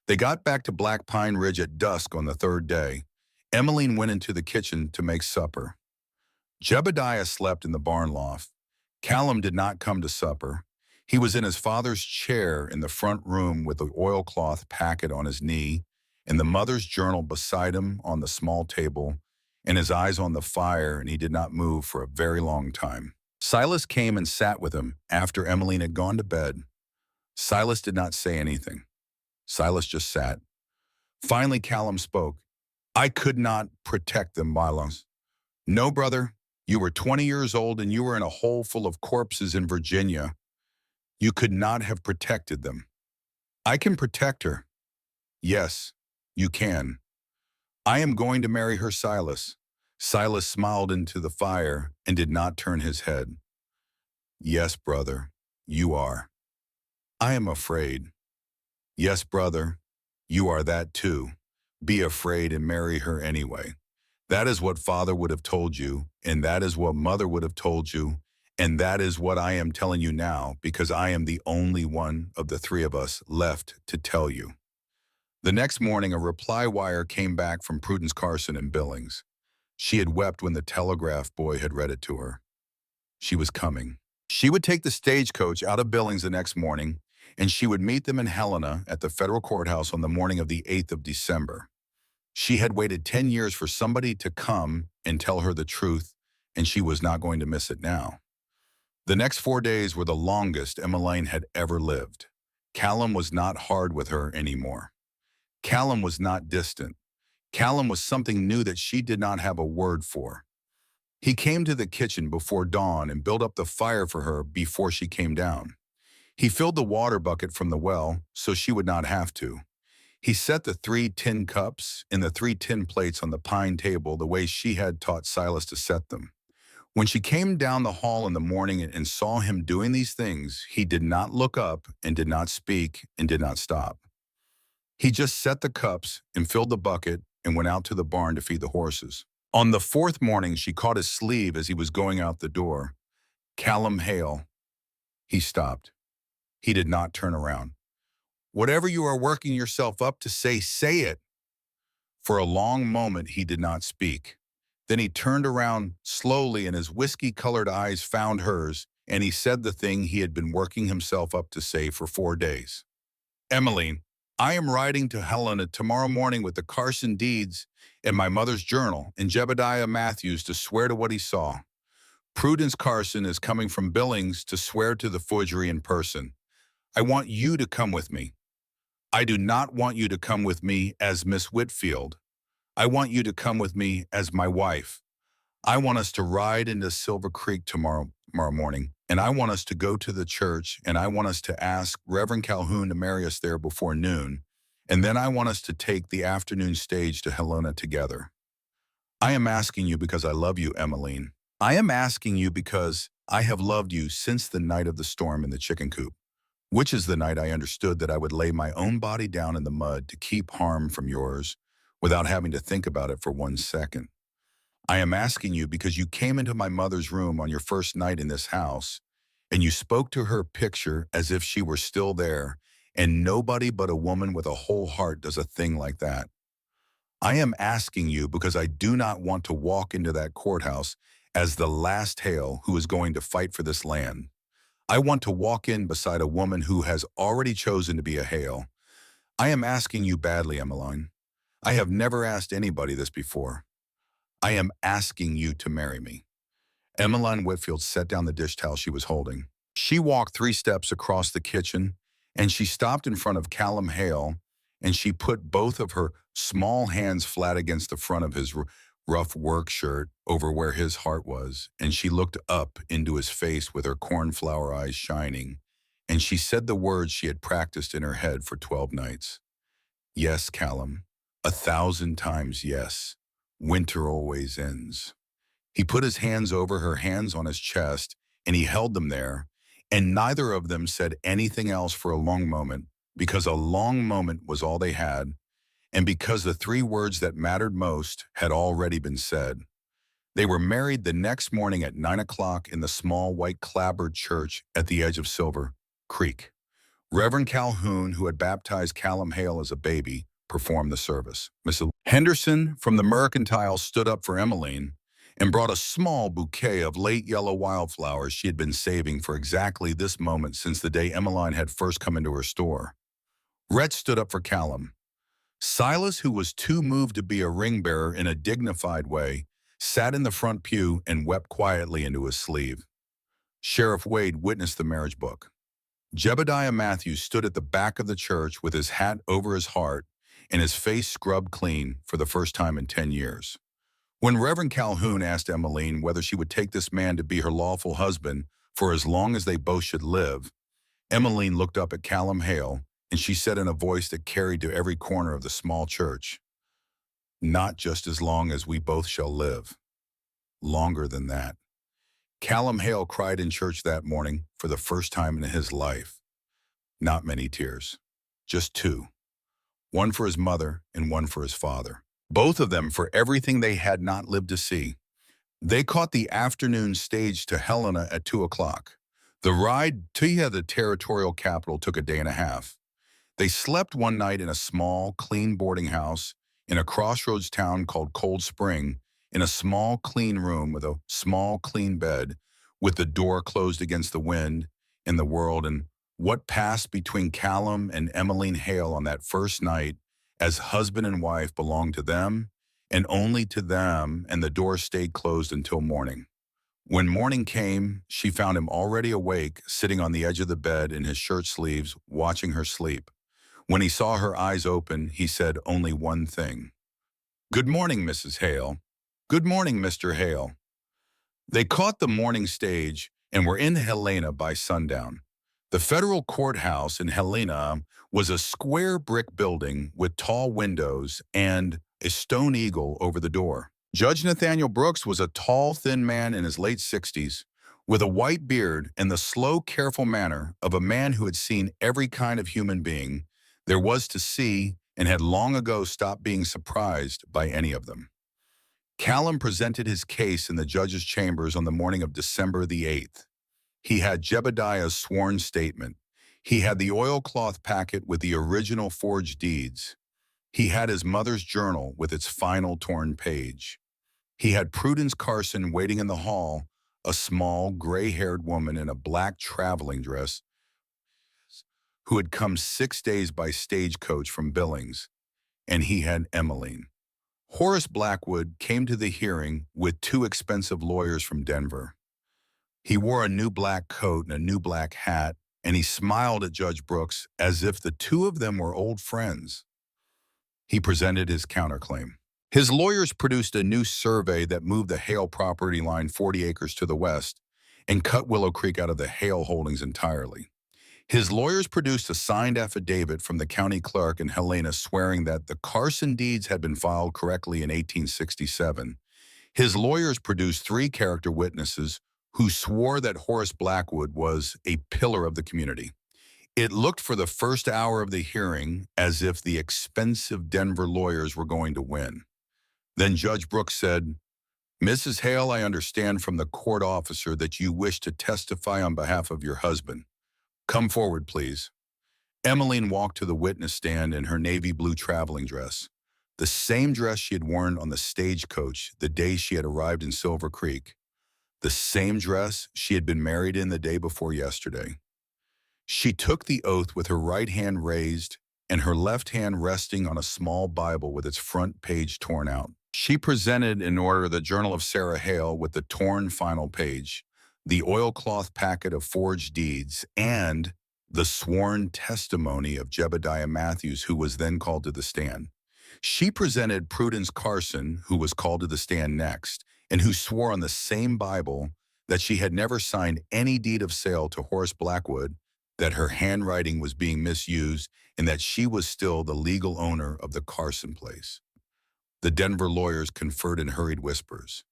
They got back to Black Pine Ridge at dusk on the third day. Emiline went into the kitchen to make supper. Jebediah slept in the barn loft. Callum did not come to supper. He was in his father's chair in the front room with the oilcloth packet on his knee and the mother's journal beside him on the small table and his eyes on the fire, and he did not move for a very long time. Silas came and sat with him after Emiline had gone to bed. Silas did not say anything. Silas just sat. Finally, Callum spoke. I could not protect them, Milos. No, brother. You were 20 years old and you were in a hole full of corpses in Virginia. You could not have protected them. I can protect her. Yes, you can. I am going to marry her, Silas. Silas smiled into the fire and did not turn his head. Yes, brother, you are. I am afraid. Yes, brother, you are that too. Be afraid and marry her anyway. That is what father would have told you, and that is what mother would have told you, and that is what I am telling you now because I am the only one of the three of us left to tell you. The next morning, a reply wire came back from Prudence Carson in Billings. She had wept when the telegraph boy had read it to her. She was coming. She would take the stagecoach out of Billings the next morning, and she would meet them in Helena at the federal courthouse on the morning of the 8th of December. She had waited 10 years for somebody to come and tell her the truth, and she was not going to miss it now. The next 4 days were the longest Emiline had ever lived. Callum was not hard with her anymore. Callum was not distant. Callum was something new that she did not have a word for. He came to the kitchen before dawn and built up the fire for her before she came down. He filled the water bucket from the well so she would not have to. He set the 3 tin cups and the 3 tin plates on the pine table the way she had taught Silas to set them. When she came down the hall in the morning and saw him doing these things, he did not look up and did not speak and did not stop. He just set the cups and filled the bucket and went out to the barn to feed the horses. On the 4th morning, she caught his sleeve as he was going out the door. Callum Hale. He stopped. He did not turn around. Whatever you are working yourself up to say, say it. For a long moment, he did not speak. Then he turned around slowly and his whiskey-colored eyes found hers, and he said the thing he had been working himself up to say for 4 days. Emiline, I am riding to Helena tomorrow morning with the Carson deeds and my mother's journal and Jebediah Matthews to swear to what he saw. Prudence Carson is coming from Billings to swear to the forgery in person. I want you to come with me. I do not want you to come with me as Miss Whitfield. I want you to come with me as my wife. I want us to ride into Silver Creek tomorrow morning, and I want us to go to the church, and I want us to ask Reverend Calhoun to marry us there before noon, and then I want us to take the afternoon stage to Helena together. I am asking you because I love you, Emiline. I am asking you because I have loved you since the night of the storm in the chicken coop, which is the night I understood that I would lay my own body down in the mud to keep harm from yours without having to think about it for 1 second. I am asking you because you came into my mother's room on your first night in this house, and you spoke to her picture as if she were still there, and nobody but a woman with a whole heart does a thing like that. I am asking you because I do not want to walk into that courthouse as the last Hale who is going to fight for this land. I want to walk in beside a woman who has already chosen to be a Hale. I am asking you badly, Emiline. I have never asked anybody this before. I am asking you to marry me. Emiline Whitfield set down the dish towel she was holding. She walked 3 steps across the kitchen, and she stopped in front of Callum Hale, and she put both of her small hands flat against the front of his rough work shirt over where his heart was, and she looked up into his face with her cornflower eyes shining, and she said the words she had practiced in her head for 12 nights. Yes, Callum, 1,000 times yes. Winter always ends. He put his hands over her hands on his chest, and he held them there, and neither of them said anything else for a long moment, because a long moment was all they had, and because the three words that mattered most had already been said. They were married the next morning at 9 o'clock in the small white clapboard church at the edge of Silver Creek. Reverend Calhoun, who had baptized Callum Hale as a baby, performed the service. Mrs. Henderson from the Mercantile stood up for Emiline and brought a small bouquet of late yellow wildflowers she had been saving for exactly this moment since the day Emiline had first come into her store. Rhett stood up for Callum. Silas, who was too moved to be a ring bearer in a dignified way, sat in the front pew and wept quietly into his sleeve. Sheriff Wade witnessed the marriage book. Jebediah Matthews stood at the back of the church with his hat over his heart and his face scrubbed clean for the first time in 10 years. When Reverend Calhoun asked Emiline whether she would take this man to be her lawful husband for as long as they both should live, Emiline looked up at Callum Hale, and she said in a voice that carried to every corner of the small church, "Not just as long as we both shall live. Longer than that." Callum Hale cried in church that morning for the first time in his life. Not many tears, just two. One for his mother and one for his father. Both of them for everything they had not lived to see. They caught the afternoon stage to Helena at 2 o'clock. The ride to the territorial capital took a day and a half. They slept one night in a small, clean boarding house in a crossroads town called Cold Spring, in a small, clean room with a small, clean bed, with the door closed against the wind and the world. And what passed between Callum and Emiline Hale on that first night as husband and wife belonged to them and only to them, and the door stayed closed until morning. When morning came, she found him already awake, sitting on the edge of the bed in his shirt sleeves, watching her sleep. When he saw her eyes open, he said only one thing. "Good morning, Mrs. Hale." "Good morning, Mr. Hale." They caught the morning stage and were in Helena by sundown. The federal courthouse in Helena was a square brick building with tall windows and a stone eagle over the door. Judge Nathaniel Brooks was a tall, thin man in his late 60s, with a white beard and the slow, careful manner of a man who had seen every kind of human being there was to see and had long ago stopped being surprised by any of them. Callum presented his case in the judge's chambers on the morning of December the 8th. He had Jebediah's sworn statement. He had the oilcloth packet with the original forged deeds. He had his mother's journal with its final torn page. He had Prudence Carson waiting in the hall, a small, gray-haired woman in a black traveling dress who had come 6 days by stagecoach from Billings, and he had Emiline. Horace Blackwood came to the hearing with 2 expensive lawyers from Denver. He wore a new black coat and a new black hat, and he smiled at Judge Brooks as if the two of them were old friends. He presented his counterclaim. His lawyers produced a new survey that moved the Hale property line 40 acres to the west and cut Willow Creek out of the Hale holdings entirely. His lawyers produced a signed affidavit from the county clerk in Helena swearing that the Carson deeds had been filed correctly in 1867. His lawyers produced 3 character witnesses who swore that Horace Blackwood was a pillar of the community. It looked for the first hour of the hearing as if the expensive Denver lawyers were going to win. Then Judge Brooks said, "Mrs. Hale, I understand from the court officer that you wish to testify on behalf of your husband. Come forward, please." Emiline walked to the witness stand in her navy blue traveling dress, the same dress she had worn on the stagecoach the day she had arrived in Silver Creek, the same dress she had been married in the day before yesterday. She took the oath with her right hand raised and her left hand resting on a small Bible with its front page torn out. She presented in order the Journal of Sarah Hale with the torn final page, the oilcloth packet of forged deeds, and the sworn testimony of Jebediah Matthews, who was then called to the stand. She presented Prudence Carson, who was called to the stand next, and who swore on the same Bible that she had never signed any deed of sale to Horace Blackwood, that her handwriting was being misused, and that she was still the legal owner of the Carson place. The Denver lawyers conferred in hurried whispers.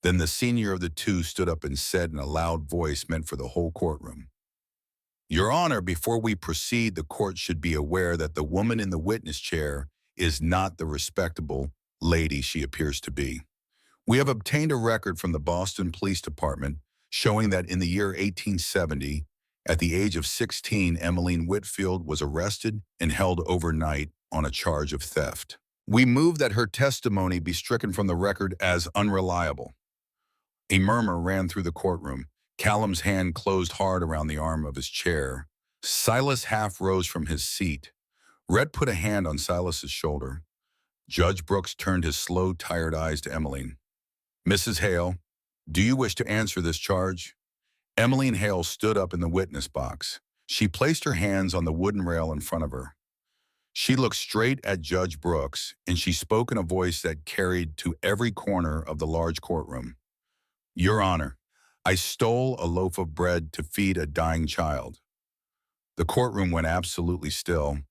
Then the senior of the two stood up and said in a loud voice meant for the whole courtroom, "Your Honor, before we proceed, the court should be aware that the woman in the witness chair is not the respectable lady she appears to be. We have obtained a record from the Boston Police Department showing that in the year 1870, at the age of 16, Emiline Whitfield was arrested and held overnight on a charge of theft. We move that her testimony be stricken from the record as unreliable." A murmur ran through the courtroom. Callum's hand closed hard around the arm of his chair. Silas half rose from his seat. Rhett put a hand on Silas's shoulder. Judge Brooks turned his slow, tired eyes to Emiline. "Mrs. Hale, do you wish to answer this charge?" Emiline Hale stood up in the witness box. She placed her hands on the wooden rail in front of her. She looked straight at Judge Brooks, and she spoke in a voice that carried to every corner of the large courtroom. "Your Honor, I stole a loaf of bread to feed a dying child." The courtroom went absolutely still.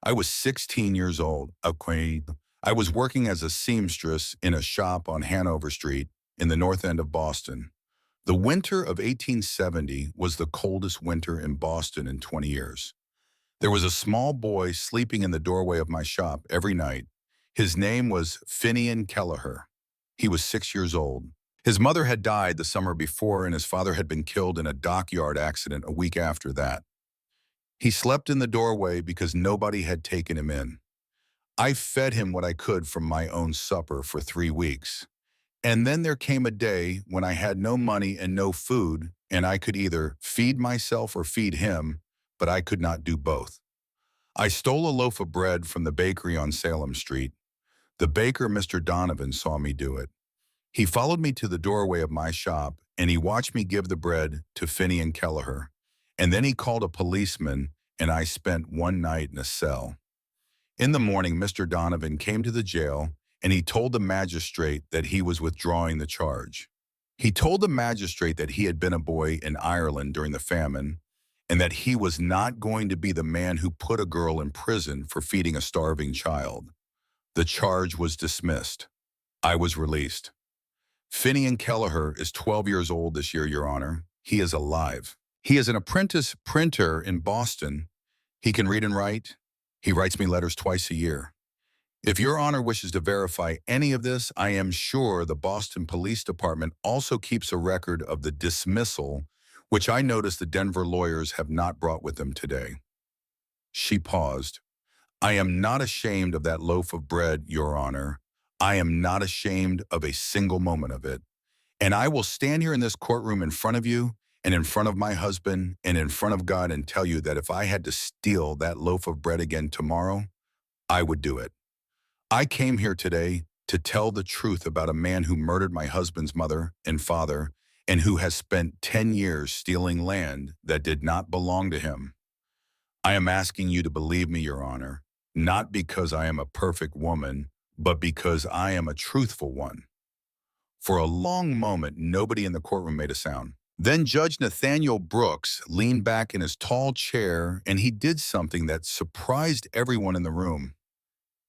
I was 16 years old. I was working as a seamstress in a shop on Hanover Street in the north end of Boston. The winter of 1870 was the coldest winter in Boston in 20 years. There was a small boy sleeping in the doorway of my shop every night. His name was Finian Kelleher. He was 6 years old. His mother had died the summer before, and his father had been killed in a dockyard accident a week after that. He slept in the doorway because nobody had taken him in. I fed him what I could from my own supper for 3 weeks. And then there came a day when I had no money and no food, and I could either feed myself or feed him, but I could not do both. I stole a loaf of bread from the bakery on Salem Street. The baker, Mr. Donovan, saw me do it. He followed me to the doorway of my shop, and he watched me give the bread to Finian Kelleher. And then he called a policeman, and I spent one night in a cell. In the morning, Mr. Donovan came to the jail, and he told the magistrate that he was withdrawing the charge. He told the magistrate that he had been a boy in Ireland during the famine, and that he was not going to be the man who put a girl in prison for feeding a starving child. The charge was dismissed. I was released. Finian Kelleher is 12 years old this year, Your Honor. He is alive. He is an apprentice printer in Boston. He can read and write. He writes me letters twice a year. If Your Honor wishes to verify any of this, I am sure the Boston Police Department also keeps a record of the dismissal, which I notice the Denver lawyers have not brought with them today. She paused. I am not ashamed of that loaf of bread, Your Honor. I am not ashamed of a single moment of it. And I will stand here in this courtroom in front of you and in front of my husband and in front of God and tell you that if I had to steal that loaf of bread again tomorrow, I would do it. I came here today to tell the truth about a man who murdered my husband's mother and father and who has spent 10 years stealing land that did not belong to him. I am asking you to believe me, Your Honor, not because I am a perfect woman, but because I am a truthful one. For a long moment, nobody in the courtroom made a sound. Then Judge Nathaniel Brooks leaned back in his tall chair, and he did something that surprised everyone in the room.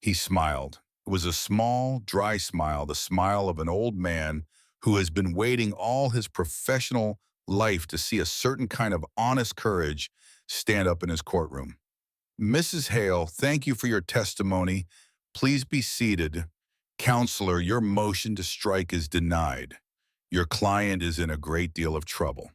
He smiled. It was a small, dry smile, the smile of an old man who has been waiting all his professional life to see a certain kind of honest courage stand up in his courtroom. "Mrs. Hale, thank you for your testimony. Please be seated. Counselor, your motion to strike is denied. Your client is in a great deal of trouble."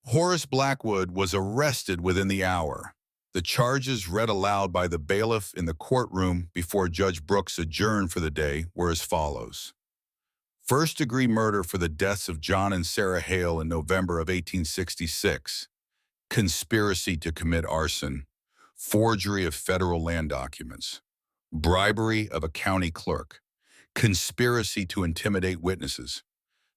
Horace Blackwood was arrested within the hour. The charges read aloud by the bailiff in the courtroom before Judge Brooks adjourned for the day were as follows. First-degree murder for the deaths of John and Sarah Hale in November of 1866. Conspiracy to commit arson. Forgery of federal land documents. Bribery of a county clerk. Conspiracy to intimidate witnesses.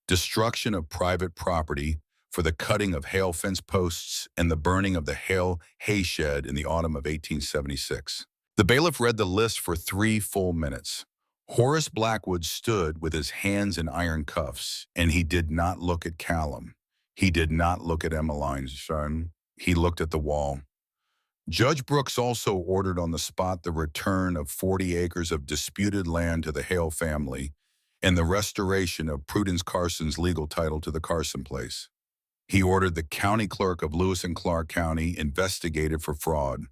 Destruction of private property for the cutting of Hale fence posts and the burning of the Hale hay shed in the autumn of 1876. The bailiff read the list for 3 full minutes. Horace Blackwood stood with his hands in iron cuffs, and he did not look at Callum. He did not look at Emmeline's son. He looked at the wall. Judge Brooks also ordered on the spot the return of 40 acres of disputed land to the Hale family and the restoration of Prudence Carson's legal title to the Carson place. He ordered the county clerk of Lewis and Clark County investigated for fraud.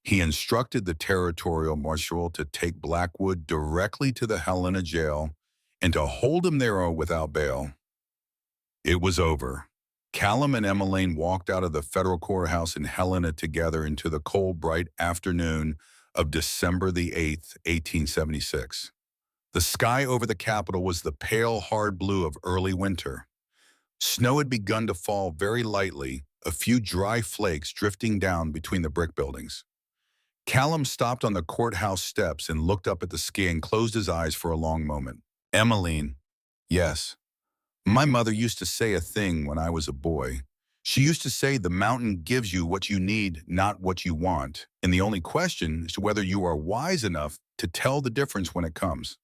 He instructed the territorial marshal to take Blackwood directly to the Helena jail and to hold him there without bail. It was over. Callum and Emiline walked out of the federal courthouse in Helena together into the cold, bright afternoon of December the 8th, 1876. The sky over the Capitol was the pale, hard blue of early winter. Snow had begun to fall very lightly, a few dry flakes drifting down between the brick buildings. Callum stopped on the courthouse steps and looked up at the sky and closed his eyes for a long moment. Emiline, yes. My mother used to say a thing when I was a boy. She used to say the mountain gives you what you need, not what you want, and the only question is whether you are wise enough to tell the difference when it comes.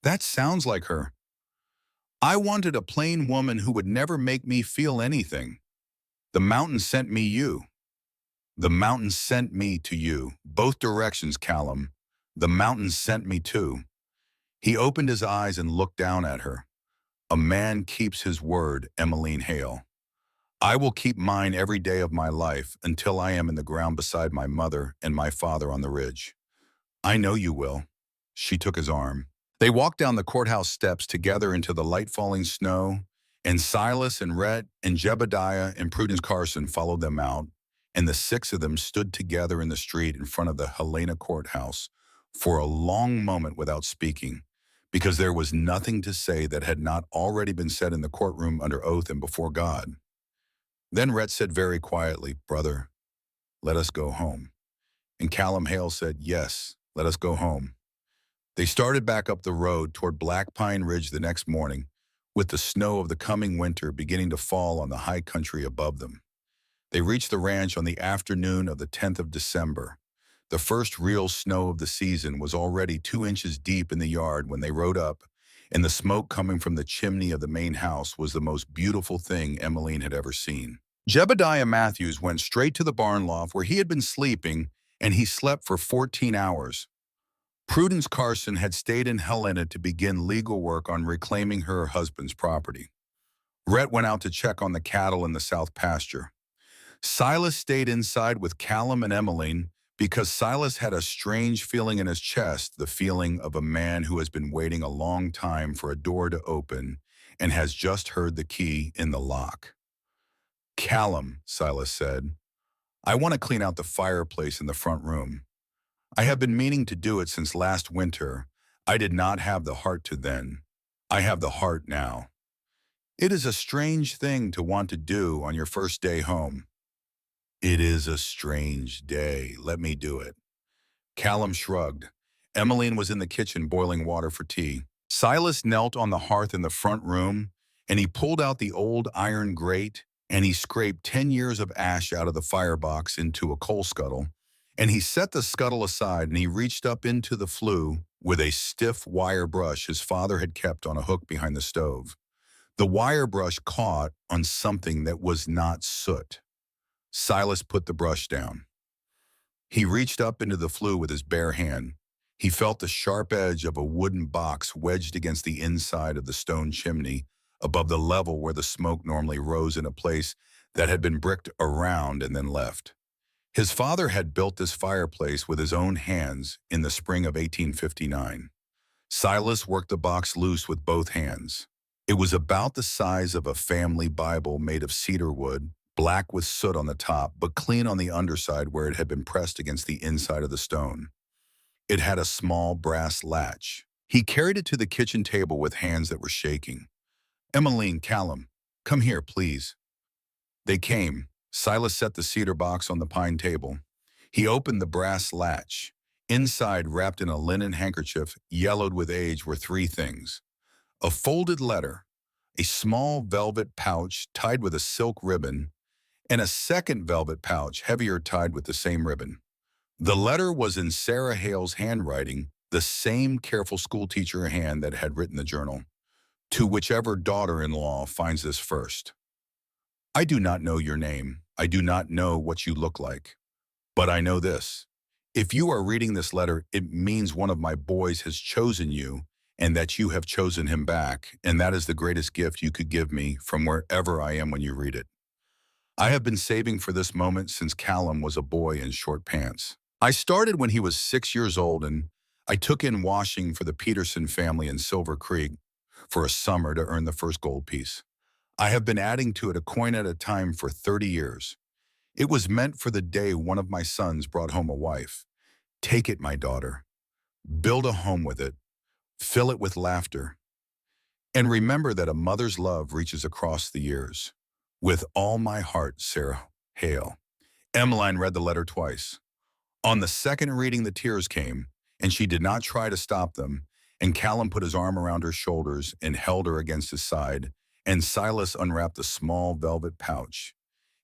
That sounds like her. I wanted a plain woman who would never make me feel anything. The mountain sent me you. The mountain sent me to you. Both directions, Callum. The mountain sent me too. He opened his eyes and looked down at her. A man keeps his word, Emiline Hale. I will keep mine every day of my life until I am in the ground beside my mother and my father on the ridge. I know you will. She took his arm. They walked down the courthouse steps together into the light falling snow, and Silas and Rhett and Jebediah and Prudence Carson followed them out, and the 6 of them stood together in the street in front of the Helena courthouse for a long moment without speaking, because there was nothing to say that had not already been said in the courtroom under oath and before God. Then Rhett said very quietly, "Brother, let us go home." And Callum Hale said, "Yes, let us go home." They started back up the road toward Black Pine Ridge the next morning, with the snow of the coming winter beginning to fall on the high country above them. They reached the ranch on the afternoon of the 10th of December. The first real snow of the season was already 2 inches deep in the yard when they rode up, and the smoke coming from the chimney of the main house was the most beautiful thing Emiline had ever seen. Jebediah Matthews went straight to the barn loft where he had been sleeping, and he slept for 14 hours. Prudence Carson had stayed in Helena to begin legal work on reclaiming her husband's property. Rhett went out to check on the cattle in the south pasture. Silas stayed inside with Callum and Emiline because Silas had a strange feeling in his chest, the feeling of a man who has been waiting a long time for a door to open and has just heard the key in the lock. "Callum," Silas said, "I want to clean out the fireplace in the front room. I have been meaning to do it since last winter. I did not have the heart to then. I have the heart now. It is a strange thing to want to do on your first day home." "It is a strange day. Let me do it." Callum shrugged. Emiline was in the kitchen boiling water for tea. Silas knelt on the hearth in the front room, and he pulled out the old iron grate, and he scraped 10 years of ash out of the firebox into a coal scuttle, and he set the scuttle aside and he reached up into the flue with a stiff wire brush his father had kept on a hook behind the stove. The wire brush caught on something that was not soot. Silas put the brush down. He reached up into the flue with his bare hand. He felt the sharp edge of a wooden box wedged against the inside of the stone chimney above the level where the smoke normally rose in a place that had been bricked around and then left. His father had built this fireplace with his own hands in the spring of 1859. Silas worked the box loose with both hands. It was about the size of a family Bible made of cedar wood, black with soot on the top, but clean on the underside where it had been pressed against the inside of the stone. It had a small brass latch. He carried it to the kitchen table with hands that were shaking. "Emiline, Callum, come here, please." They came. Silas set the cedar box on the pine table. He opened the brass latch. Inside, wrapped in a linen handkerchief, yellowed with age, were 3 things: a folded letter, a small velvet pouch tied with a silk ribbon, and a second velvet pouch, heavier, tied with the same ribbon. The letter was in Sarah Hale's handwriting, the same careful schoolteacher hand that had written the journal. To whichever daughter-in-law finds this first. I do not know your name. I do not know what you look like. But I know this. If you are reading this letter, it means one of my boys has chosen you and that you have chosen him back, and that is the greatest gift you could give me from wherever I am when you read it. I have been saving for this moment since Callum was a boy in short pants. I started when he was 6 years old, and I took in washing for the Peterson family in Silver Creek for a summer to earn the first gold piece. I have been adding to it a coin at a time for 30 years. It was meant for the day one of my sons brought home a wife. Take it, my daughter. Build a home with it. Fill it with laughter. And remember that a mother's love reaches across the years. With all my heart, Sarah Hale. Emiline read the letter twice. On the second reading, the tears came, and she did not try to stop them, and Callum put his arm around her shoulders and held her against his side, and Silas unwrapped a small velvet pouch.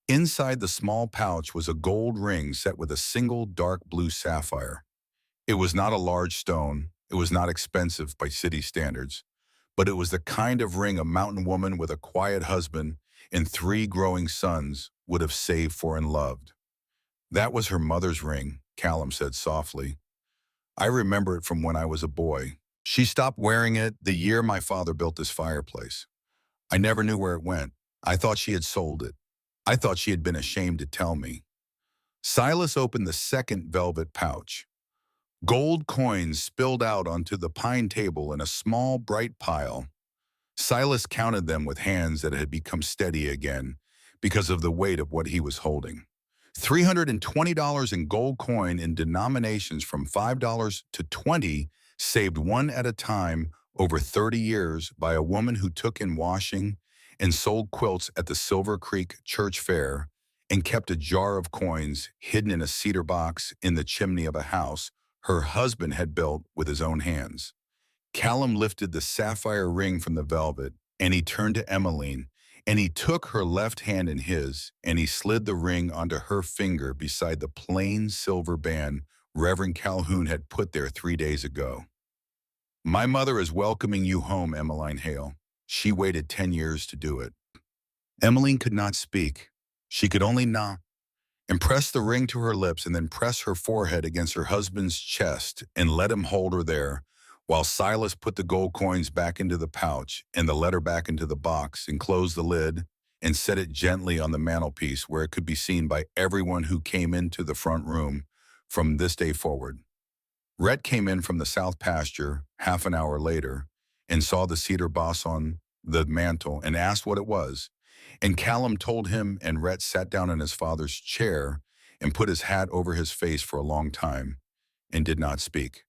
Inside the small pouch was a gold ring set with a single dark blue sapphire. It was not a large stone, it was not expensive by city standards, but it was the kind of ring a mountain woman with a quiet husband and 3 growing sons would have saved for and loved. That was her mother's ring, Callum said softly. I remember it from when I was a boy. She stopped wearing it the year my father built this fireplace. I never knew where it went. I thought she had sold it. I thought she had been ashamed to tell me. Silas opened the second velvet pouch. Gold coins spilled out onto the pine table in a small, bright pile. Silas counted them with hands that had become steady again because of the weight of what he was holding. $320 in gold coin in denominations from $5 to $20, saved one at a time over 30 years by a woman who took in washing and sold quilts at the Silver Creek Church Fair and kept a jar of coins hidden in a cedar box in the chimney of a house her husband had built with his own hands. Callum lifted the sapphire ring from the velvet, and he turned to Emiline, and he took her left hand in his, and he slid the ring onto her finger beside the plain silver band Reverend Calhoun had put there 3 days ago. My mother is welcoming you home, Emiline Hale. She waited 10 years to do it. Emiline could not speak. She could only nod and press the ring to her lips and then press her forehead against her husband's chest and let him hold her there, while Silas put the gold coins back into the pouch and the letter back into the box and closed the lid and set it gently on the mantelpiece where it could be seen by everyone who came into the front room from this day forward. Rhett came in from the south pasture half an hour later and saw the cedar boss on the mantel and asked what it was. And Callum told him, and Rhett sat down in his father's chair and put his hat over his face for a long time and did not speak.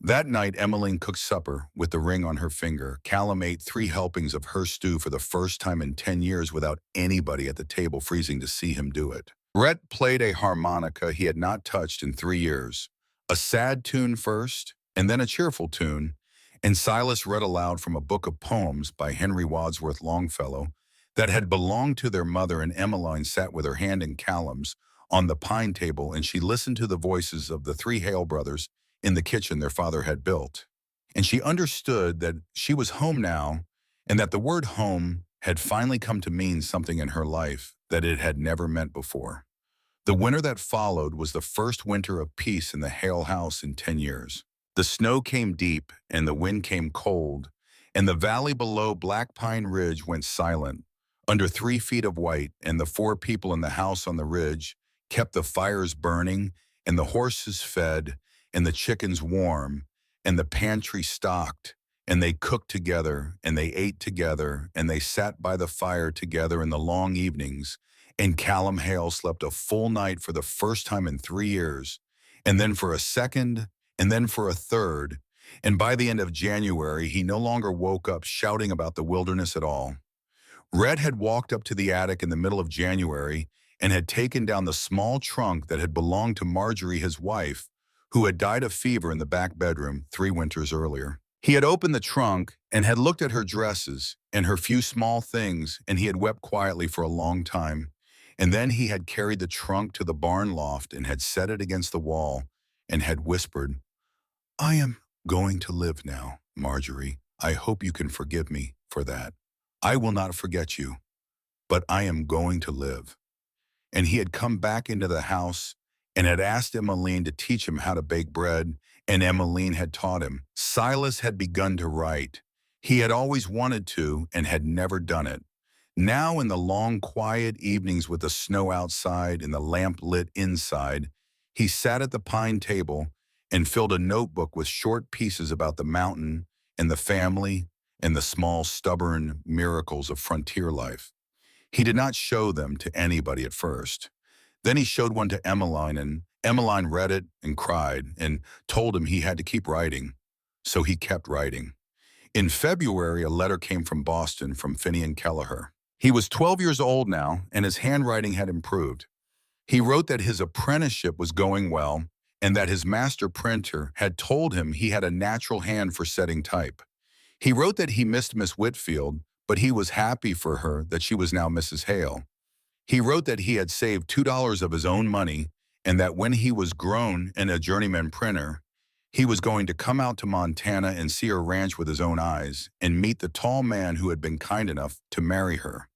That night, Emiline cooked supper with the ring on her finger. Callum ate 3 helpings of her stew for the first time in 10 years without anybody at the table freezing to see him do it. Rhett played a harmonica he had not touched in 3 years. A sad tune first, and then a cheerful tune, and Silas read aloud from a book of poems by Henry Wadsworth Longfellow that had belonged to their mother, and Emiline sat with her hand in Callum's on the pine table, and she listened to the voices of the 3 Hale brothers in the kitchen their father had built. And she understood that she was home now, and that the word home had finally come to mean something in her life that it had never meant before. The winter that followed was the first winter of peace in the Hale house in 10 years. The snow came deep, and the wind came cold, and the valley below Black Pine Ridge went silent, under 3 feet of white, and the 4 people in the house on the ridge kept the fires burning, and the horses fed, and the chickens warm, and the pantry stocked, and they cooked together, and they ate together, and they sat by the fire together in the long evenings, and Callum Hale slept a full night for the first time in 3 years, and then for a second, and then for a third, and by the end of January, he no longer woke up shouting about the wilderness at all. Red had walked up to the attic in the middle of January and had taken down the small trunk that had belonged to Marjorie, his wife, who had died of fever in the back bedroom 3 winters earlier. He had opened the trunk and had looked at her dresses and her few small things, and he had wept quietly for a long time. And then he had carried the trunk to the barn loft and had set it against the wall and had whispered, "I am going to live now, Marjorie. I hope you can forgive me for that. I will not forget you, but I am going to live." And he had come back into the house and had asked Emmeline to teach him how to bake bread, and Emmeline had taught him. Silas had begun to write. He had always wanted to and had never done it. Now in the long, quiet evenings with the snow outside and the lamp lit inside, he sat at the pine table and filled a notebook with short pieces about the mountain and the family and the small, stubborn miracles of frontier life. He did not show them to anybody at first. Then he showed one to Emiline, and Emiline read it and cried and told him he had to keep writing. So he kept writing. In February, a letter came from Boston from Finian Kelleher. He was 12 years old now, and his handwriting had improved. He wrote that his apprenticeship was going well and that his master printer had told him he had a natural hand for setting type. He wrote that he missed Miss Whitfield, but he was happy for her that she was now Mrs. Hale. He wrote that he had saved $2 of his own money and that when he was grown and a journeyman printer, he was going to come out to Montana and see her ranch with his own eyes and meet the tall man who had been kind enough to marry her.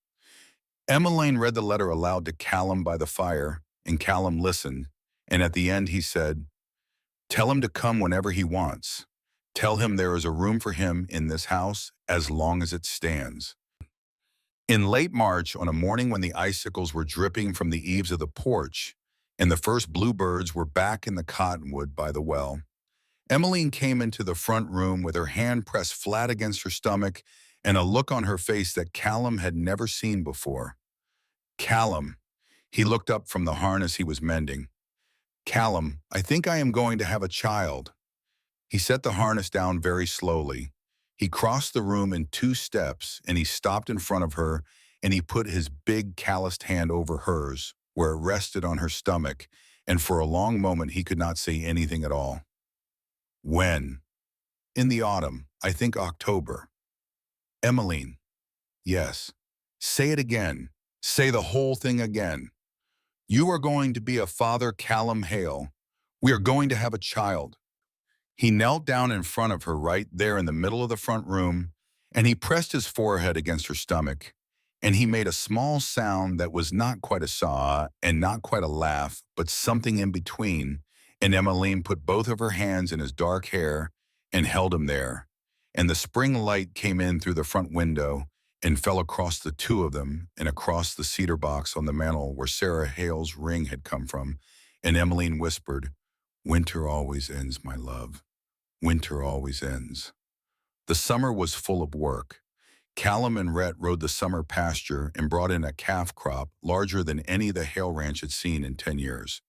Emmeline read the letter aloud to Callum by the fire, and Callum listened, and at the end he said, "Tell him to come whenever he wants. Tell him there is a room for him in this house as long as it stands." In late March, on a morning when the icicles were dripping from the eaves of the porch, and the first bluebirds were back in the cottonwood by the well, Emmeline came into the front room with her hand pressed flat against her stomach and a look on her face that Callum had never seen before. "Callum," he looked up from the harness he was mending. "Callum, I think I am going to have a child." He set the harness down very slowly. He crossed the room in 2 steps, and he stopped in front of her, and he put his big calloused hand over hers, where it rested on her stomach, and for a long moment he could not say anything at all. "When?" "In the autumn, I think October." "Emmeline." "Yes." "Say it again. Say the whole thing again." "You are going to be a father, Callum Hale. We are going to have a child." He knelt down in front of her right there in the middle of the front room, and he pressed his forehead against her stomach, and he made a small sound that was not quite a sob and not quite a laugh, but something in between, and Emmeline put both of her hands in his dark hair and held him there, and the spring light came in through the front window and fell across the two of them and across the cedar box on the mantel where Sarah Hale's ring had come from, and Emmeline whispered, "Winter always ends, my love. Winter always ends." The summer was full of work. Callum and Rhett rode the summer pasture and brought in a calf crop larger than any the Hale Ranch had seen in 10 years.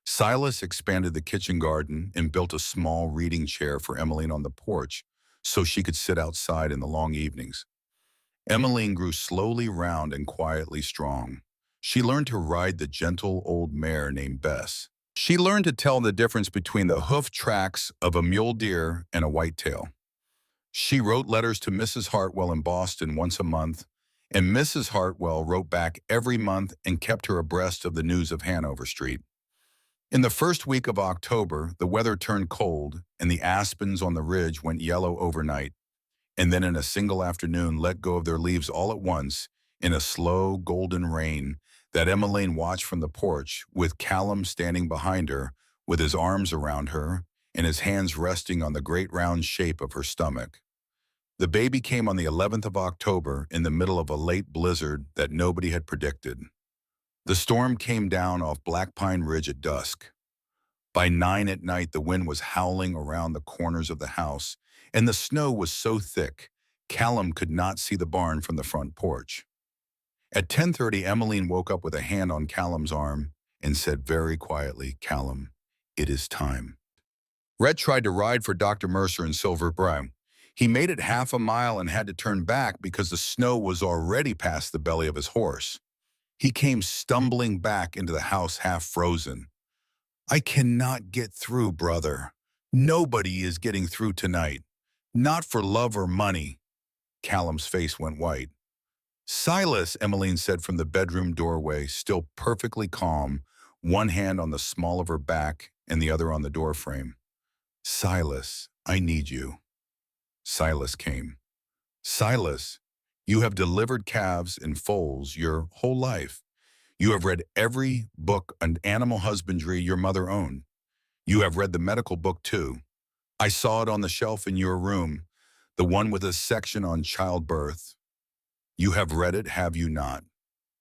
Silas expanded the kitchen garden and built a small reading chair for Emmeline on the porch so she could sit outside in the long evenings. Emmeline grew slowly round and quietly strong. She learned to ride the gentle old mare named Bess. She learned to tell the difference between the hoof tracks of a mule deer and a whitetail. She wrote letters to Mrs. Hartwell in Boston once a month, and Mrs. Hartwell wrote back every month and kept her abreast of the news of Hanover Street. In the first week of October, the weather turned cold, and the aspens on the ridge went yellow overnight, and then in a single afternoon let go of their leaves all at once in a slow golden rain that Emmeline watched from the porch, with Callum standing behind her, with his arms around her and his hands resting on the great round shape of her stomach. The baby came on the 11th of October in the middle of a late blizzard that nobody had predicted. The storm came down off Black Pine Ridge at dusk. By 9 at night, the wind was howling around the corners of the house, and the snow was so thick, Callum could not see the barn from the front porch. At 10:30, Emmeline woke up with a hand on Callum's arm and said very quietly, "Callum, it is time." Rhett tried to ride for Dr. Mercer in Silver Brow. He made it half a mile and had to turn back because the snow was already past the belly of his horse. He came stumbling back into the house half frozen. "I cannot get through, brother. Nobody is getting through tonight. Not for love or money." Callum's face went white. Silas, Emmeline said from the bedroom doorway, still perfectly calm, one hand on the small of her back and the other on the doorframe. Silas, I need you. Silas came. Silas, you have delivered calves and foals your whole life. You have read every book on animal husbandry your mother owned. You have read the medical book too. I saw it on the shelf in your room, the one with a section on childbirth. You have read it, have you not?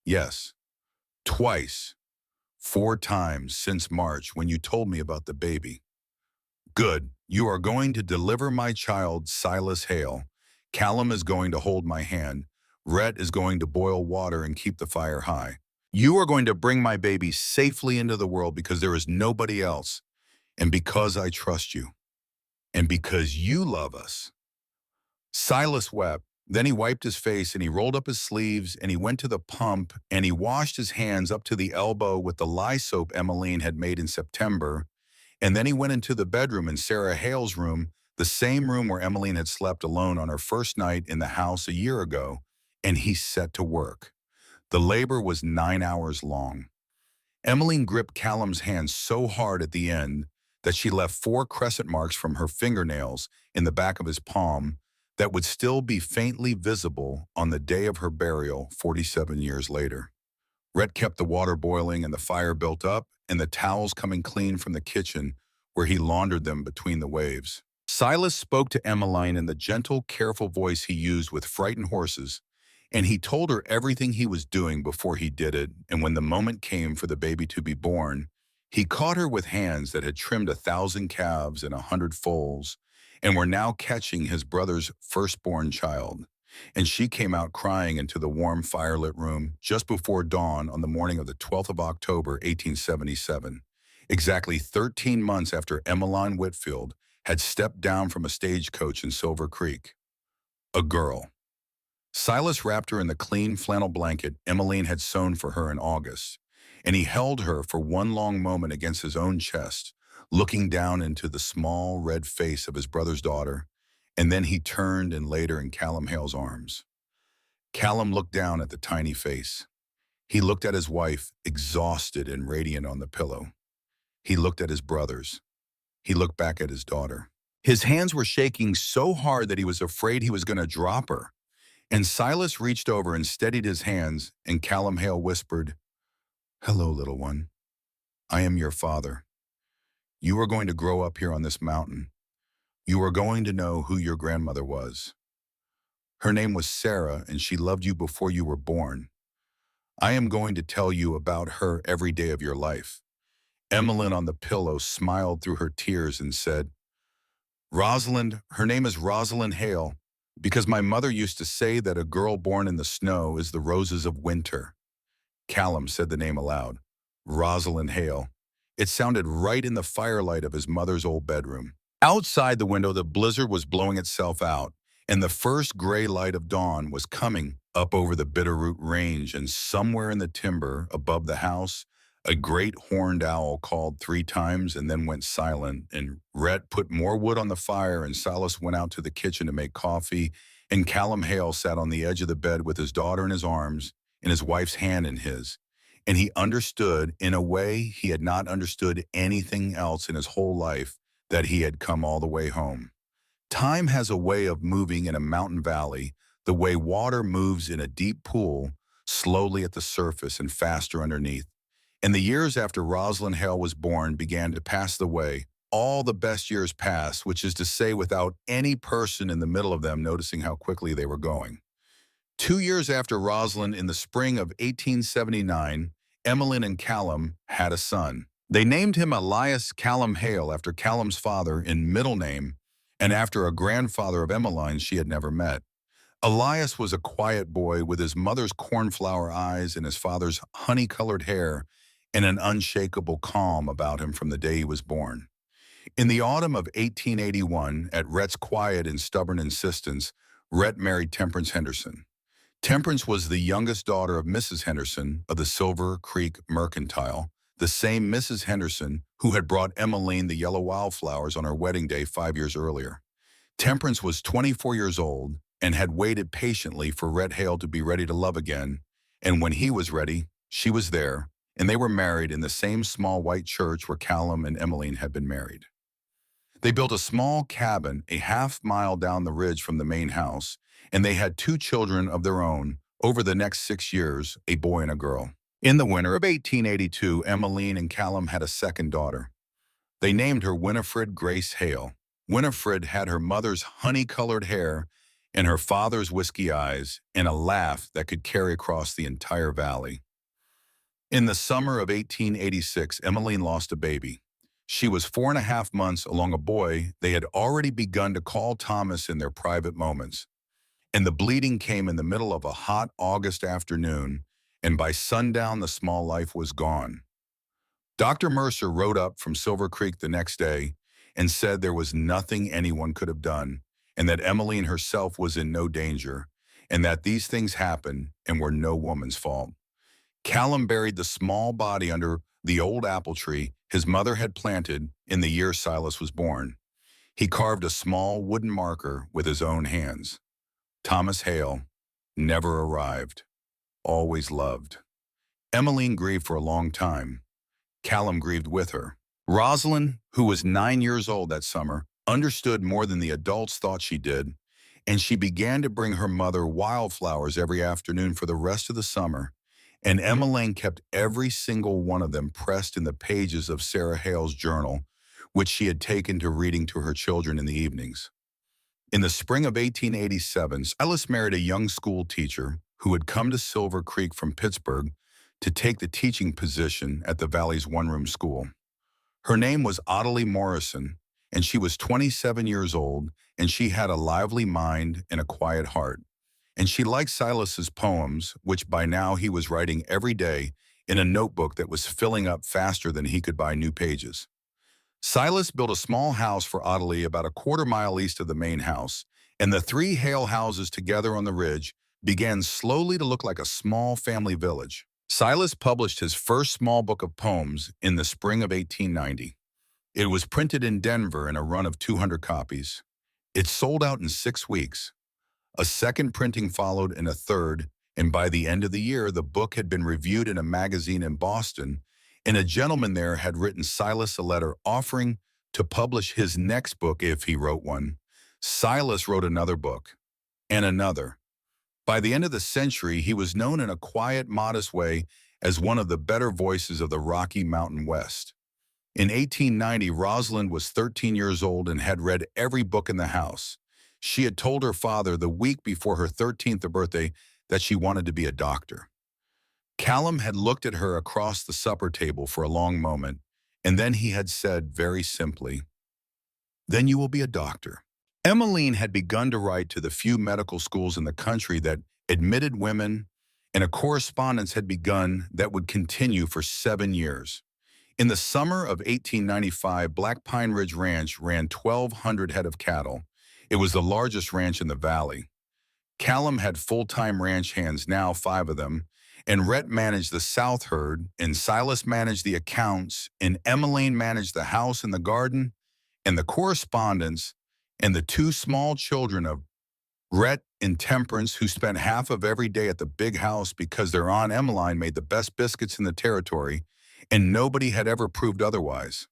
Yes, twice, 4 times since March when you told me about the baby. Good, you are going to deliver my child, Silas Hale. Callum is going to hold my hand. Rhett is going to boil water and keep the fire high. You are going to bring my baby safely into the world because there is nobody else, and because I trust you, and because you love us. Silas wept. Then he wiped his face and he rolled up his sleeves and he went to the pump and he washed his hands up to the elbow with the lye soap Emiline had made in September. And then he went into the bedroom in Sarah Hale's room, the same room where Emiline had slept alone on her first night in the house a year ago, and he set to work. The labor was 9 hours long. Emiline gripped Callum's hand so hard at the end that she left 4 crescent marks from her fingernails in the back of his palm that would still be faintly visible on the day of her burial 47 years later. Rhett kept the water boiling and the fire built up and the towels coming clean from the kitchen where he laundered them between the waves. Silas spoke to Emmeline in the gentle, careful voice he used with frightened horses, and he told her everything he was doing before he did it, and when the moment came for the baby to be born, he caught her with hands that had trimmed 1,000 calves and 100 foals, and were now catching his brother's firstborn child. And she came out crying into the warm firelit room just before dawn on the morning of the 12th of October, 1877, exactly 13 months after Emiline Whitfield had stepped down from a stagecoach in Silver Creek. A girl. Silas wrapped her in the clean flannel blanket Emmeline had sewn for her in August, and he held her for one long moment against his own chest, looking down into the small red face of his brother's daughter, and then he turned and laid her in Callum Hale's arms. Callum looked down at the tiny face. He looked at his wife, exhausted and radiant on the pillow. He looked at his brothers. He looked back at his daughter. His hands were shaking so hard that he was afraid he was going to drop her. And Silas reached over and steadied his hands, and Callum Hale whispered, "Hello, little one. I am your father. You are going to grow up here on this mountain. You are going to know who your grandmother was. Her name was Sarah, and she loved you before you were born. I am going to tell you about her every day of your life." Emmeline on the pillow smiled through her tears and said, "Rosalind, her name is Rosalind Hale, because my mother used to say that a girl born in the snow is the roses of winter." Callum said the name aloud. Rosalind Hale. It sounded right in the firelight of his mother's old bedroom. Outside the window, the blizzard was blowing itself out, and the first gray light of dawn was coming up over the Bitterroot Range, and somewhere in the timber above the house, a great horned owl called 3 times and then went silent, and Rhett put more wood on the fire, and Silas went out to the kitchen to make coffee, and Callum Hale sat on the edge of the bed with his daughter in his arms and his wife's hand in his. And he understood, in a way he had not understood anything else in his whole life, that he had come all the way home. Time has a way of moving in a mountain valley, the way water moves in a deep pool, slowly at the surface and faster underneath. And the years after Rosalind Hale was born began to pass the way. All the best years passed, which is to say without any person in the middle of them noticing how quickly they were going. 2 years after Rosalind, in the spring of 1879, Emmeline and Callum had a son. They named him Elias Callum Hale after Callum's father in middle name and after a grandfather of Emmeline's she had never met. Elias was a quiet boy with his mother's cornflower eyes and his father's honey-colored hair and an unshakable calm about him from the day he was born. In the autumn of 1881, at Rhett's quiet and stubborn insistence, Rhett married Temperance Henderson. Temperance was the youngest daughter of Mrs. Henderson of the Silver Creek Mercantile, the same Mrs. Henderson who had brought Emmeline the yellow wildflowers on her wedding day 5 years earlier. Temperance was 24 years old, and had waited patiently for Red Hale to be ready to love again. And when he was ready, she was there, and they were married in the same small white church where Callum and Emiline had been married. They built a small cabin a half-mile down the ridge from the main house, and they had two children of their own over the next 6 years, a boy and a girl. In the winter of 1882, Emmeline and Callum had a second daughter. They named her Winifred Grace Hale. Winifred had her mother's honey-colored hair and her father's whiskey eyes and a laugh that could carry across the entire valley. In the summer of 1886, Emmeline lost a baby. She was 4.5 months along a boy they had already begun to call Thomas in their private moments. And the bleeding came in the middle of a hot August afternoon, and by sundown the small life was gone. Dr. Mercer rode up from Silver Creek the next day and said there was nothing anyone could have done, and that Emmeline herself was in no danger, and that these things happened and were no woman's fault. Callum buried the small body under the old apple tree his mother had planted in the year Silas was born. He carved a small wooden marker with his own hands. Thomas Hale never arrived, always loved. Emmeline grieved for a long time. Callum grieved with her. Rosalind, who was 9 years old that summer, understood more than the adults thought she did, and she began to bring her mother wildflowers every afternoon for the rest of the summer, and Emmeline kept every single one of them pressed in the pages of Sarah Hale's journal, which she had taken to reading to her children in the evenings. In the spring of 1887, Silas married a young school teacher who had come to Silver Creek from Pittsburgh to take the teaching position at the Valley's one-room school. Her name was Ottilie Morrison, and she was 27 years old, and she had a lively mind and a quiet heart. And she liked Silas's poems, which by now he was writing every day in a notebook that was filling up faster than he could buy new pages. Silas built a small house for Ottilie about a quarter-mile east of the main house, and the three Hale houses together on the ridge began slowly to look like a small family village. Silas published his first small book of poems in the spring of 1890. It was printed in Denver in a run of 200 copies. It sold out in 6 weeks. A second printing followed and a third, and by the end of the year, the book had been reviewed in a magazine in Boston, and a gentleman there had written Silas a letter offering to publish his next book if he wrote one. Silas wrote another book, and another. By the end of the century, he was known in a quiet, modest way as one of the better voices of the Rocky Mountain West. In 1890, Rosalind was 13 years old and had read every book in the house. She had told her father the week before her 13th birthday that she wanted to be a doctor. Callum had looked at her across the supper table for a long moment, and then he had said very simply, "Then you will be a doctor." Emmeline had begun to write to the few medical schools in the country that admitted women, and a correspondence had begun that would continue for 7 years. In the summer of 1895, Black Pine Ridge Ranch ran 1,200 head of cattle. It was the largest ranch in the valley. Callum had full-time ranch hands, now 5 of them, and Rhett managed the south herd, and Silas managed the accounts, and Emmeline managed the house and the garden, and the correspondence, and the 2 small children of Rhett and Temperance, who spent half of every day at the big house because their Aunt Emmeline made the best biscuits in the territory, and nobody had ever proved otherwise.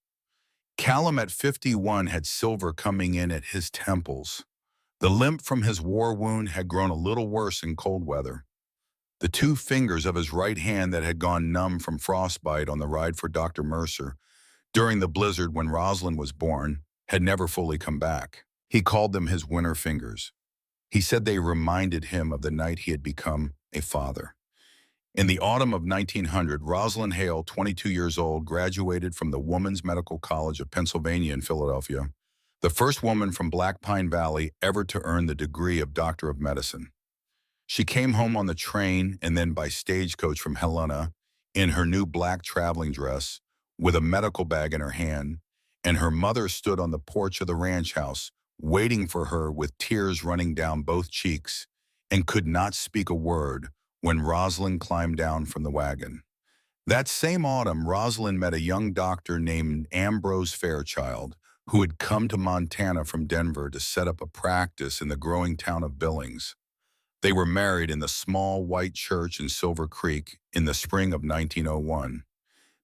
Callum at 51 had silver coming in at his temples. The limp from his war wound had grown a little worse in cold weather. The 2 fingers of his right hand that had gone numb from frostbite on the ride for Dr. Mercer during the blizzard when Rosalind was born had never fully come back. He called them his winter fingers. He said they reminded him of the night he had become a father. In the autumn of 1900, Rosalind Hale, 22 years old, graduated from the Woman's Medical College of Pennsylvania in Philadelphia, the first woman from Black Pine Valley ever to earn the degree of Doctor of Medicine. She came home on the train and then by stagecoach from Helena in her new black traveling dress with a medical bag in her hand, and her mother stood on the porch of the ranch house waiting for her with tears running down both cheeks and could not speak a word when Rosalind climbed down from the wagon. That same autumn, Rosalind met a young doctor named Ambrose Fairchild, who had come to Montana from Denver to set up a practice in the growing town of Billings. They were married in the small white church in Silver Creek in the spring of 1901.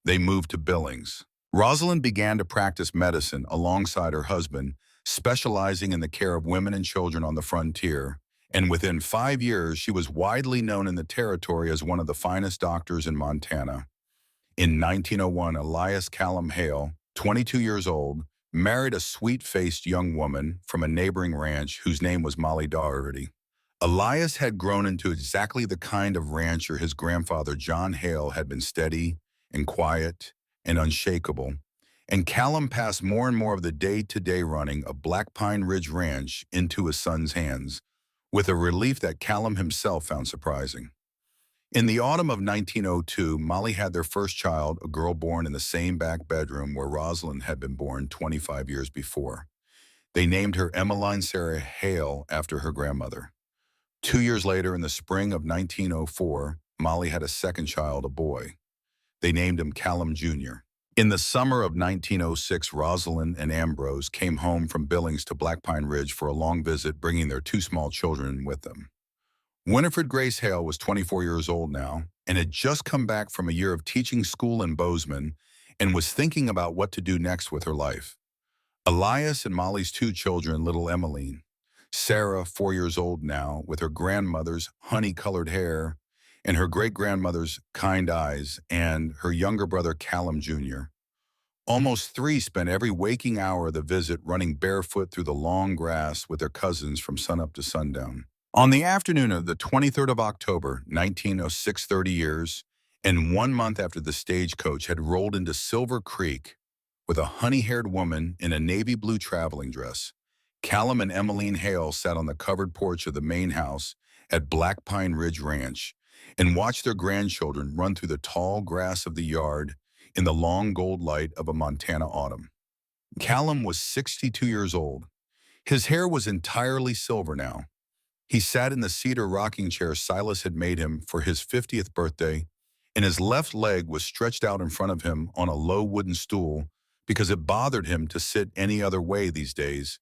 They moved to Billings. Rosalind began to practice medicine alongside her husband, specializing in the care of women and children on the frontier, and within 5 years she was widely known in the territory as one of the finest doctors in Montana. In 1901, Elias Callum Hale, 22 years old, married a sweet-faced young woman from a neighboring ranch whose name was Molly Doherty. Elias had grown into exactly the kind of rancher his grandfather John Hale had been: steady and quiet and unshakable, and Callum passed more and more of the day-to-day running of Black Pine Ridge Ranch into his son's hands, with a relief that Callum himself found surprising. In the autumn of 1902, Molly had their first child, a girl born in the same back bedroom where Rosalind had been born 25 years before. They named her Emiline Sarah Hale after her grandmother. 2 years later, in the spring of 1904, Molly had a second child, a boy. They named him Callum Jr. In the summer of 1906, Rosalind and Ambrose came home from Billings to Black Pine Ridge for a long visit, bringing their two small children with them. Winifred Grace Hale was 24 years old now and had just come back from a year of teaching school in Bozeman and was thinking about what to do next with her life. Elias and Molly's two children, little Emiline, Sarah, 4 years old now, with her grandmother's honey-colored hair and her great-grandmother's kind eyes, and her younger brother Callum Jr. Almost three spent every waking hour of the visit running barefoot through the long grass with their cousins from sunup to sundown. On the afternoon of the 23rd of October, 1906, 30 years, and 1 month after the stagecoach had rolled into Silver Creek with a honey-haired woman in a navy blue traveling dress, Callum and Emiline Hale sat on the covered porch of the main house at Black Pine Ridge Ranch and watched their grandchildren run through the tall grass of the yard in the long gold light of a Montana autumn. Callum was 62 years old. His hair was entirely silver now. He sat in the cedar rocking chair Silas had made him for his 50th birthday, and his left leg was stretched out in front of him on a low wooden stool because it bothered him to sit any other way these days,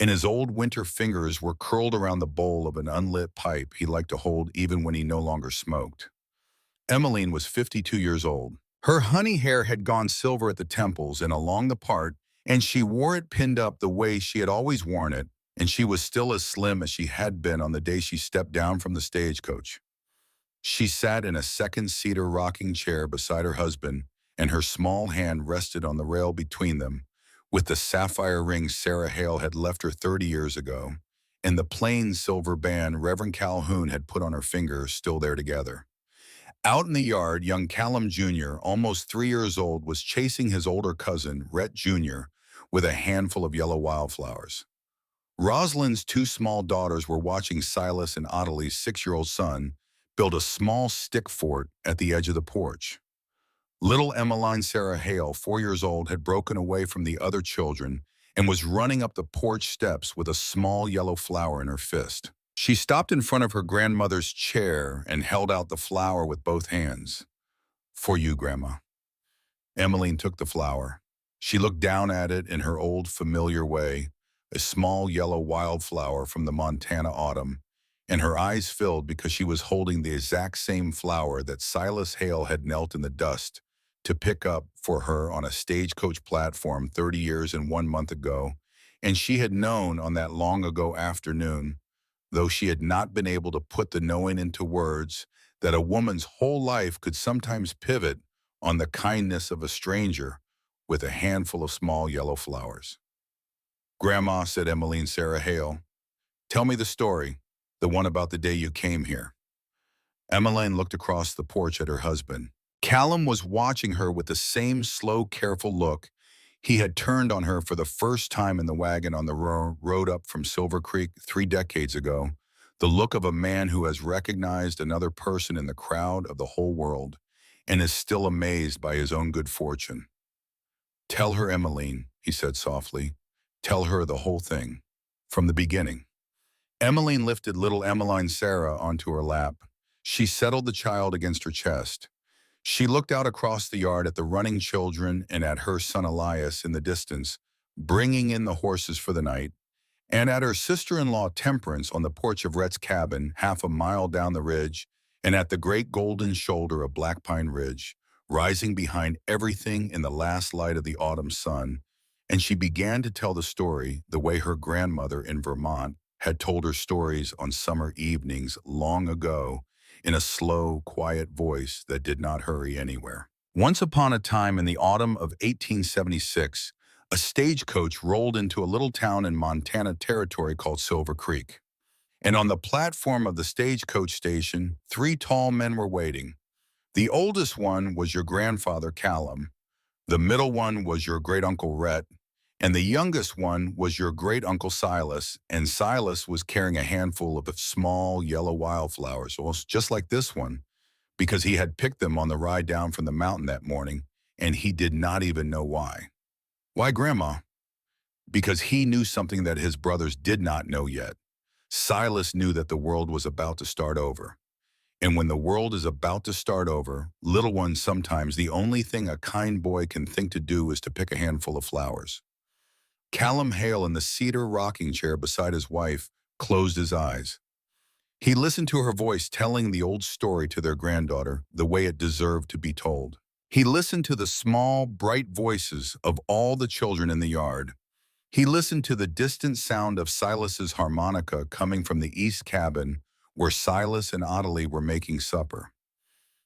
and his old winter fingers were curled around the bowl of an unlit pipe he liked to hold even when he no longer smoked. Emiline was 52 years old. Her honey hair had gone silver at the temples and along the part, and she wore it pinned up the way she had always worn it, and she was still as slim as she had been on the day she stepped down from the stagecoach. She sat in a second cedar rocking chair beside her husband, and her small hand rested on the rail between them, with the sapphire ring Sarah Hale had left her 30 years ago, and the plain silver band Reverend Calhoun had put on her finger still there together. Out in the yard, young Callum Jr., almost 3 years old, was chasing his older cousin, Rhett Jr., with a handful of yellow wildflowers. Rosalind's two small daughters were watching Silas and Ottilie's 6-year-old son build a small stick fort at the edge of the porch. Little Emiline Sarah Hale, 4 years old, had broken away from the other children and was running up the porch steps with a small yellow flower in her fist. She stopped in front of her grandmother's chair and held out the flower with both hands. "For you, Grandma." Emiline took the flower. She looked down at it in her old familiar way, a small yellow wildflower from the Montana autumn, and her eyes filled because she was holding the exact same flower that Silas Hale had knelt in the dust to pick up for her on a stagecoach platform 30 years and 1 month ago, and she had known on that long ago afternoon, though she had not been able to put the knowing into words, that a woman's whole life could sometimes pivot on the kindness of a stranger with a handful of small yellow flowers. "Grandma," said Emiline Sarah Hale, "tell me the story, the one about the day you came here." Emiline looked across the porch at her husband. Callum was watching her with the same slow, careful look he had turned on her for the first time in the wagon on the road up from Silver Creek 3 decades ago, the look of a man who has recognized another person in the crowd of the whole world and is still amazed by his own good fortune. "Tell her, Emiline," he said softly. "Tell her the whole thing, from the beginning." Emiline lifted little Emiline Sarah onto her lap. She settled the child against her chest. She looked out across the yard at the running children and at her son Elias in the distance, bringing in the horses for the night, and at her sister-in-law Temperance on the porch of Rhett's cabin, half a mile down the ridge, and at the great golden shoulder of Black Pine Ridge, rising behind everything in the last light of the autumn sun, and she began to tell the story the way her grandmother in Vermont had told her stories on summer evenings long ago, in a slow, quiet voice that did not hurry anywhere. Once upon a time in the autumn of 1876, a stagecoach rolled into a little town in Montana Territory called Silver Creek. And on the platform of the stagecoach station, three tall men were waiting. The oldest one was your grandfather, Callum. The middle one was your great-uncle Rhett. And the youngest one was your great-uncle Silas. And Silas was carrying a handful of small yellow wildflowers, almost just like this one, because he had picked them on the ride down from the mountain that morning, and he did not even know why. Why, Grandma? Because he knew something that his brothers did not know yet. Silas knew that the world was about to start over. And when the world is about to start over, little ones, sometimes the only thing a kind boy can think to do is to pick a handful of flowers. Callum Hale in the cedar rocking chair beside his wife closed his eyes. He listened to her voice telling the old story to their granddaughter the way it deserved to be told. He listened to the small, bright voices of all the children in the yard. He listened to the distant sound of Silas's harmonica coming from the east cabin where Silas and Ottilie were making supper.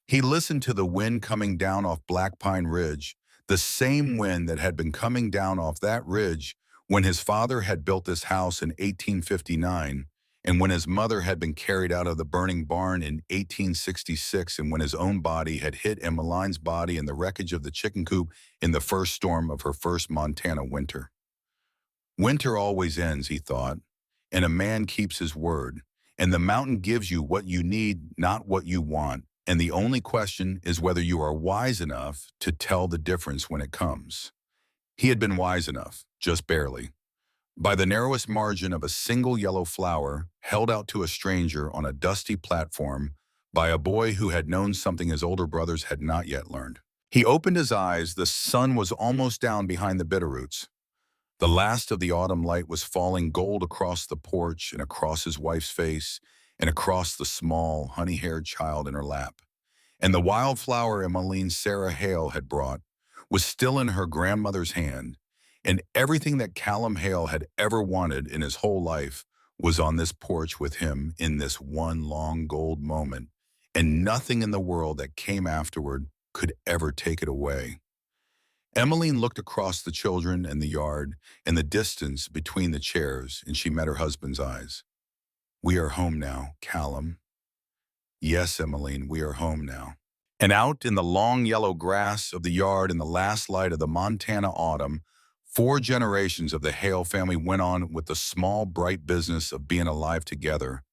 He listened to the wind coming down off Black Pine Ridge, the same wind that had been coming down off that ridge when his father had built this house in 1859, and when his mother had been carried out of the burning barn in 1866, and when his own body had hit Emiline's body in the wreckage of the chicken coop in the first storm of her first Montana winter. Winter always ends, he thought, and a man keeps his word, and the mountain gives you what you need, not what you want, and the only question is whether you are wise enough to tell the difference when it comes. He had been wise enough, just barely, by the narrowest margin of a single yellow flower held out to a stranger on a dusty platform by a boy who had known something his older brothers had not yet learned. He opened his eyes. The sun was almost down behind the bitterroots. The last of the autumn light was falling gold across the porch and across his wife's face and across the small, honey-haired child in her lap. And the wildflower Emiline Sarah Hale had brought was still in her grandmother's hand, and everything that Callum Hale had ever wanted in his whole life was on this porch with him in this one long gold moment, and nothing in the world that came afterward could ever take it away. Emiline looked across the children and the yard and the distance between the chairs, and she met her husband's eyes. "We are home now, Callum." "Yes, Emiline, we are home now." And out in the long yellow grass of the yard in the last light of the Montana autumn, 4 generations of the Hale family went on with the small, bright business of being alive together.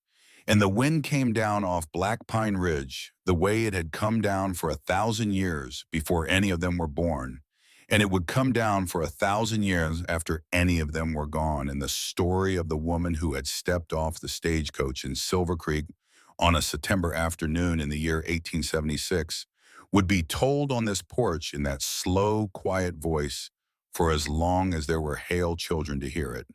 And the wind came down off Black Pine Ridge the way it had come down for 1,000 years before any of them were born. And it would come down for 1,000 years after any of them were gone. And the story of the woman who had stepped off the stagecoach in Silver Creek on a September afternoon in the year 1876 would be told on this porch in that slow, quiet voice for as long as there were Hale children to hear it.